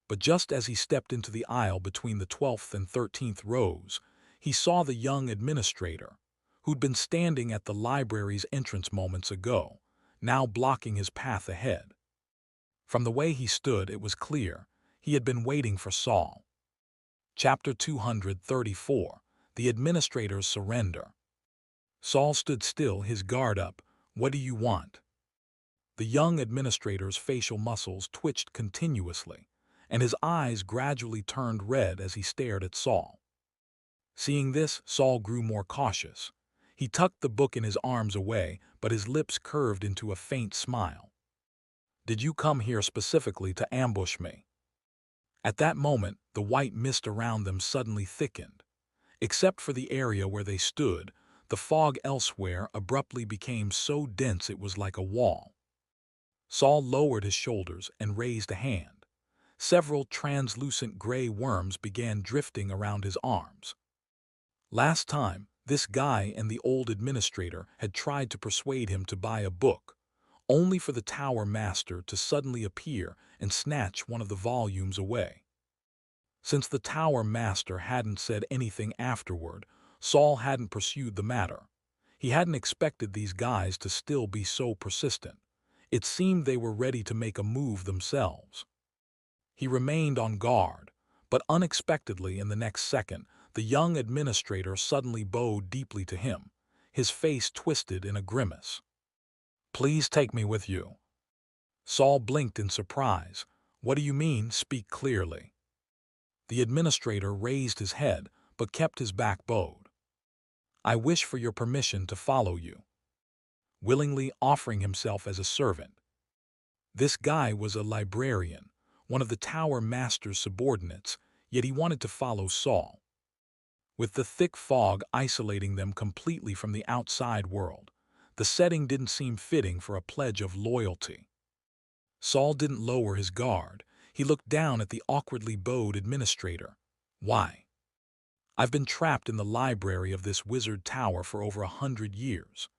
But just as he stepped into the aisle between the 12th and 13th rows, he saw the young administrator, who'd been standing at the library's entrance moments ago, now blocking his path ahead. From the way he stood, it was clear he had been waiting for Saul. Chapter 234, The Administrator's Surrender. Saul stood still, his guard up. What do you want? The young administrator's facial muscles twitched continuously, and his eyes gradually turned red as he stared at Saul. Seeing this, Saul grew more cautious. He tucked the book in his arms away, but his lips curved into a faint smile. Did you come here specifically to ambush me? At that moment, the white mist around them suddenly thickened. Except for the area where they stood, the fog elsewhere abruptly became so dense it was like a wall. Saul lowered his shoulders and raised a hand. Several translucent gray worms began drifting around his arms. Last time, this guy and the old administrator had tried to persuade him to buy a book, only for the Tower Master to suddenly appear and snatch one of the volumes away. Since the Tower Master hadn't said anything afterward, Saul hadn't pursued the matter. He hadn't expected these guys to still be so persistent. It seemed they were ready to make a move themselves. He remained on guard, but unexpectedly in the next second, the young administrator suddenly bowed deeply to him, his face twisted in a grimace. Please take me with you. Saul blinked in surprise. What do you mean? Speak clearly. The administrator raised his head, but kept his back bowed. I wish for your permission to follow you. Willingly offering himself as a servant. This guy was a librarian, one of the Tower Master's subordinates, yet he wanted to follow Saul. with the thick fog isolating them completely from the outside world. The setting didn't seem fitting for a pledge of loyalty. Saul didn't lower his guard. He looked down at the awkwardly bowed administrator. Why? I've been trapped in the library of this wizard tower for over 100 years.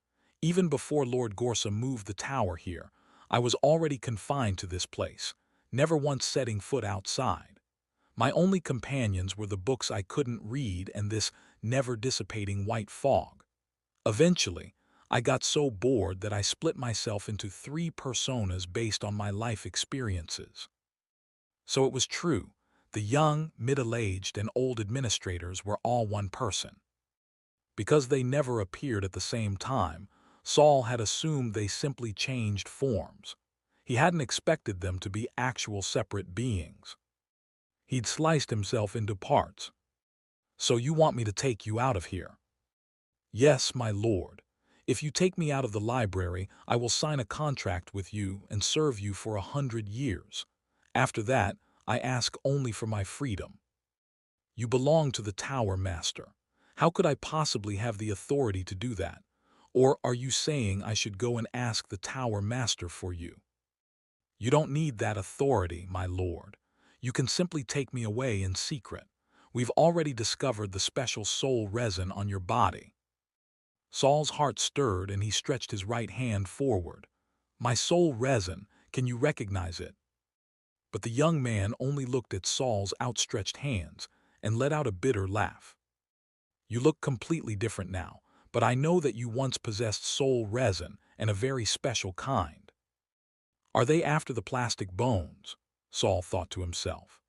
Even before Lord Gorsa moved the tower here, I was already confined to this place, never once setting foot outside. My only companions were the books I couldn't read and this never-dissipating white fog. Eventually, I got so bored that I split myself into 3 personas based on my life experiences. So it was true. The young, middle-aged, and old administrators were all one person. Because they never appeared at the same time, Saul had assumed they simply changed forms. He hadn't expected them to be actual separate beings. He'd sliced himself into parts. So you want me to take you out of here? Yes, my lord. If you take me out of the library, I will sign a contract with you and serve you for 100 years. After that, I ask only for my freedom. You belong to the Tower Master. How could I possibly have the authority to do that? Or are you saying I should go and ask the Tower Master for you? You don't need that authority, my lord. You can simply take me away in secret. We've already discovered the special soul resin on your body. Saul's heart stirred and he stretched his right hand forward. My soul resin, can you recognize it? But the young man only looked at Saul's outstretched hands and let out a bitter laugh. You look completely different now, but I know that you once possessed soul resin and a very special kind. Are they after the plastic bones? Saul thought to himself.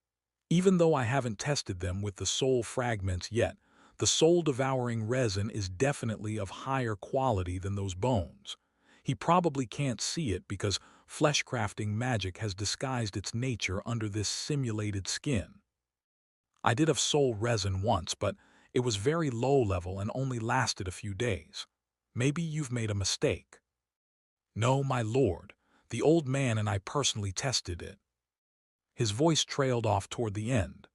Even though I haven't tested them with the soul fragments yet, the soul-devouring resin is definitely of higher quality than those bones. He probably can't see it because flesh-crafting magic has disguised its nature under this simulated skin. I did have soul resin once, but it was very low level and only lasted a few days. Maybe you've made a mistake. No, my lord. The old man and I personally tested it. His voice trailed off toward the end.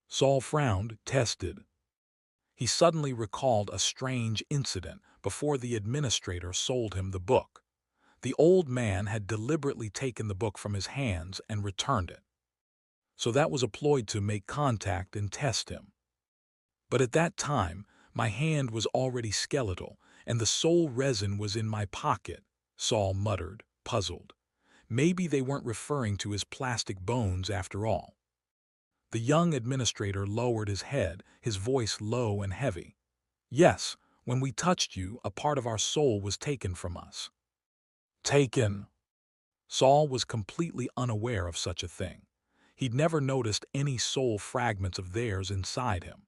Saul frowned, tested. He suddenly recalled a strange incident before the administrator sold him the book. The old man had deliberately taken the book from his hands and returned it. So that was a ploy to make contact and test him. But at that time, my hand was already skeletal, and the soul resin was in my pocket, Saul muttered, puzzled. Maybe they weren't referring to his plastic bones after all. The young administrator lowered his head, his voice low and heavy. Yes, when we touched you, a part of our soul was taken from us. Taken? Saul was completely unaware of such a thing. He'd never noticed any soul fragments of theirs inside him.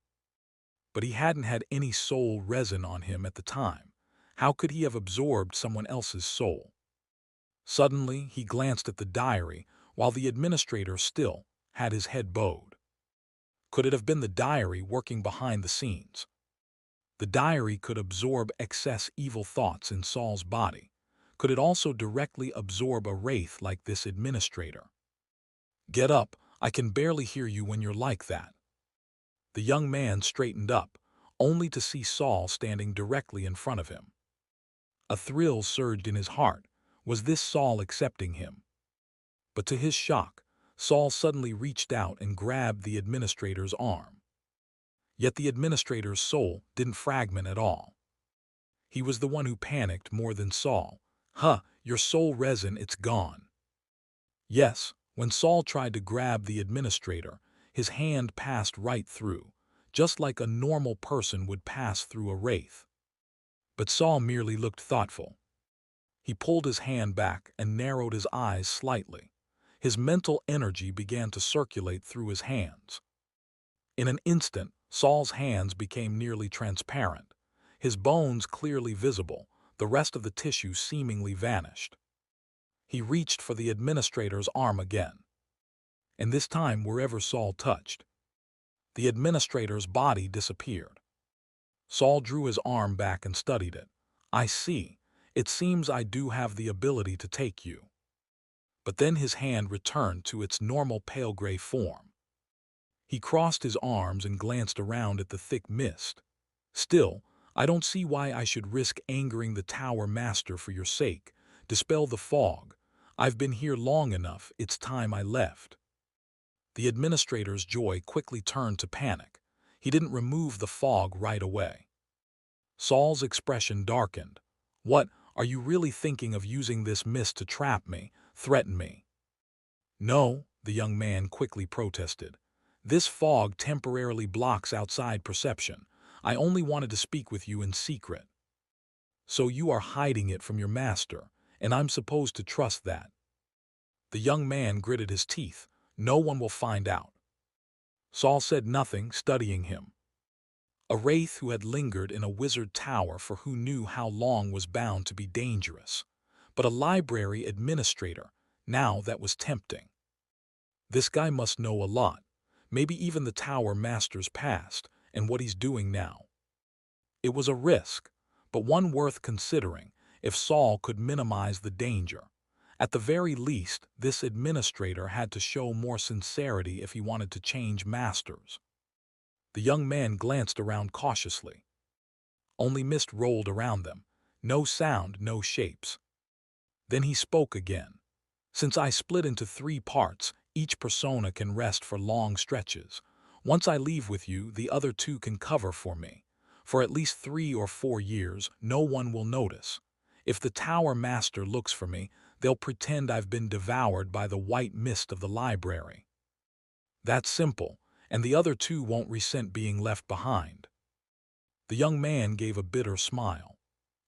But he hadn't had any soul resin on him at the time. How could he have absorbed someone else's soul? Suddenly, he glanced at the diary, while the administrator still had his head bowed. Could it have been the diary working behind the scenes? The diary could absorb excess evil thoughts in Saul's body. Could it also directly absorb a wraith like this administrator? Get up, I can barely hear you when you're like that. The young man straightened up, only to see Saul standing directly in front of him. A thrill surged in his heart. Was this Saul accepting him? But to his shock, Saul suddenly reached out and grabbed the administrator's arm. Yet the administrator's soul didn't fragment at all. He was the one who panicked more than Saul. Huh, your soul resin, it's gone. Yes, when Saul tried to grab the administrator, his hand passed right through, just like a normal person would pass through a wraith. But Saul merely looked thoughtful. He pulled his hand back and narrowed his eyes slightly. His mental energy began to circulate through his hands. In an instant, Saul's hands became nearly transparent, his bones clearly visible, the rest of the tissue seemingly vanished. He reached for the administrator's arm again. And this time, wherever Saul touched, the administrator's body disappeared. Saul drew his arm back and studied it. I see. It seems I do have the ability to take you. But then his hand returned to its normal pale gray form. He crossed his arms and glanced around at the thick mist. Still, I don't see why I should risk angering the Tower Master for your sake. Dispel the fog. I've been here long enough, it's time I left. The administrator's joy quickly turned to panic. He didn't remove the fog right away. Saul's expression darkened. What, are you really thinking of using this mist to trap me, threaten me? No, the young man quickly protested. This fog temporarily blocks outside perception. I only wanted to speak with you in secret. So you are hiding it from your master, and I'm supposed to trust that. The young man gritted his teeth. No one will find out. Saul said nothing, studying him. A wraith who had lingered in a wizard tower for who knew how long was bound to be dangerous. But a library administrator, now that was tempting. This guy must know a lot, maybe even the Tower Master's past and what he's doing now. It was a risk, but one worth considering if Saul could minimize the danger. At the very least, this administrator had to show more sincerity if he wanted to change masters. The young man glanced around cautiously. Only mist rolled around them. No sound, no shapes. Then he spoke again. Since I split into 3 parts, each persona can rest for long stretches. Once I leave with you, the other 2 can cover for me. For at least 3 or 4 years, no one will notice. If the Tower Master looks for me, they'll pretend I've been devoured by the white mist of the library. That's simple, and the other 2 won't resent being left behind. The young man gave a bitter smile.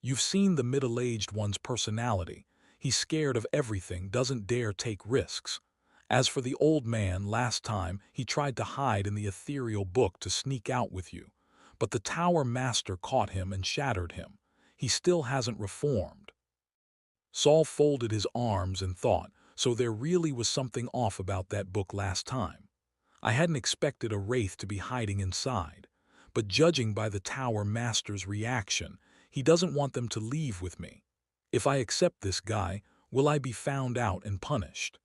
You've seen the middle-aged one's personality. He's scared of everything, doesn't dare take risks. As for the old man, last time he tried to hide in the ethereal book to sneak out with you. But the Tower Master caught him and shattered him. He still hasn't reformed. Saul folded his arms and thought, so there really was something off about that book last time. I hadn't expected a wraith to be hiding inside, but judging by the Tower Master's reaction, he doesn't want them to leave with me. If I accept this guy, will I be found out and punished?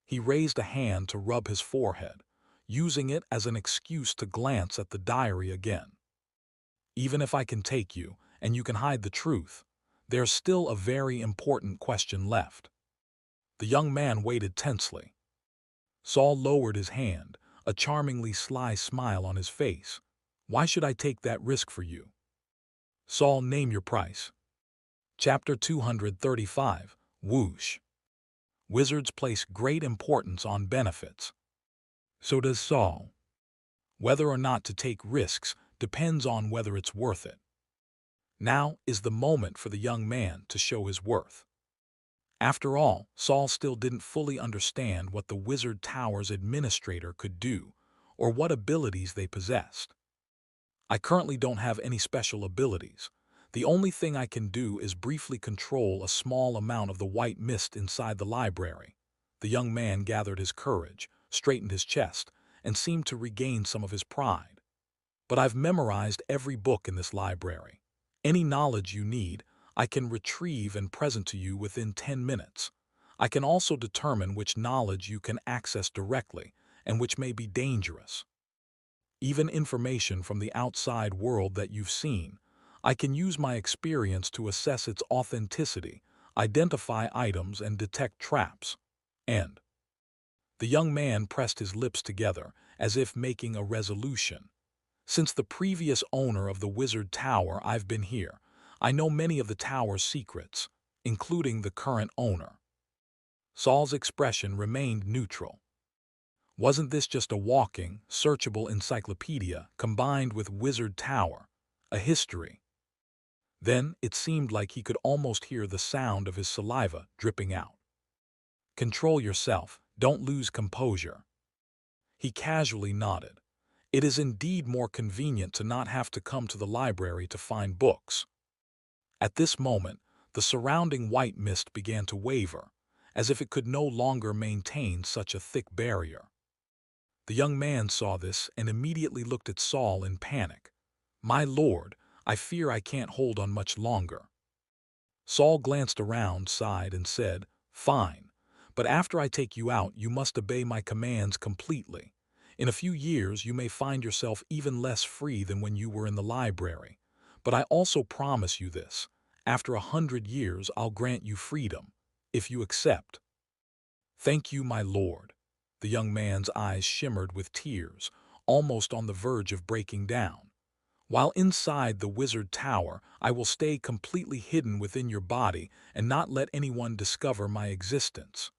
He raised a hand to rub his forehead, using it as an excuse to glance at the diary again. Even if I can take you, and you can hide the truth, there's still a very important question left. The young man waited tensely. Saul lowered his hand, a charmingly sly smile on his face. Why should I take that risk for you? Saul, name your price. Chapter 235, Whoosh. Wizards place great importance on benefits. So does Saul. Whether or not to take risks depends on whether it's worth it. Now is the moment for the young man to show his worth. After all, Saul still didn't fully understand what the Wizard Tower's administrator could do, or what abilities they possessed. I currently don't have any special abilities. The only thing I can do is briefly control a small amount of the white mist inside the library. The young man gathered his courage, straightened his chest, and seemed to regain some of his pride. But I've memorized every book in this library. Any knowledge you need, I can retrieve and present to you within 10 minutes. I can also determine which knowledge you can access directly and which may be dangerous. Even information from the outside world that you've seen, I can use my experience to assess its authenticity, identify items, and detect traps. And the young man pressed his lips together as if making a resolution. Since the previous owner of the Wizard Tower, I've been here. I know many of the tower's secrets, including the current owner. Saul's expression remained neutral. Wasn't this just a walking, searchable encyclopedia combined with Wizard Tower, a history? Then it seemed like he could almost hear the sound of his saliva dripping out. Control yourself, don't lose composure. He casually nodded. It is indeed more convenient to not have to come to the library to find books. At this moment, the surrounding white mist began to waver, as if it could no longer maintain such a thick barrier. The young man saw this and immediately looked at Saul in panic. My lord, I fear I can't hold on much longer. Saul glanced around, sighed, and said, Fine, but after I take you out, you must obey my commands completely. In a few years, you may find yourself even less free than when you were in the library. But I also promise you this. After 100 years, I'll grant you freedom, if you accept. Thank you, my lord. The young man's eyes shimmered with tears, almost on the verge of breaking down. While inside the wizard tower, I will stay completely hidden within your body and not let anyone discover my existence.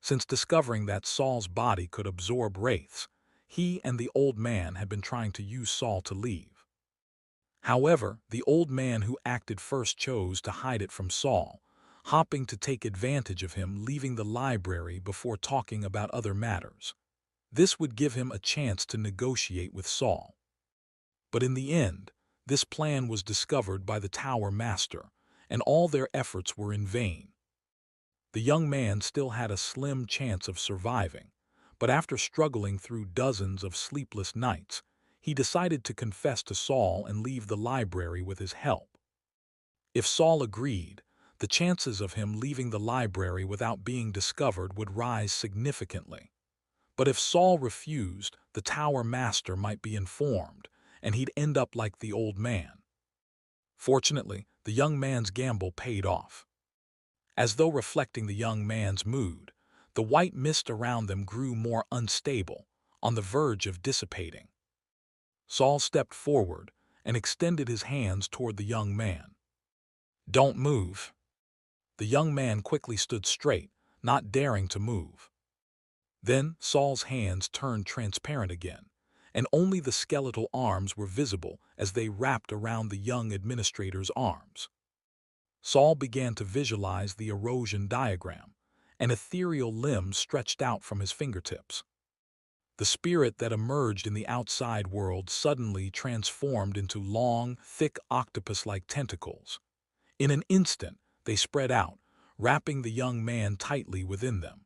Since discovering that Saul's body could absorb wraiths, he and the old man had been trying to use Saul to leave. However, the old man who acted first chose to hide it from Saul, hoping to take advantage of him leaving the library before talking about other matters. This would give him a chance to negotiate with Saul. But in the end, this plan was discovered by the Tower Master, and all their efforts were in vain. The young man still had a slim chance of surviving, but after struggling through dozens of sleepless nights, he decided to confess to Saul and leave the library with his help. If Saul agreed, the chances of him leaving the library without being discovered would rise significantly. But if Saul refused, the Tower Master might be informed, and he'd end up like the old man. Fortunately, the young man's gamble paid off. As though reflecting the young man's mood, the white mist around them grew more unstable, on the verge of dissipating. Saul stepped forward and extended his hands toward the young man. "Don't move." The young man quickly stood straight, not daring to move. Then Saul's hands turned transparent again, and only the skeletal arms were visible as they wrapped around the young administrator's arms. Saul began to visualize the erosion diagram. An ethereal limb stretched out from his fingertips. The spirit that emerged in the outside world suddenly transformed into long, thick octopus-like tentacles. In an instant, they spread out, wrapping the young man tightly within them.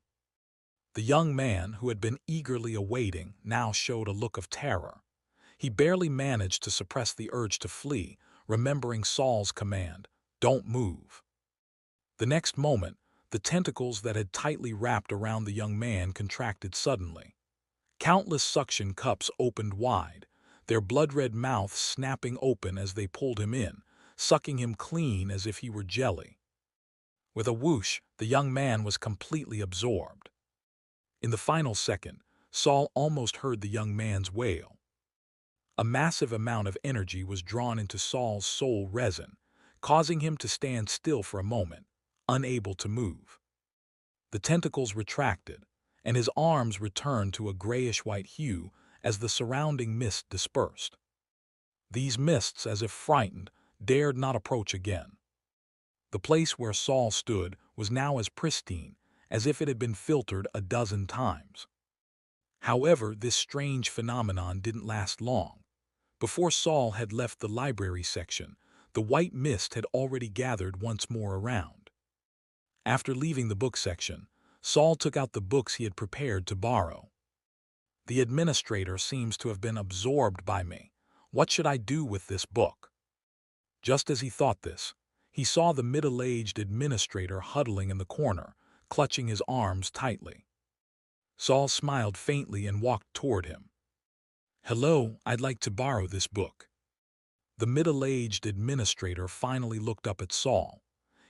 The young man, who had been eagerly awaiting, now showed a look of terror. He barely managed to suppress the urge to flee, remembering Saul's command, "Don't move." The next moment, the tentacles that had tightly wrapped around the young man contracted suddenly. Countless suction cups opened wide, their blood-red mouths snapping open as they pulled him in, sucking him clean as if he were jelly. With a whoosh, the young man was completely absorbed. In the final second, Saul almost heard the young man's wail. A massive amount of energy was drawn into Saul's soul resin, causing him to stand still for a moment, unable to move. The tentacles retracted, and his arms returned to a grayish-white hue as the surrounding mist dispersed. These mists, as if frightened, dared not approach again. The place where Saul stood was now as pristine as if it had been filtered a dozen times. However, this strange phenomenon didn't last long. Before Saul had left the library section, the white mist had already gathered once more around. After leaving the book section, Saul took out the books he had prepared to borrow. "The administrator seems to have been absorbed by me. What should I do with this book?" Just as he thought this, he saw the middle-aged administrator huddling in the corner, clutching his arms tightly. Saul smiled faintly and walked toward him. "Hello, I'd like to borrow this book." The middle-aged administrator finally looked up at Saul.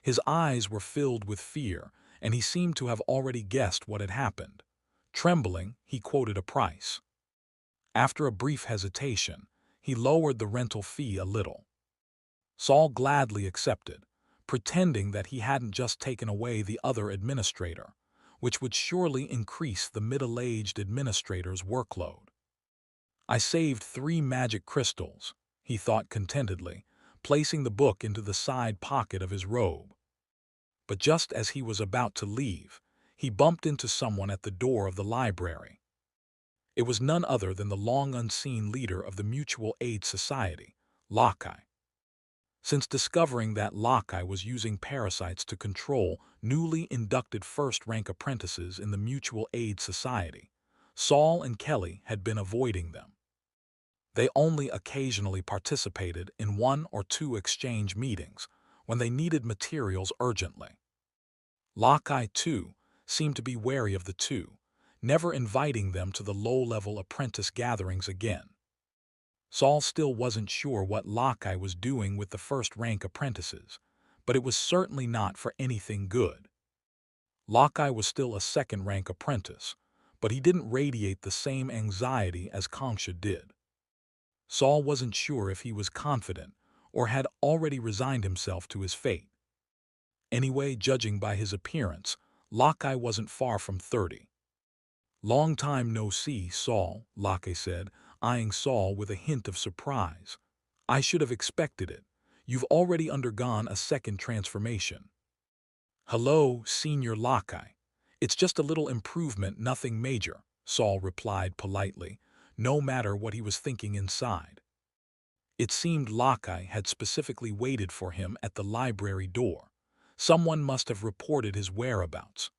His eyes were filled with fear, and he seemed to have already guessed what had happened. Trembling, he quoted a price. After a brief hesitation, he lowered the rental fee a little. Saul gladly accepted, pretending that he hadn't just taken away the other administrator, which would surely increase the middle-aged administrator's workload. "I saved 3 magic crystals," he thought contentedly, placing the book into the side pocket of his robe. But just as he was about to leave, he bumped into someone at the door of the library. It was none other than the long-unseen leader of the Mutual Aid Society, Lokai. Since discovering that Lokai was using parasites to control newly inducted first-rank apprentices in the Mutual Aid Society, Saul and Kelly had been avoiding them. They only occasionally participated in 1 or 2 exchange meetings when they needed materials urgently. Lokai, too, seemed to be wary of the two, never inviting them to the low-level apprentice gatherings again. Saul still wasn't sure what Lockeye was doing with the first-rank apprentices, but it was certainly not for anything good. Lockeye was still a second-rank apprentice, but he didn't radiate the same anxiety as Kongsha did. Saul wasn't sure if he was confident or had already resigned himself to his fate. Anyway, judging by his appearance, Lockeye wasn't far from 30. "Long time no see, Saul," Lockeye said, eyeing Saul with a hint of surprise. "I should have expected it. You've already undergone a second transformation." "Hello, Senior Lockeye. It's just a little improvement, nothing major," Saul replied politely, no matter what he was thinking inside. It seemed Lockeye had specifically waited for him at the library door. Someone must have reported his whereabouts.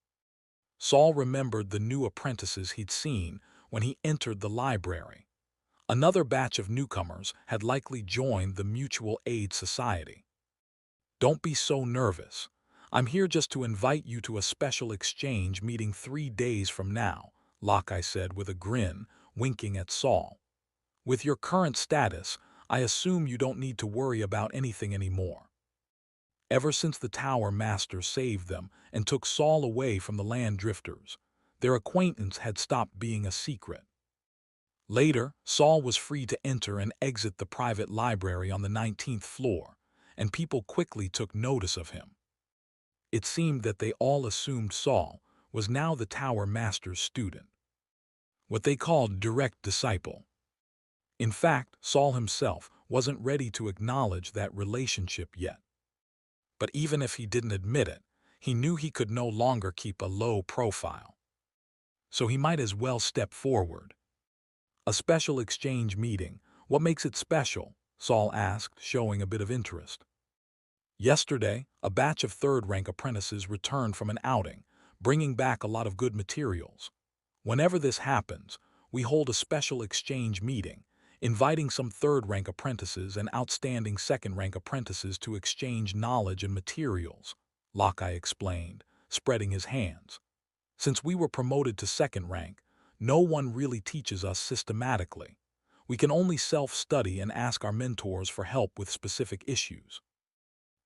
Saul remembered the new apprentices he'd seen when he entered the library. Another batch of newcomers had likely joined the Mutual Aid Society. "Don't be so nervous. I'm here just to invite you to a special exchange meeting 3 days from now," Lockeye said with a grin, winking at Saul. "With your current status, I assume you don't need to worry about anything anymore." Ever since the Tower Master saved them and took Saul away from the Land Drifters, their acquaintance had stopped being a secret. Later, Saul was free to enter and exit the private library on the 19th floor, and people quickly took notice of him. It seemed that they all assumed Saul was now the Tower Master's student, what they called direct disciple. In fact, Saul himself wasn't ready to acknowledge that relationship yet. But even if he didn't admit it, he knew he could no longer keep a low profile. So he might as well step forward. "A special exchange meeting. What makes it special?" Saul asked, showing a bit of interest. "Yesterday, a batch of third-rank apprentices returned from an outing, bringing back a lot of good materials. Whenever this happens, we hold a special exchange meeting, inviting some third-rank apprentices and outstanding second-rank apprentices to exchange knowledge and materials," Lockeye explained, spreading his hands. "Since we were promoted to second rank, no one really teaches us systematically. We can only self-study and ask our mentors for help with specific issues.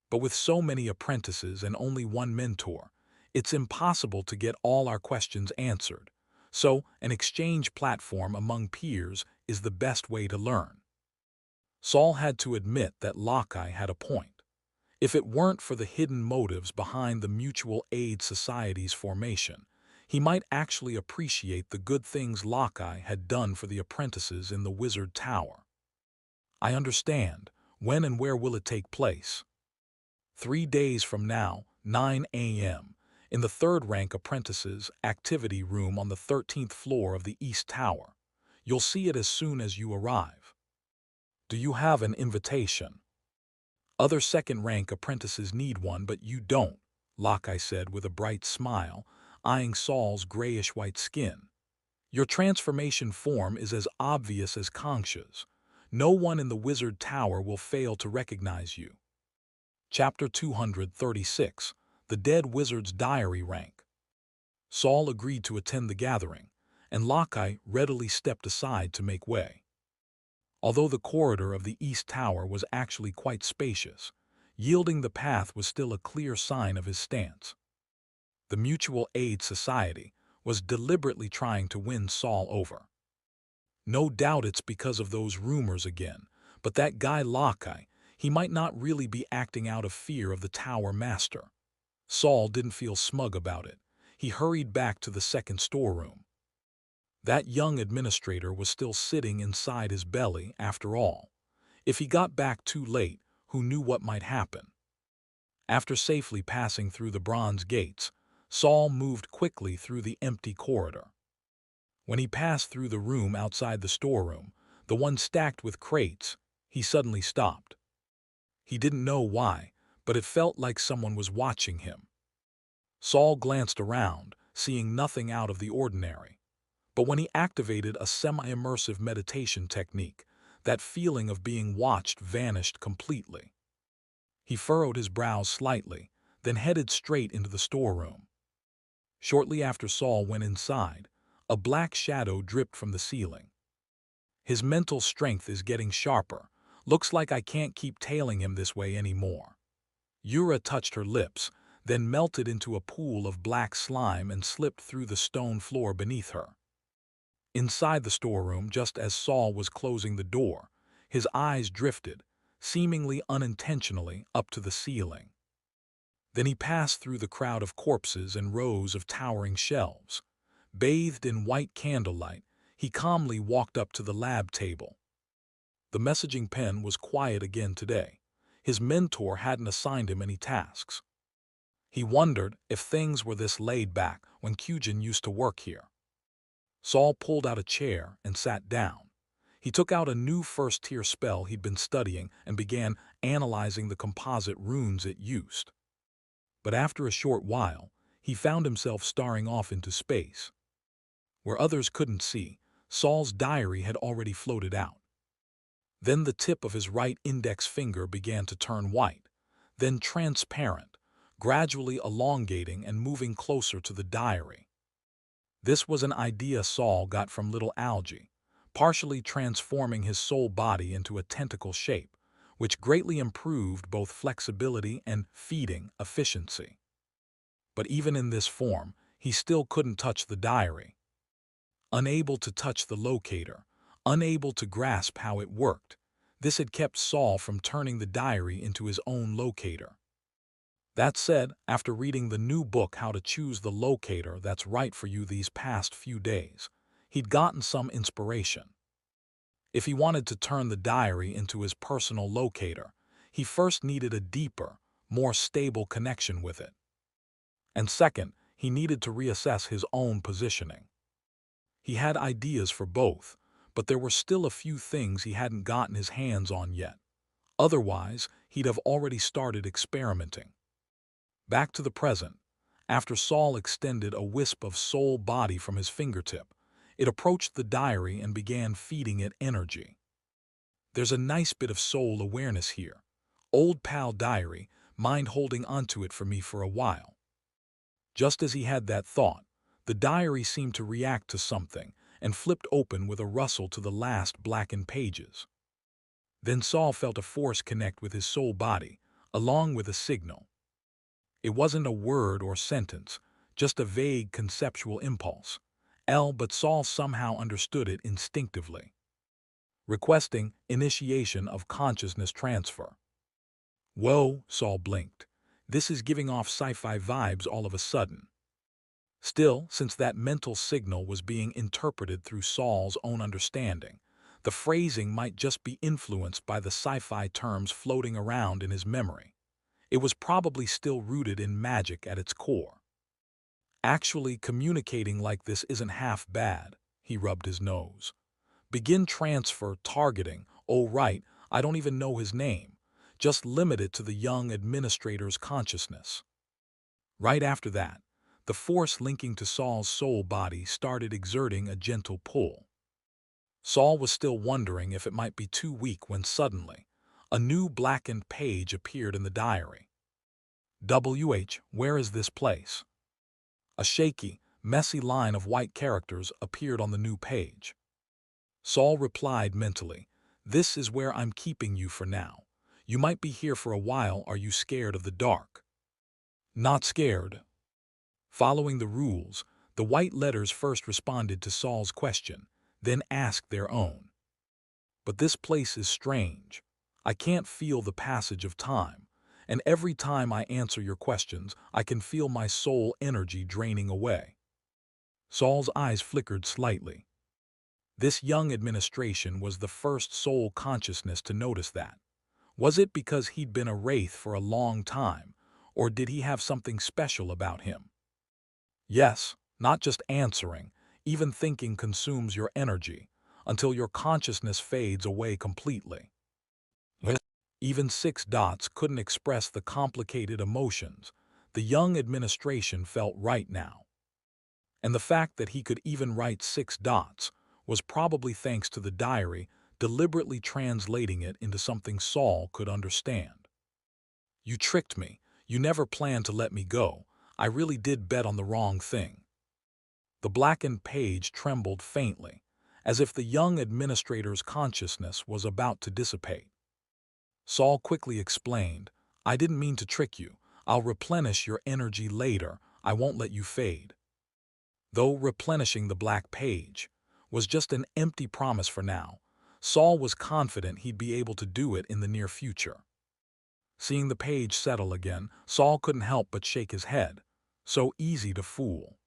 But with so many apprentices and only one mentor, it's impossible to get all our questions answered. So, an exchange platform among peers is the best way to learn." Saul had to admit that Lockeye had a point. If it weren't for the hidden motives behind the Mutual Aid Society's formation, he might actually appreciate the good things Lockeye had done for the apprentices in the Wizard Tower. "I understand. When and where will it take place?" 3 days from now, 9 a.m., in the third-rank apprentices' activity room on the 13th floor of the East Tower. You'll see it as soon as you arrive. "Do you have an invitation?" "Other second-rank apprentices need one, but you don't," Lockeye said with a bright smile, eyeing Saul's grayish-white skin. "Your transformation form is as obvious as Kongsha's. No one in the Wizard Tower will fail to recognize you." Chapter 236, The Dead Wizard's Diary Rank. Saul agreed to attend the gathering, and Lockeye readily stepped aside to make way. Although the corridor of the East Tower was actually quite spacious, yielding the path was still a clear sign of his stance. The Mutual Aid Society was deliberately trying to win Saul over. No doubt it's because of those rumors again, but that guy Lockeye, he might not really be acting out of fear of the Tower Master. Saul didn't feel smug about it. He hurried back to the second storeroom. That young administrator was still sitting inside his belly after all. If he got back too late, who knew what might happen? After safely passing through the bronze gates, Saul moved quickly through the empty corridor. When he passed through the room outside the storeroom, the one stacked with crates, he suddenly stopped. He didn't know why, but it felt like someone was watching him. Saul glanced around, seeing nothing out of the ordinary. But when he activated a semi-immersive meditation technique, that feeling of being watched vanished completely. He furrowed his brows slightly, then headed straight into the storeroom. Shortly after Saul went inside, A black shadow dripped from the ceiling. His mental strength is getting sharper. Looks like I can't keep tailing him this way anymore. Yura touched her lips, then melted into a pool of black slime and slipped through the stone floor beneath her. Inside the storeroom, just as Saul was closing the door, his eyes drifted, seemingly unintentionally, up to the ceiling. Then he passed through the crowd of corpses and rows of towering shelves. Bathed in white candlelight, he calmly walked up to the lab table. The messaging pen was quiet again today. His mentor hadn't assigned him any tasks. He wondered if things were this laid back when Kyujin used to work here. Saul pulled out a chair and sat down. He took out a new first-tier spell he'd been studying and began analyzing the composite runes it used. But after a short while, he found himself staring off into space. Where others couldn't see, Saul's diary had already floated out. Then the tip of his right index finger began to turn white, then transparent, gradually elongating and moving closer to the diary. This was an idea Saul got from little Algae, partially transforming his soul body into a tentacle shape, which greatly improved both flexibility and feeding efficiency. But even in this form, he still couldn't touch the diary. Unable to touch the locator, unable to grasp how it worked, this had kept Saul from turning the diary into his own locator. That said, after reading the new book How to Choose the Locator That's Right for You these past few days, he'd gotten some inspiration. If he wanted to turn the diary into his personal locator, he first needed a deeper, more stable connection with it. And second, he needed to reassess his own positioning. He had ideas for both, but there were still a few things he hadn't gotten his hands on yet. Otherwise, he'd have already started experimenting. Back to the present, after Saul extended a wisp of soul body from his fingertip, it approached the diary and began feeding it energy. There's a nice bit of soul awareness here. Old pal diary, mind holding onto it for me for a while. Just as he had that thought, the diary seemed to react to something and flipped open with a rustle to the last blackened pages. Then Saul felt a force connect with his soul body, along with a signal. It wasn't a word or sentence, just a vague conceptual impulse. But Saul somehow understood it instinctively. Requesting initiation of consciousness transfer. Whoa, Saul blinked. This is giving off sci-fi vibes all of a sudden. Still, since that mental signal was being interpreted through Saul's own understanding, the phrasing might just be influenced by the sci-fi terms floating around in his memory. It was probably still rooted in magic at its core. Actually, communicating like this isn't half bad, he rubbed his nose. Begin transfer targeting. Oh right, I don't even know his name. Just limit it to the young administrator's consciousness. Right after that, the force linking to Saul's soul body started exerting a gentle pull. Saul was still wondering if it might be too weak when suddenly, a new blackened page appeared in the diary. Where is this place? A shaky, messy line of white characters appeared on the new page. Saul replied mentally, "This is where I'm keeping you for now. You might be here for a while. Are you scared of the dark?" Not scared. Following the rules, the white letters first responded to Saul's question, then asked their own. But this place is strange. I can't feel the passage of time, and every time I answer your questions, I can feel my soul energy draining away. Saul's eyes flickered slightly. This young administration was the first soul consciousness to notice that. Was it because he'd been a wraith for a long time, or did he have something special about him? Yes, not just answering, even thinking consumes your energy, until your consciousness fades away completely. Even 6 dots couldn't express the complicated emotions the young administration felt right now. And the fact that he could even write 6 dots was probably thanks to the diary deliberately translating it into something Saul could understand. You tricked me. You never planned to let me go. I really did bet on the wrong thing. The blackened page trembled faintly, as if the young administrator's consciousness was about to dissipate. Saul quickly explained, "I didn't mean to trick you. I'll replenish your energy later. I won't let you fade." Though replenishing the black page was just an empty promise for now, Saul was confident he'd be able to do it in the near future. Seeing the page settle again, Saul couldn't help but shake his head. So easy to fool.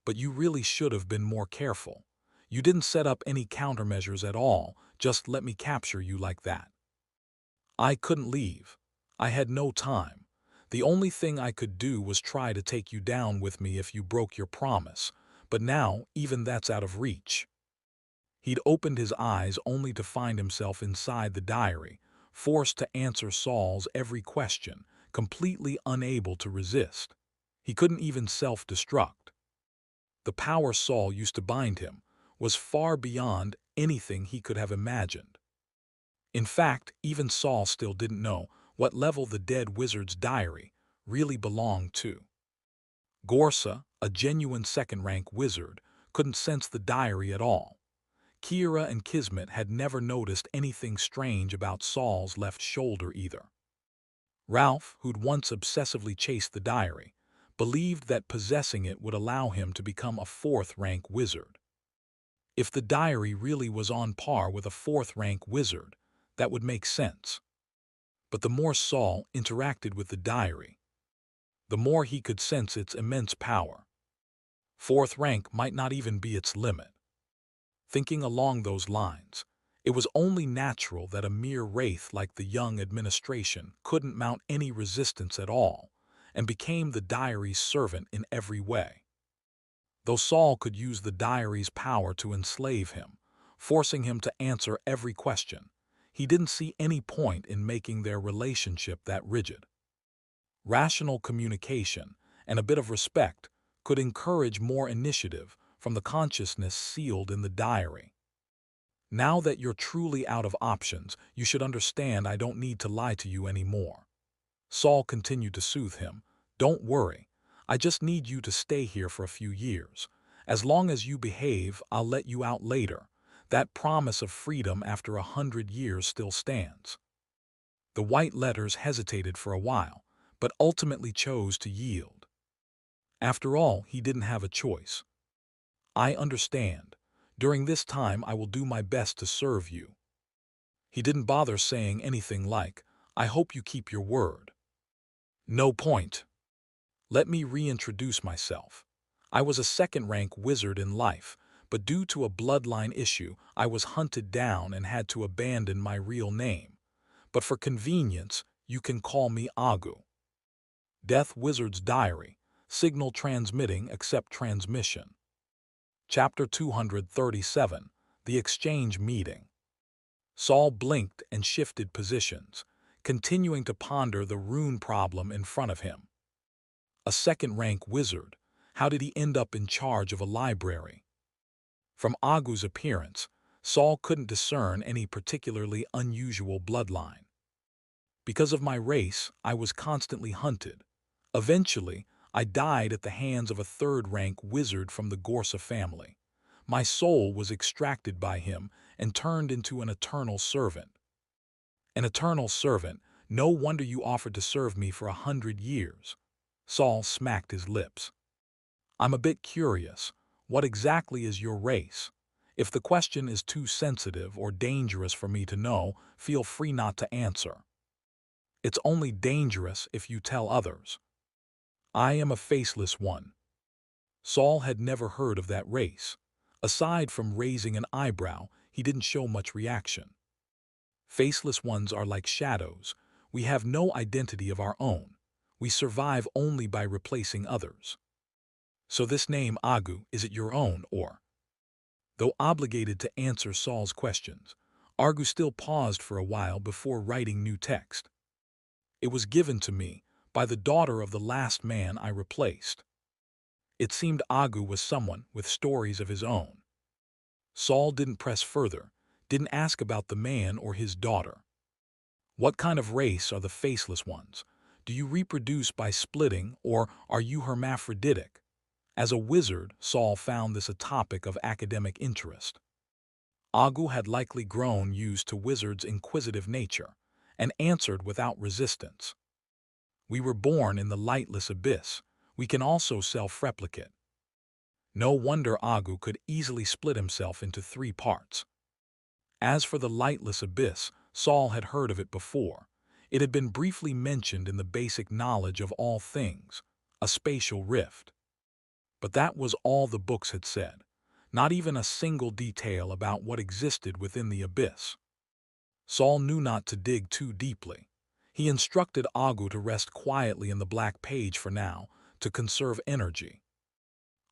"But you really should have been more careful. You didn't set up any countermeasures at all, just let me capture you like that." "I couldn't leave. I had no time. The only thing I could do was try to take you down with me if you broke your promise, but now even that's out of reach." He'd opened his eyes only to find himself inside the diary, forced to answer Saul's every question, completely unable to resist. He couldn't even self-destruct. The power Saul used to bind him was far beyond anything he could have imagined. In fact, even Saul still didn't know what level the dead wizard's diary really belonged to. Gorsa, a genuine second-rank wizard, couldn't sense the diary at all. Kira and Kismet had never noticed anything strange about Saul's left shoulder either. Ralph, who'd once obsessively chased the diary, believed that possessing it would allow him to become a fourth-rank wizard. If the diary really was on par with a fourth-rank wizard, that would make sense. But the more Saul interacted with the diary, the more he could sense its immense power. Fourth rank might not even be its limit. Thinking along those lines, it was only natural that a mere wraith like the young administration couldn't mount any resistance at all, and became the diary's servant in every way. Though Saul could use the diary's power to enslave him, forcing him to answer every question, he didn't see any point in making their relationship that rigid. Rational communication and a bit of respect could encourage more initiative from the consciousness sealed in the diary. "Now that you're truly out of options, you should understand I don't need to lie to you anymore." Saul continued to soothe him. "Don't worry. I just need you to stay here for a few years. As long as you behave, I'll let you out later. That promise of freedom after 100 years still stands." The white letters hesitated for a while, but ultimately chose to yield. After all, he didn't have a choice. "I understand. During this time I will do my best to serve you." He didn't bother saying anything like, "I hope you keep your word." No point. Let me reintroduce myself. I was a second-rank wizard in life, but due to a bloodline issue, I was hunted down and had to abandon my real name. But for convenience, you can call me Agu. Death Wizard's Diary, signal transmitting except transmission. Chapter 237, The Exchange Meeting. Saul blinked and shifted positions, continuing to ponder the rune problem in front of him. A second-rank wizard, how did he end up in charge of a library? From Agu's appearance, Saul couldn't discern any particularly unusual bloodline. Because of my race, I was constantly hunted. Eventually, I died at the hands of a third-rank wizard from the Gorsa family. My soul was extracted by him and turned into an eternal servant. An eternal servant? No wonder you offered to serve me for 100 years. Saul smacked his lips. "I'm a bit curious. What exactly is your race? If the question is too sensitive or dangerous for me to know, feel free not to answer." "It's only dangerous if you tell others." "I am a faceless one." Saul had never heard of that race. Aside from raising an eyebrow, he didn't show much reaction. "Faceless ones are like shadows. We have no identity of our own. We survive only by replacing others." "So this name, Agu, is it your own, or?" Though obligated to answer Saul's questions, Agu still paused for a while before writing new text. "It was given to me by the daughter of the last man I replaced." It seemed Agu was someone with stories of his own. Saul didn't press further, didn't ask about the man or his daughter. "What kind of race are the faceless ones? Do you reproduce by splitting, or are you hermaphroditic?" As a wizard, Saul found this a topic of academic interest. Agu had likely grown used to wizards' inquisitive nature, and answered without resistance. We were born in the lightless abyss. We can also self-replicate. No wonder Agu could easily split himself into 3 parts. As for the lightless abyss, Saul had heard of it before. It had been briefly mentioned in the basic knowledge of all things, a spatial rift. But that was all the books had said, not even a single detail about what existed within the abyss. Saul knew not to dig too deeply. He instructed Agu to rest quietly in the black page for now, to conserve energy.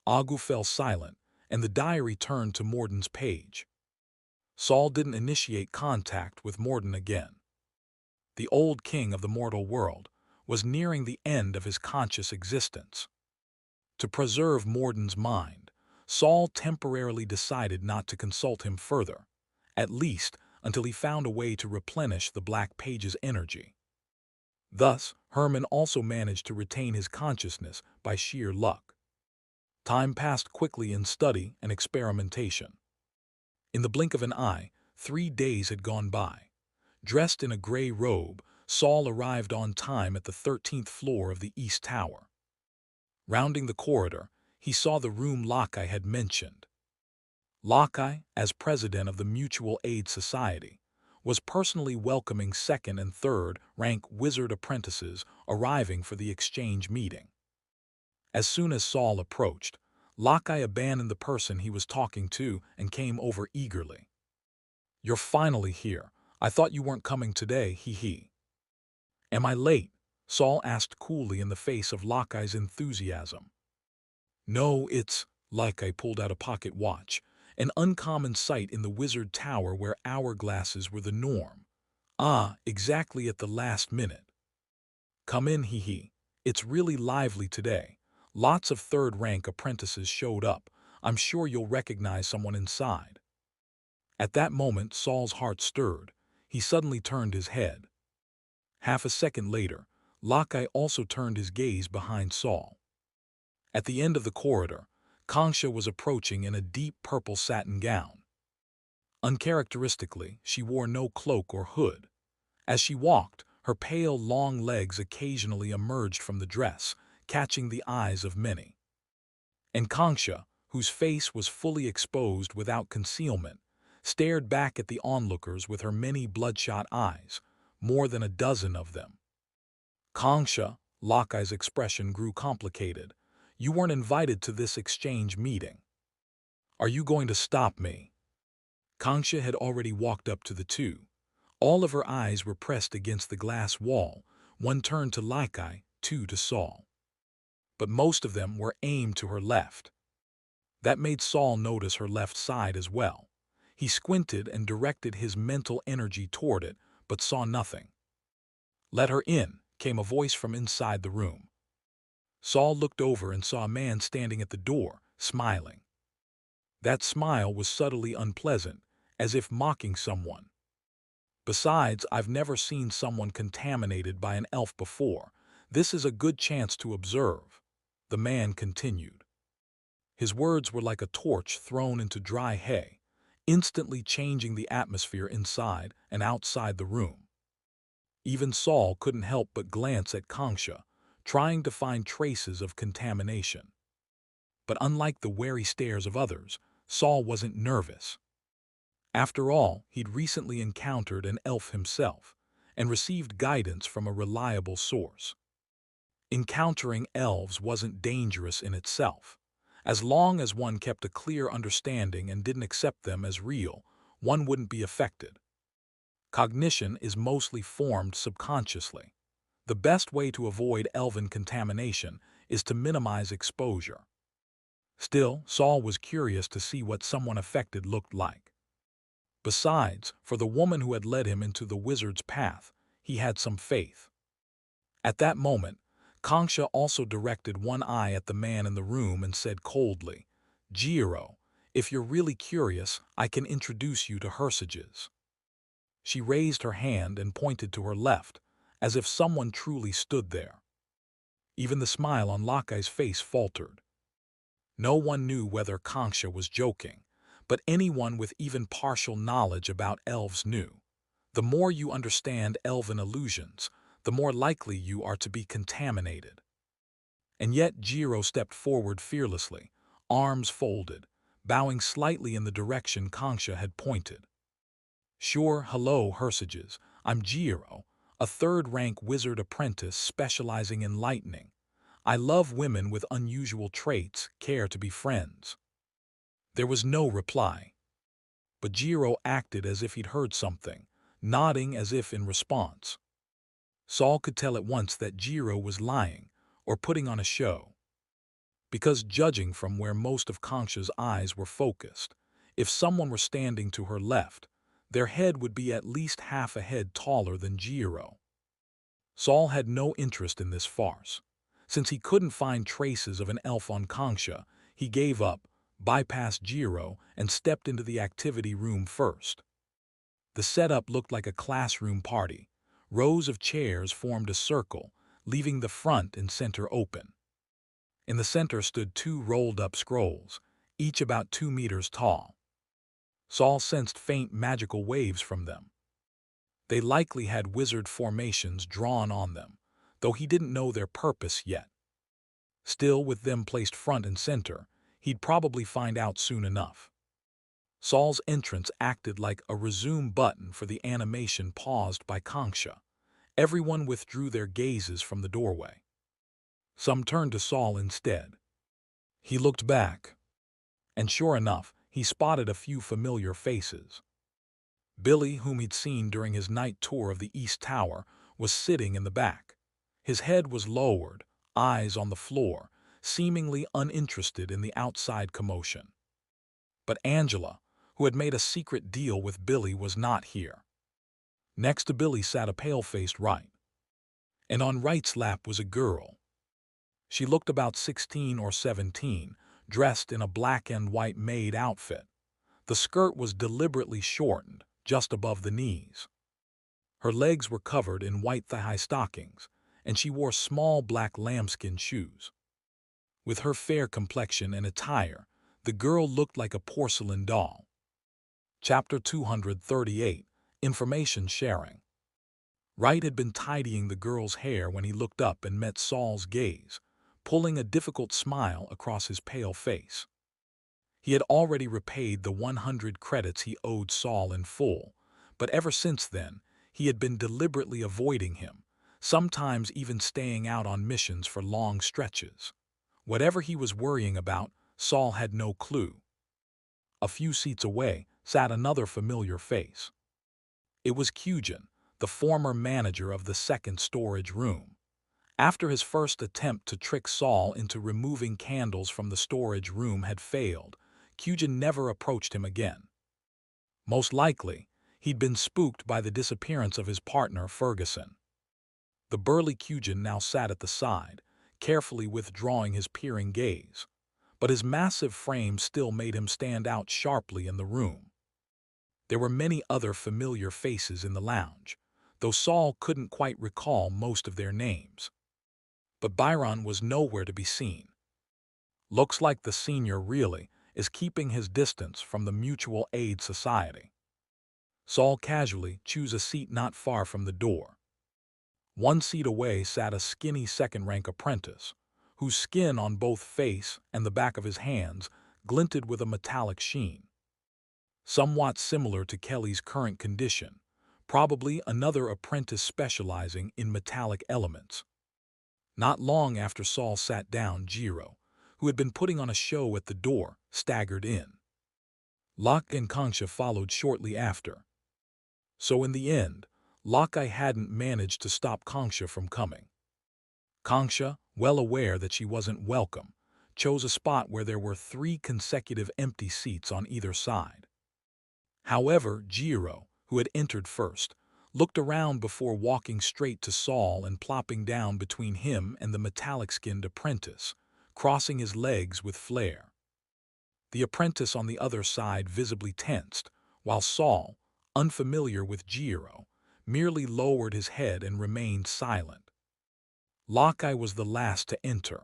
Agu fell silent, and the diary turned to Morden's page. Saul didn't initiate contact with Morden again. The old king of the mortal world was nearing the end of his conscious existence. To preserve Morden's mind, Saul temporarily decided not to consult him further, at least until he found a way to replenish the Black Page's energy. Thus, Herman also managed to retain his consciousness by sheer luck. Time passed quickly in study and experimentation. In the blink of an eye, 3 days had gone by. Dressed in a gray robe, Saul arrived on time at the 13th floor of the East Tower. Rounding the corridor, he saw the room Lakai had mentioned. Lakai, as president of the Mutual Aid Society, was personally welcoming 2nd and 3rd rank wizard apprentices arriving for the exchange meeting. As soon as Saul approached, Lakai abandoned the person he was talking to and came over eagerly. "You're finally here. I thought you weren't coming today, he. "Am I late?" Saul asked coolly in the face of Lakai's enthusiasm. "No, it's—" Lakai pulled out a pocket watch, an uncommon sight in the wizard tower where hourglasses were the norm. "Ah, exactly at the last minute." "Come in, he. It's really lively today. Lots of 3rd rank apprentices showed up. I'm sure you'll recognize someone inside." At that moment, Saul's heart stirred. He suddenly turned his head. Half a second later, Lakai also turned his gaze behind Saul. At the end of the corridor, Kangsha was approaching in a deep purple satin gown. Uncharacteristically, she wore no cloak or hood. As she walked, her pale, long legs occasionally emerged from the dress, catching the eyes of many. And Kangsha, whose face was fully exposed without concealment, stared back at the onlookers with her many bloodshot eyes, more than a dozen of them. "Kangsha," Lakai's expression grew complicated. "You weren't invited to this exchange meeting. Are you going to stop me?" Kangsha had already walked up to the 2. All of her eyes were pressed against the glass wall, one turned to Lakai, 2 to Saul. But most of them were aimed to her left. That made Saul notice her left side as well. He squinted and directed his mental energy toward it, but saw nothing. "Let her in," came a voice from inside the room. Saul looked over and saw a man standing at the door, smiling. That smile was subtly unpleasant, as if mocking someone. "Besides, I've never seen someone contaminated by an elf before. This is a good chance to observe," the man continued. His words were like a torch thrown into dry hay, instantly changing the atmosphere inside and outside the room. Even Saul couldn't help but glance at Kangsha, trying to find traces of contamination. But unlike the wary stares of others, Saul wasn't nervous. After all, he'd recently encountered an elf himself, and received guidance from a reliable source. Encountering elves wasn't dangerous in itself. As long as one kept a clear understanding and didn't accept them as real, one wouldn't be affected. Cognition is mostly formed subconsciously. The best way to avoid elven contamination is to minimize exposure. Still, Saul was curious to see what someone affected looked like. Besides, for the woman who had led him into the wizard's path, he had some faith. At that moment, Kangsha also directed one eye at the man in the room and said coldly, "Jiro, if you're really curious, I can introduce you to Hersages." She raised her hand and pointed to her left, as if someone truly stood there. Even the smile on Lakai's face faltered. No one knew whether Concha was joking, but anyone with even partial knowledge about elves knew. The more you understand elven illusions, the more likely you are to be contaminated. And yet Jiro stepped forward fearlessly, arms folded, bowing slightly in the direction Concha had pointed. Sure, hello, Hersages. I'm Jiro, a third-rank wizard apprentice specializing in lightning. I love women with unusual traits, care to be friends. There was no reply, but Jiro acted as if he'd heard something, nodding as if in response. Saul could tell at once that Jiro was lying, or putting on a show. Because judging from where most of Concha's eyes were focused, if someone were standing to her left, their head would be at least half a head taller than Jiro. Saul had no interest in this farce. Since he couldn't find traces of an elf on Concha, he gave up, bypassed Jiro, and stepped into the activity room first. The setup looked like a classroom party. Rows of chairs formed a circle, leaving the front and center open. In the center stood two rolled-up scrolls, each about 2 meters tall. Saul sensed faint magical waves from them. They likely had wizard formations drawn on them, though he didn't know their purpose yet. Still, with them placed front and center, he'd probably find out soon enough. Saul's entrance acted like a resume button for the animation paused by Concha. Everyone withdrew their gazes from the doorway. Some turned to Saul instead. He looked back, and sure enough, he spotted a few familiar faces. Billy, whom he'd seen during his night tour of the East Tower, was sitting in the back. His head was lowered, eyes on the floor, seemingly uninterested in the outside commotion. But Angela, who had made a secret deal with Billy, was not here. Next to Billy sat a pale-faced Wright, and on Wright's lap was a girl. She looked about 16 or 17, dressed in a black and white maid outfit. The skirt was deliberately shortened, just above the knees. Her legs were covered in white thigh-high stockings, and she wore small black lambskin shoes. With her fair complexion and attire, the girl looked like a porcelain doll. Chapter 238, Information Sharing. Wright had been tidying the girl's hair when he looked up and met Saul's gaze, pulling a difficult smile across his pale face. He had already repaid the 100 credits he owed Saul in full, but ever since then, he had been deliberately avoiding him, sometimes even staying out on missions for long stretches. Whatever he was worrying about, Saul had no clue. A few seats away sat another familiar face. It was Kyujin, the former manager of the second storage room. After his first attempt to trick Saul into removing candles from the storage room had failed, Kyujin never approached him again. Most likely, he'd been spooked by the disappearance of his partner, Ferguson. The burly Kyujin now sat at the side, carefully withdrawing his peering gaze, but his massive frame still made him stand out sharply in the room. There were many other familiar faces in the lounge, though Saul couldn't quite recall most of their names. But Byron was nowhere to be seen. Looks like the senior really is keeping his distance from the Mutual Aid Society. Saul casually chose a seat not far from the door. One seat away sat a skinny second-rank apprentice, whose skin on both face and the back of his hands glinted with a metallic sheen. Somewhat similar to Kelly's current condition, probably another apprentice specializing in metallic elements. Not long after Saul sat down, Jiro, who had been putting on a show at the door, staggered in. Locke and Concha followed shortly after. So in the end, Locke hadn't managed to stop Concha from coming. Concha, well aware that she wasn't welcome, chose a spot where there were 3 consecutive empty seats on either side. However, Jiro, who had entered first, looked around before walking straight to Saul and plopping down between him and the metallic-skinned apprentice, crossing his legs with flair. The apprentice on the other side visibly tensed, while Saul, unfamiliar with Jiro, merely lowered his head and remained silent. Lockeye was the last to enter.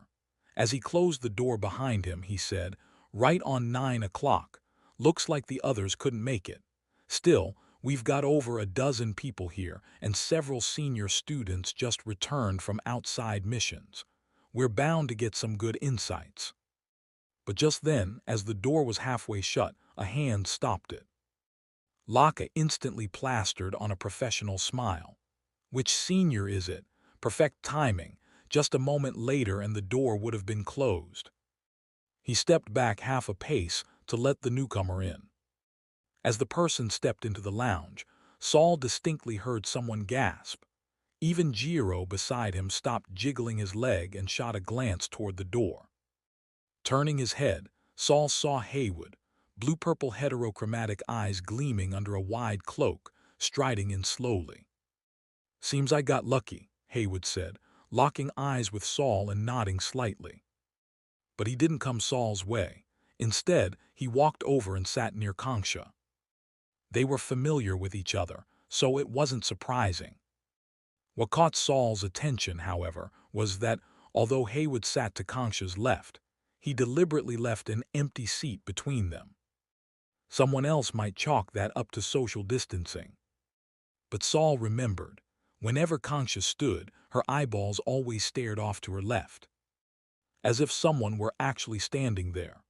As he closed the door behind him, he said, "Right on 9 o'clock. Looks like the others couldn't make it. Still, we've got over a dozen people here, and several senior students just returned from outside missions. We're bound to get some good insights." But just then, as the door was halfway shut, a hand stopped it. Locke instantly plastered on a professional smile. "Which senior is it? Perfect timing. Just a moment later and the door would have been closed." He stepped back half a pace to let the newcomer in. As the person stepped into the lounge, Saul distinctly heard someone gasp. Even Jiro beside him stopped jiggling his leg and shot a glance toward the door. Turning his head, Saul saw Haywood, blue-purple heterochromatic eyes gleaming under a wide cloak, striding in slowly. "Seems I got lucky," Haywood said, locking eyes with Saul and nodding slightly. But he didn't come Saul's way. Instead, he walked over and sat near Kanksha. They were familiar with each other, so it wasn't surprising. What caught Saul's attention, however, was that, although Haywood sat to Kanksha's left, he deliberately left an empty seat between them. Someone else might chalk that up to social distancing. But Saul remembered, whenever Kanksha stood, her eyeballs always stared off to her left, as if someone were actually standing there.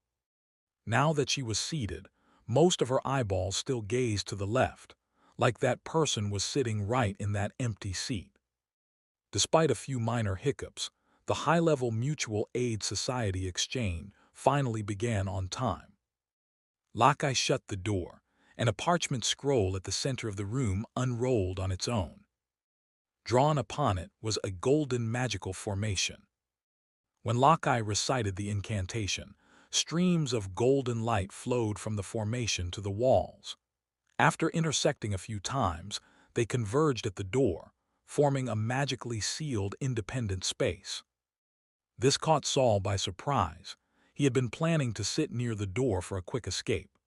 Now that she was seated, most of her eyeballs still gazed to the left, like that person was sitting right in that empty seat. Despite a few minor hiccups, the high-level Mutual Aid Society exchange finally began on time. Locke shut the door, and a parchment scroll at the center of the room unrolled on its own. Drawn upon it was a golden magical formation. When Locke recited the incantation, streams of golden light flowed from the formation to the walls. After intersecting a few times, they converged at the door, forming a magically sealed independent space. This caught Saul by surprise. He had been planning to sit near the door for a quick escape.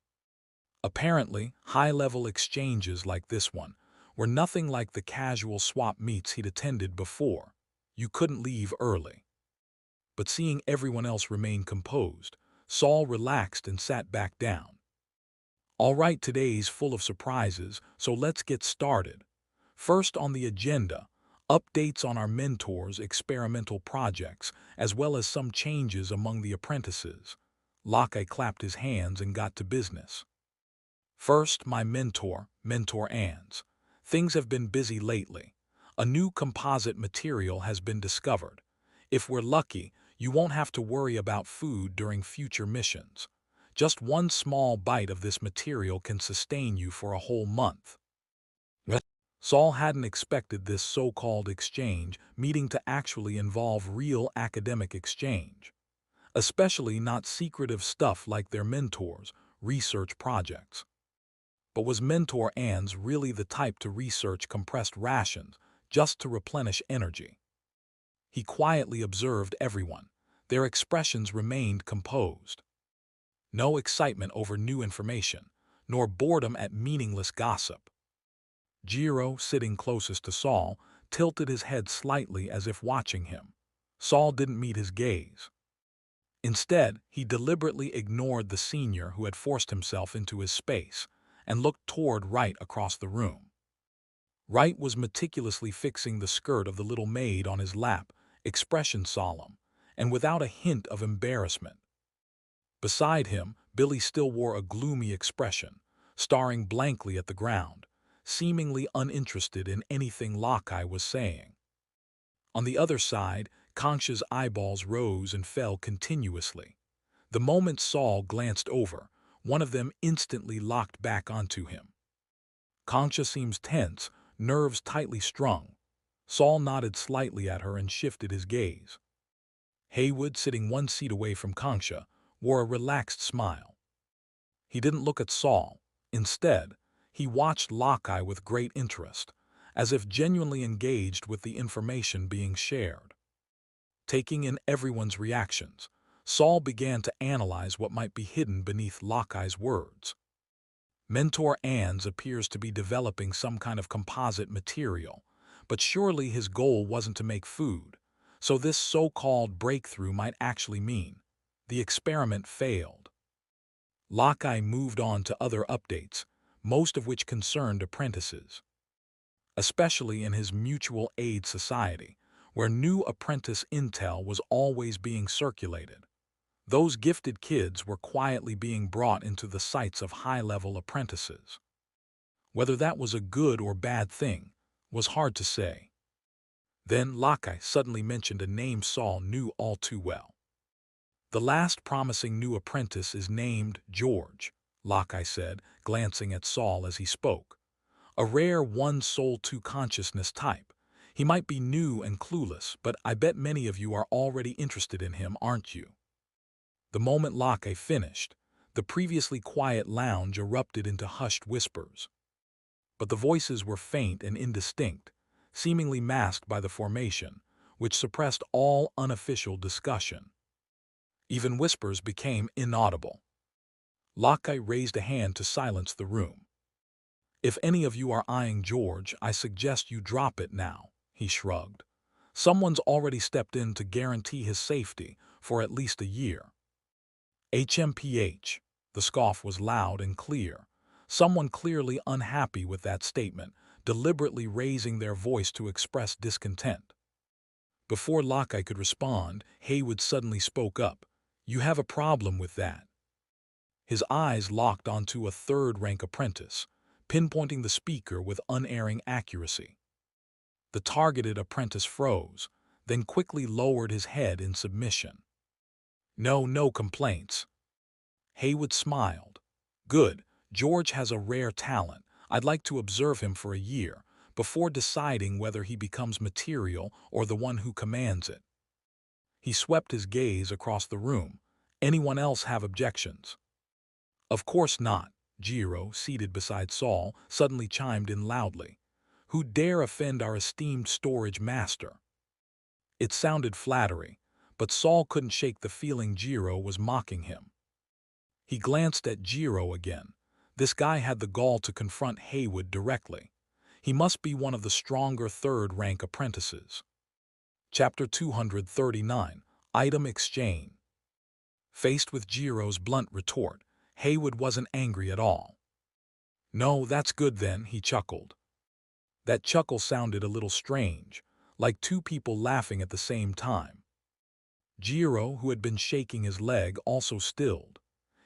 Apparently, high-level exchanges like this one were nothing like the casual swap meets he'd attended before. You couldn't leave early. But seeing everyone else remain composed, Saul relaxed and sat back down. "All right, today's full of surprises, so let's get started. First on the agenda, updates on our mentors' experimental projects, as well as some changes among the apprentices." Locke clapped his hands and got to business. "First, my mentor, Mentor Ans. Things have been busy lately. A new composite material has been discovered. If we're lucky, you won't have to worry about food during future missions. Just one small bite of this material can sustain you for a whole month." Saul hadn't expected this so-called exchange meeting to actually involve real academic exchange, especially not secretive stuff like their mentors' research projects. But was Mentor Ans really the type to research compressed rations just to replenish energy? He quietly observed everyone. Their expressions remained composed. No excitement over new information, nor boredom at meaningless gossip. Jiro, sitting closest to Saul, tilted his head slightly as if watching him. Saul didn't meet his gaze. Instead, he deliberately ignored the senior who had forced himself into his space and looked toward Wright across the room. Wright was meticulously fixing the skirt of the little maid on his lap, expression solemn, and without a hint of embarrassment. Beside him, Billy still wore a gloomy expression, staring blankly at the ground, seemingly uninterested in anything Locke was saying. On the other side, Kanksha's eyeballs rose and fell continuously. The moment Saul glanced over, one of them instantly locked back onto him. Kanksha seems tense, nerves tightly strung. Saul nodded slightly at her and shifted his gaze. Haywood, sitting one seat away from Kanksha, wore a relaxed smile. He didn't look at Saul. Instead, he watched Locke with great interest, as if genuinely engaged with the information being shared. Taking in everyone's reactions, Saul began to analyze what might be hidden beneath Locke's words. Mentor Ans appears to be developing some kind of composite material, but surely his goal wasn't to make food, So this so-called breakthrough might actually mean the experiment failed. Lockeye moved on to other updates, most of which concerned apprentices, especially in his mutual aid society, where new apprentice intel was always being circulated. Those gifted kids were quietly being brought into the sights of high-level apprentices. Whether that was a good or bad thing was hard to say. Then Lockeye suddenly mentioned a name Saul knew all too well. The last promising new apprentice is named George, Lockeye said, glancing at Saul as he spoke. A rare one-soul two-consciousness type. He might be new and clueless, but I bet many of you are already interested in him, aren't you? The moment Lockeye finished, the previously quiet lounge erupted into hushed whispers. But the voices were faint and indistinct, seemingly masked by the formation, which suppressed all unofficial discussion. Even whispers became inaudible. Lockeye raised a hand to silence the room. If any of you are eyeing George, I suggest you drop it now, he shrugged. Someone's already stepped in to guarantee his safety for at least a year. HMPH. The scoff was loud and clear. Someone clearly unhappy with that statement, deliberately raising their voice to express discontent. Before Lockeye could respond, Haywood suddenly spoke up. You have a problem with that. His eyes locked onto a third-rank apprentice, pinpointing the speaker with unerring accuracy. The targeted apprentice froze, then quickly lowered his head in submission. No complaints. Haywood smiled. Good, George has a rare talent. I'd like to observe him for a year, before deciding whether he becomes material or the one who commands it. He swept his gaze across the room. Anyone else have objections? Of course not. Jiro, seated beside Saul, suddenly chimed in loudly. Who dare offend our esteemed storage master? It sounded flattery, but Saul couldn't shake the feeling Jiro was mocking him. He glanced at Jiro again. This guy had the gall to confront Haywood directly. He must be one of the stronger third-rank apprentices. Chapter 239, Item Exchange. Faced with Jiro's blunt retort, Haywood wasn't angry at all. No, that's good then, he chuckled. That chuckle sounded a little strange, like two people laughing at the same time. Jiro, who had been shaking his leg, also stilled.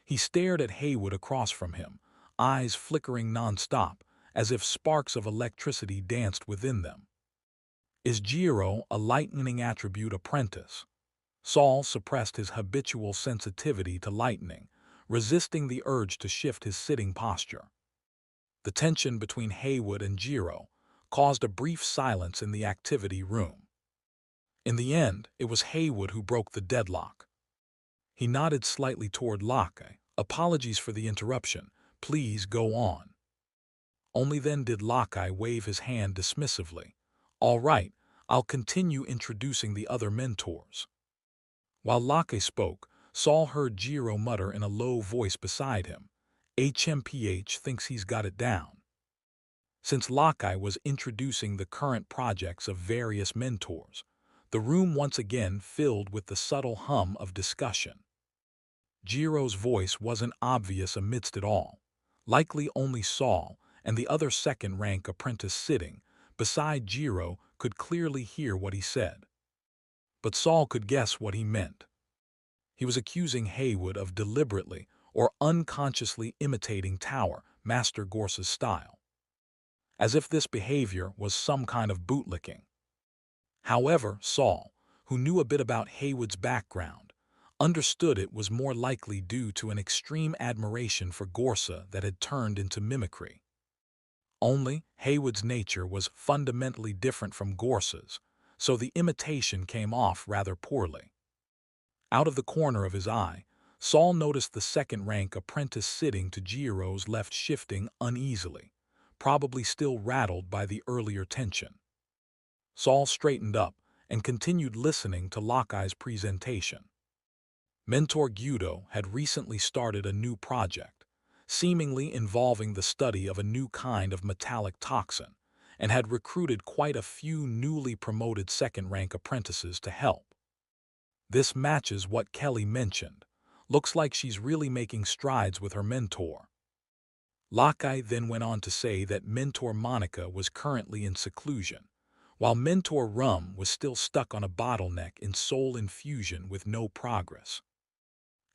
He stared at Haywood across from him, eyes flickering non-stop, as if sparks of electricity danced within them. Is Jiro a lightning attribute apprentice? Saul suppressed his habitual sensitivity to lightning, resisting the urge to shift his sitting posture. The tension between Haywood and Jiro caused a brief silence in the activity room. In the end, it was Haywood who broke the deadlock. He nodded slightly toward Lockeye. Apologies for the interruption. Please go on. Only then did Lockeye wave his hand dismissively. All right, I'll continue introducing the other mentors. While Lockeye spoke, Saul heard Jiro mutter in a low voice beside him. HMPH thinks he's got it down. Since Lockeye was introducing the current projects of various mentors, the room once again filled with the subtle hum of discussion. Jiro's voice wasn't obvious amidst it all. Likely only Saul and the other second-rank apprentice sitting beside Jiro could clearly hear what he said. But Saul could guess what he meant. He was accusing Haywood of deliberately or unconsciously imitating Tower Master Gorse's style, as if this behavior was some kind of bootlicking. However, Saul, who knew a bit about Haywood's background, understood it was more likely due to an extreme admiration for Gorse that had turned into mimicry. Only, Haywood's nature was fundamentally different from Gorse's, so the imitation came off rather poorly. Out of the corner of his eye, Saul noticed the second-rank apprentice sitting to Jiro's left shifting uneasily, probably still rattled by the earlier tension. Saul straightened up and continued listening to Lockeye's presentation. Mentor Gyudo had recently started a new project, seemingly involving the study of a new kind of metallic toxin, and had recruited quite a few newly promoted second-rank apprentices to help. This matches what Kelly mentioned. Looks like she's really making strides with her mentor. Lockeye then went on to say that Mentor Monica was currently in seclusion, while Mentor Rum was still stuck on a bottleneck in soul infusion with no progress.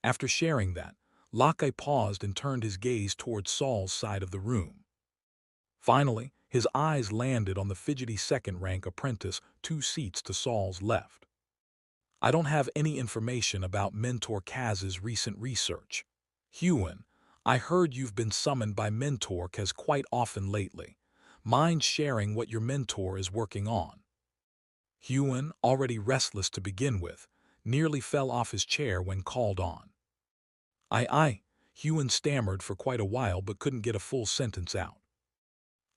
After sharing that, Lockeye paused and turned his gaze towards Saul's side of the room. Finally, his eyes landed on the fidgety second-rank apprentice 2 seats to Saul's left. I don't have any information about Mentor Kaz's recent research. Hewen, I heard you've been summoned by Mentor Kaz quite often lately. Mind sharing what your mentor is working on? Hewen, already restless to begin with, nearly fell off his chair when called on. Aye. Hewen stammered for quite a while but couldn't get a full sentence out.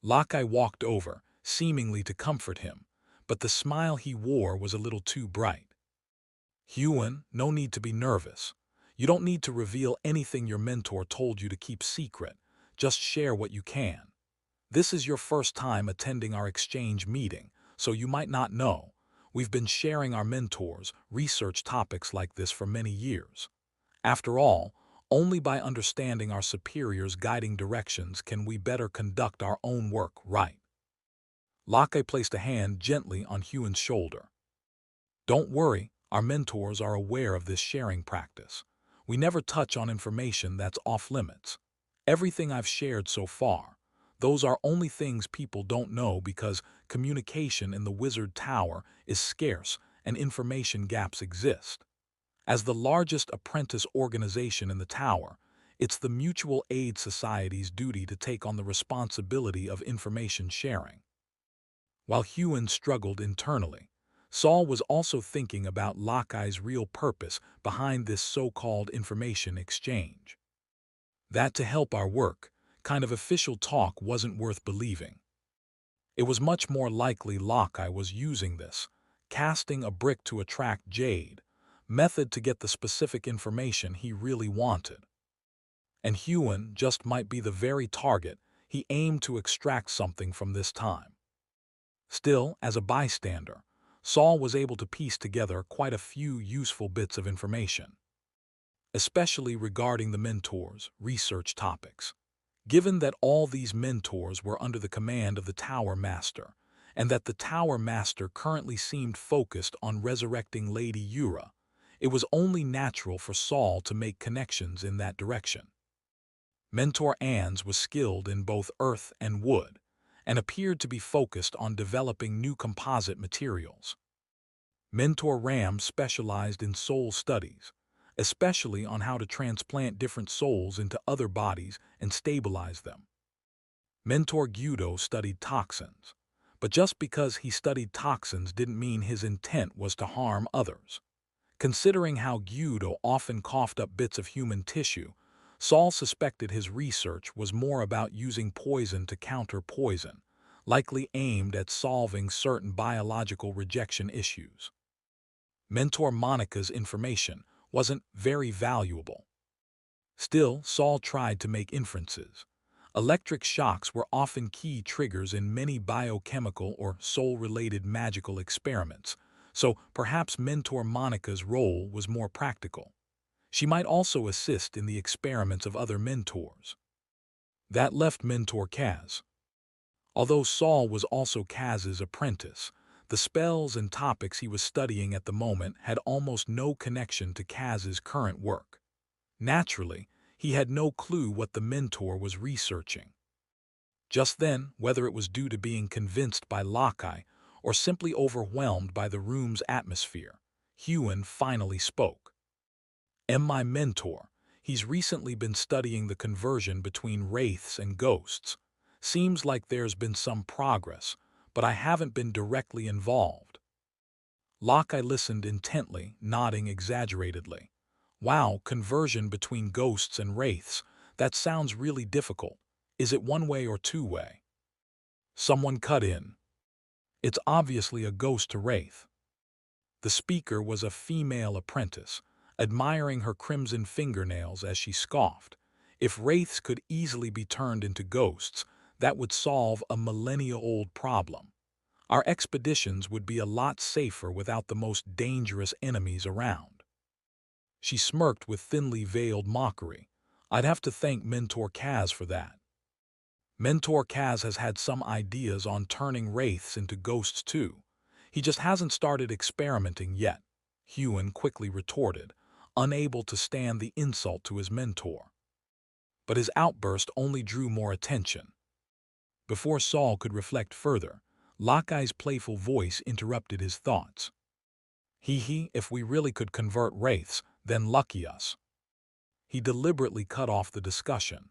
Lockeye walked over, seemingly to comfort him, but the smile he wore was a little too bright. Hewen, no need to be nervous. You don't need to reveal anything your mentor told you to keep secret. Just share what you can. This is your first time attending our exchange meeting, so you might not know. We've been sharing our mentors' research topics like this for many years. After all, only by understanding our superiors' guiding directions can we better conduct our own work right. Lockeye placed a hand gently on Hewen's shoulder. Don't worry, our mentors are aware of this sharing practice. We never touch on information that's off-limits. Everything I've shared so far, those are only things people don't know because communication in the Wizard Tower is scarce and information gaps exist. As the largest apprentice organization in the tower, it's the Mutual Aid Society's duty to take on the responsibility of information sharing. While Hewen struggled internally, Saul was also thinking about Lockeye's real purpose behind this so-called information exchange. That to help our work, kind of official talk wasn't worth believing. It was much more likely Lockeye was using this, casting a brick to attract Jade, method to get the specific information he really wanted. And Hewen just might be the very target he aimed to extract something from this time. Still, as a bystander, Saul was able to piece together quite a few useful bits of information, especially regarding the mentors' research topics. Given that all these mentors were under the command of the Tower Master, and that the Tower Master currently seemed focused on resurrecting Lady Yura, it was only natural for Saul to make connections in that direction. Mentor Ans was skilled in both earth and wood, and appeared to be focused on developing new composite materials. Mentor Ram specialized in soul studies, especially on how to transplant different souls into other bodies and stabilize them. Mentor Guido studied toxins, but just because he studied toxins didn't mean his intent was to harm others. Considering how Guido often coughed up bits of human tissue, Saul suspected his research was more about using poison to counter poison, likely aimed at solving certain biological rejection issues. Mentor Monica's information wasn't very valuable. Still, Saul tried to make inferences. Electric shocks were often key triggers in many biochemical or soul-related magical experiments, so perhaps Mentor Monica's role was more practical. She might also assist in the experiments of other mentors. That left Mentor Kaz. Although Saul was also Kaz's apprentice, the spells and topics he was studying at the moment had almost no connection to Kaz's current work. Naturally, he had no clue what the mentor was researching. Just then, whether it was due to being convinced by Lockeye or simply overwhelmed by the room's atmosphere, Hewen finally spoke. My mentor, he's recently been studying the conversion between wraiths and ghosts. Seems like there's been some progress, but I haven't been directly involved. Lockeye listened intently, nodding exaggeratedly. Wow, conversion between ghosts and wraiths, that sounds really difficult. Is it one-way or two-way? Someone cut in. It's obviously a ghost to wraith. The speaker was a female apprentice, admiring her crimson fingernails as she scoffed. If wraiths could easily be turned into ghosts, that would solve a millennia-old problem. Our expeditions would be a lot safer without the most dangerous enemies around. She smirked with thinly veiled mockery. I'd have to thank Mentor Kaz for that. Mentor Kaz has had some ideas on turning wraiths into ghosts too. He just hasn't started experimenting yet, Huon quickly retorted, unable to stand the insult to his mentor. But his outburst only drew more attention. Before Saul could reflect further, Lockye's playful voice interrupted his thoughts. If we really could convert wraiths, then lucky us. He deliberately cut off the discussion.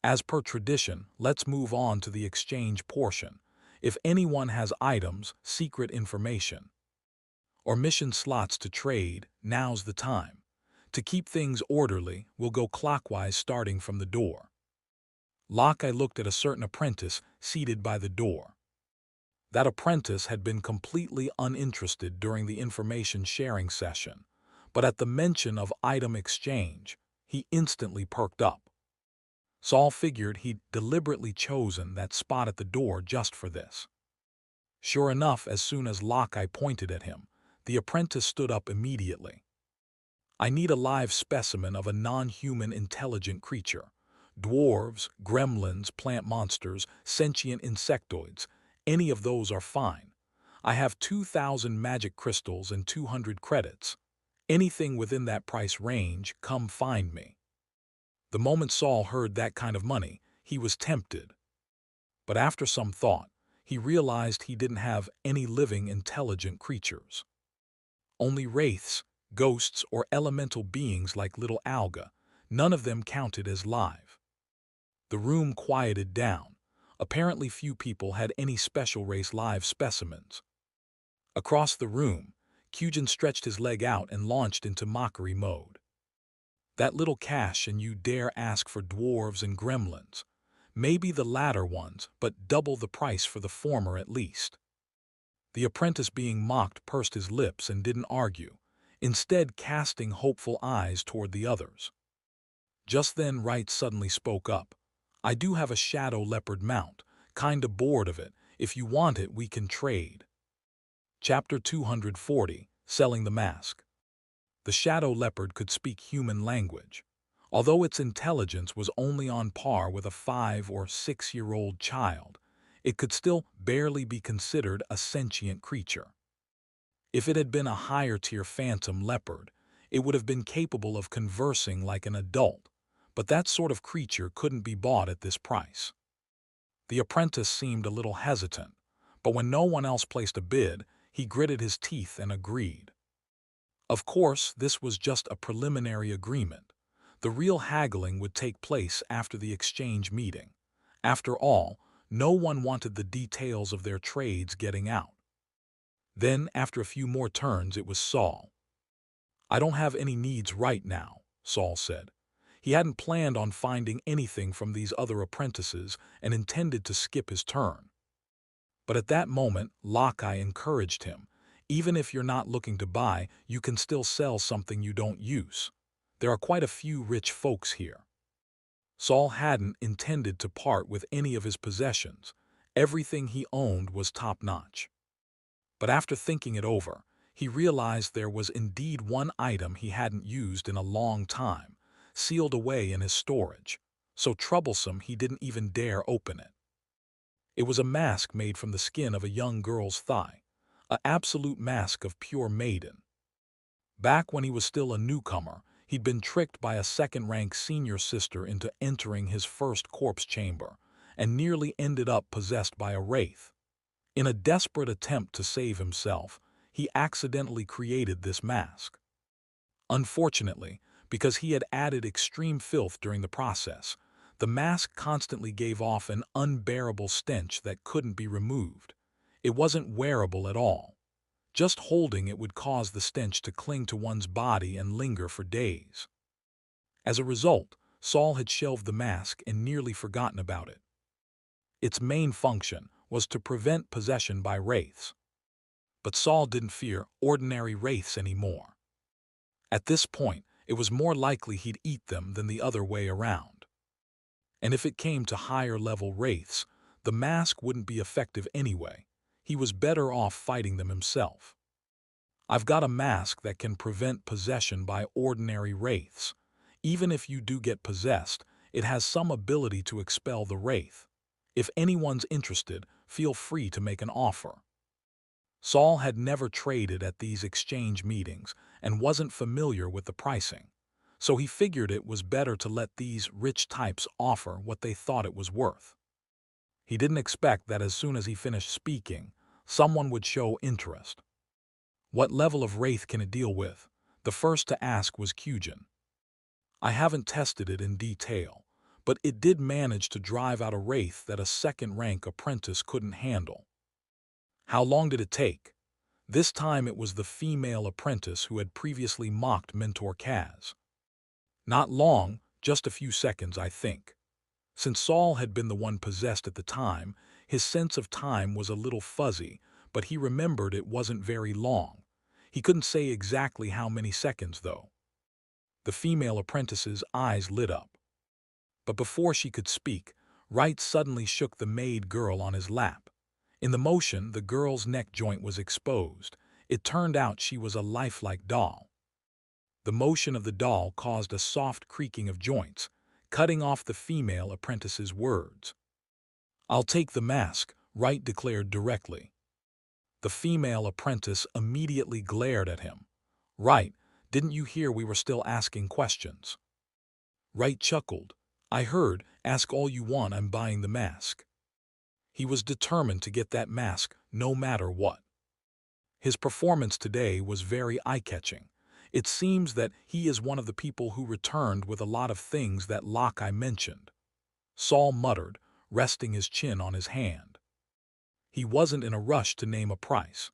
As per tradition, let's move on to the exchange portion. If anyone has items, secret information, or mission slots to trade, now's the time. To keep things orderly, we'll go clockwise starting from the door. Lockeye looked at a certain apprentice seated by the door. That apprentice had been completely uninterested during the information sharing session, but at the mention of item exchange, he instantly perked up. Saul figured he'd deliberately chosen that spot at the door just for this. Sure enough, as soon as Lockeye pointed at him, the apprentice stood up immediately. I need a live specimen of a non-human intelligent creature. Dwarves, gremlins, plant monsters, sentient insectoids, any of those are fine. I have 2,000 magic crystals and 200 credits. Anything within that price range, come find me. The moment Saul heard that kind of money, he was tempted. But after some thought, he realized he didn't have any living intelligent creatures. Only wraiths, ghosts, or elemental beings like little alga, none of them counted as live. The room quieted down. Apparently few people had any special race live specimens. Across the room, Kyujin stretched his leg out and launched into mockery mode. That little cash and you dare ask for dwarves and gremlins. Maybe the latter ones, but double the price for the former at least. The apprentice being mocked pursed his lips and didn't argue, instead casting hopeful eyes toward the others. Just then Wright suddenly spoke up. I do have a shadow leopard mount, kinda bored of it. If you want it, we can trade. Chapter 240, Selling the Mask. The shadow leopard could speak human language. Although its intelligence was only on par with a 5- or 6-year-old child, it could still barely be considered a sentient creature. If it had been a higher-tier phantom leopard, it would have been capable of conversing like an adult, but that sort of creature couldn't be bought at this price. The apprentice seemed a little hesitant, but when no one else placed a bid, he gritted his teeth and agreed. Of course, this was just a preliminary agreement. The real haggling would take place after the exchange meeting. After all, no one wanted the details of their trades getting out. Then, after a few more turns, it was Saul. I don't have any needs right now, Saul said. He hadn't planned on finding anything from these other apprentices and intended to skip his turn. But at that moment, Lockeye encouraged him. Even if you're not looking to buy, you can still sell something you don't use. There are quite a few rich folks here. Saul hadn't intended to part with any of his possessions. Everything he owned was top-notch. But after thinking it over, he realized there was indeed one item he hadn't used in a long time, sealed away in his storage, so troublesome he didn't even dare open it. It was a mask made from the skin of a young girl's thigh, an absolute mask of pure maiden. Back when he was still a newcomer, he'd been tricked by a second-rank senior sister into entering his first corpse chamber, and nearly ended up possessed by a wraith. In a desperate attempt to save himself, he accidentally created this mask. Unfortunately, because he had added extreme filth during the process, the mask constantly gave off an unbearable stench that couldn't be removed. It wasn't wearable at all. Just holding it would cause the stench to cling to one's body and linger for days. As a result, Saul had shelved the mask and nearly forgotten about it. Its main function was to prevent possession by wraiths. But Saul didn't fear ordinary wraiths anymore. At this point, it was more likely he'd eat them than the other way around. And if it came to higher-level wraiths, The mask wouldn't be effective anyway. He was better off fighting them himself. I've got a mask that can prevent possession by ordinary wraiths. Even if you do get possessed, it has some ability to expel the wraith. If anyone's interested, feel free to make an offer. Saul had never traded at these exchange meetings and wasn't familiar with the pricing, so he figured it was better to let these rich types offer what they thought it was worth. He didn't expect that as soon as he finished speaking, someone would show interest. What level of wraith can it deal with? The first to ask was Kujin. I haven't tested it in detail, but it did manage to drive out a wraith that a second-rank apprentice couldn't handle. How long did it take? This time it was the female apprentice who had previously mocked Mentor Kaz. Not long, just a few seconds, I think. Since Saul had been the one possessed at the time, his sense of time was a little fuzzy, but he remembered it wasn't very long. He couldn't say exactly how many seconds, though. The female apprentice's eyes lit up. But before she could speak, Wright suddenly shook the maid girl on his lap. In the motion, the girl's neck joint was exposed. It turned out she was a lifelike doll. The motion of the doll caused a soft creaking of joints, cutting off the female apprentice's words. "I'll take the mask," Wright declared directly. The female apprentice immediately glared at him. "Wright, didn't you hear we were still asking questions?" Wright chuckled. "I heard, ask all you want, I'm buying the mask." He was determined to get that mask no matter what. His performance today was very eye-catching. It seems that he is one of the people who returned with a lot of things that Lockeye mentioned. Saul muttered, resting his chin on his hand. He wasn't in a rush to name a price.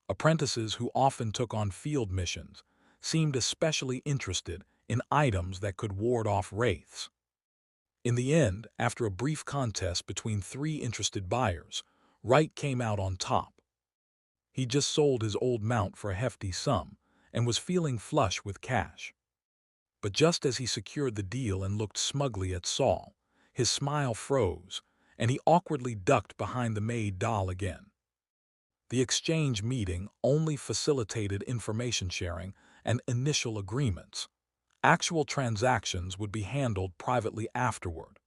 Apprentices who often took on field missions seemed especially interested in items that could ward off wraiths. In the end, after a brief contest between three interested buyers, Wright came out on top. He just sold his old mount for a hefty sum and was feeling flush with cash. But just as he secured the deal and looked smugly at Saul, his smile froze, and he awkwardly ducked behind the maid doll again. The exchange meeting only facilitated information sharing and initial agreements. Actual transactions would be handled privately afterward.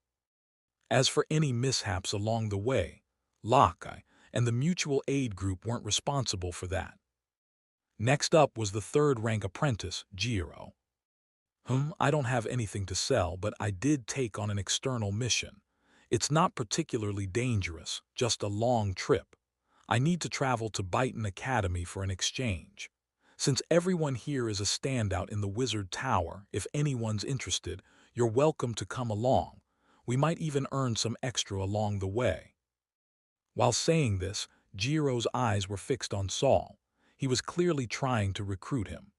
As for any mishaps along the way, Lockeye and the mutual aid group weren't responsible for that. Next up was the third-rank apprentice, Jiro. I don't have anything to sell, but I did take on an external mission. It's not particularly dangerous, just a long trip. I need to travel to Byton Academy for an exchange. Since everyone here is a standout in the Wizard Tower, if anyone's interested, you're welcome to come along. We might even earn some extra along the way. While saying this, Jiro's eyes were fixed on Saul. He was clearly trying to recruit him.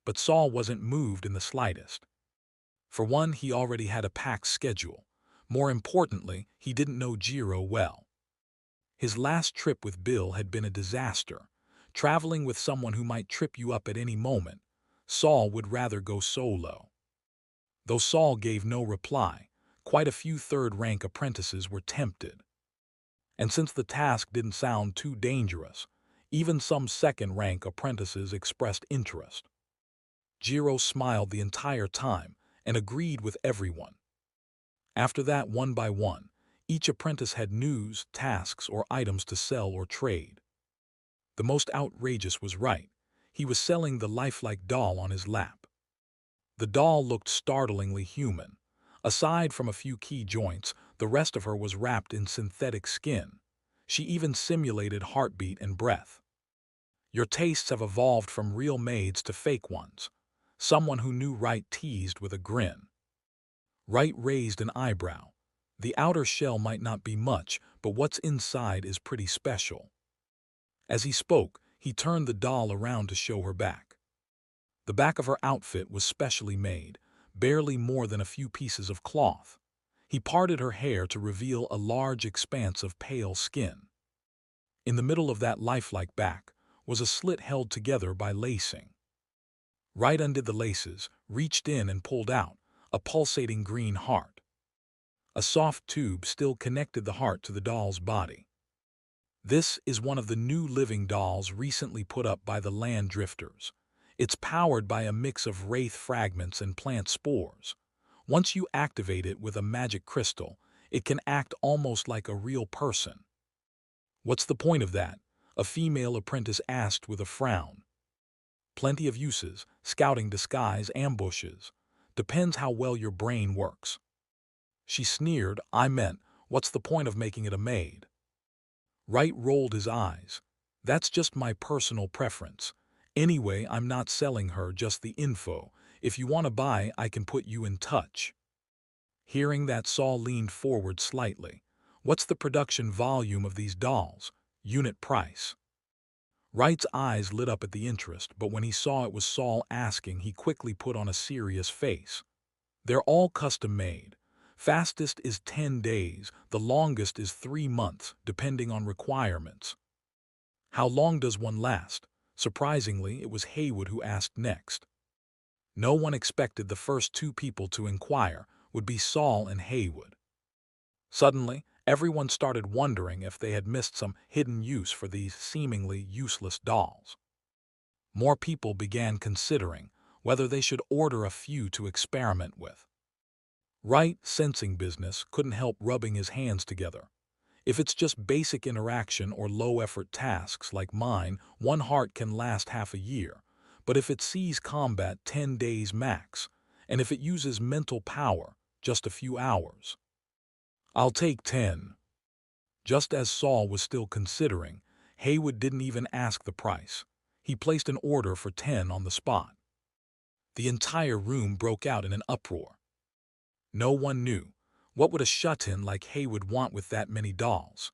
But Saul wasn't moved in the slightest. For one, he already had a packed schedule. More importantly, he didn't know Jiro well. His last trip with Bill had been a disaster. Traveling with someone who might trip you up at any moment, Saul would rather go solo. Though Saul gave no reply, quite a few third-rank apprentices were tempted. And since the task didn't sound too dangerous, even some second-rank apprentices expressed interest. Jiro smiled the entire time and agreed with everyone. After that, one by one, each apprentice had news, tasks, or items to sell or trade. The most outrageous was Wright. He was selling the lifelike doll on his lap. The doll looked startlingly human. Aside from a few key joints, the rest of her was wrapped in synthetic skin. She even simulated heartbeat and breath. Your tastes have evolved from real maids to fake ones. Someone who knew Wright teased with a grin. Wright raised an eyebrow. The outer shell might not be much, but what's inside is pretty special. As he spoke, he turned the doll around to show her back. The back of her outfit was specially made, barely more than a few pieces of cloth. He parted her hair to reveal a large expanse of pale skin. In the middle of that lifelike back was a slit held together by lacing. Wright undid the laces, reached in and pulled out a pulsating green heart. A soft tube still connected the heart to the doll's body. This is one of the new living dolls recently put up by the land drifters. It's powered by a mix of wraith fragments and plant spores. Once you activate it with a magic crystal, it can act almost like a real person. What's the point of that? A female apprentice asked with a frown. Plenty of uses: scouting, disguise, ambushes. Depends how well your brain works. She sneered. I meant, what's the point of making it a maid? Wright rolled his eyes. That's just my personal preference. Anyway, I'm not selling her, just the info. If you want to buy, I can put you in touch. Hearing that, Saul leaned forward slightly. What's the production volume of these dolls? Unit price? Wright's eyes lit up at the interest, but when he saw it was Saul asking, he quickly put on a serious face. They're all custom made. Fastest is 10 days, the longest is 3 months, depending on requirements. How long does one last? Surprisingly, it was Haywood who asked next. No one expected the first two people to inquire would be Saul and Haywood. Suddenly, everyone started wondering if they had missed some hidden use for these seemingly useless dolls. More people began considering whether they should order a few to experiment with. Wright, sensing business, couldn't help rubbing his hands together. If it's just basic interaction or low-effort tasks like mine, one heart can last half a year. But if it sees combat, 10 days max. And if it uses mental power, just a few hours. I'll take 10. Just as Saul was still considering, Haywood didn't even ask the price. He placed an order for 10 on the spot. The entire room broke out in an uproar. No one knew. What would a shut-in like Haywood want with that many dolls?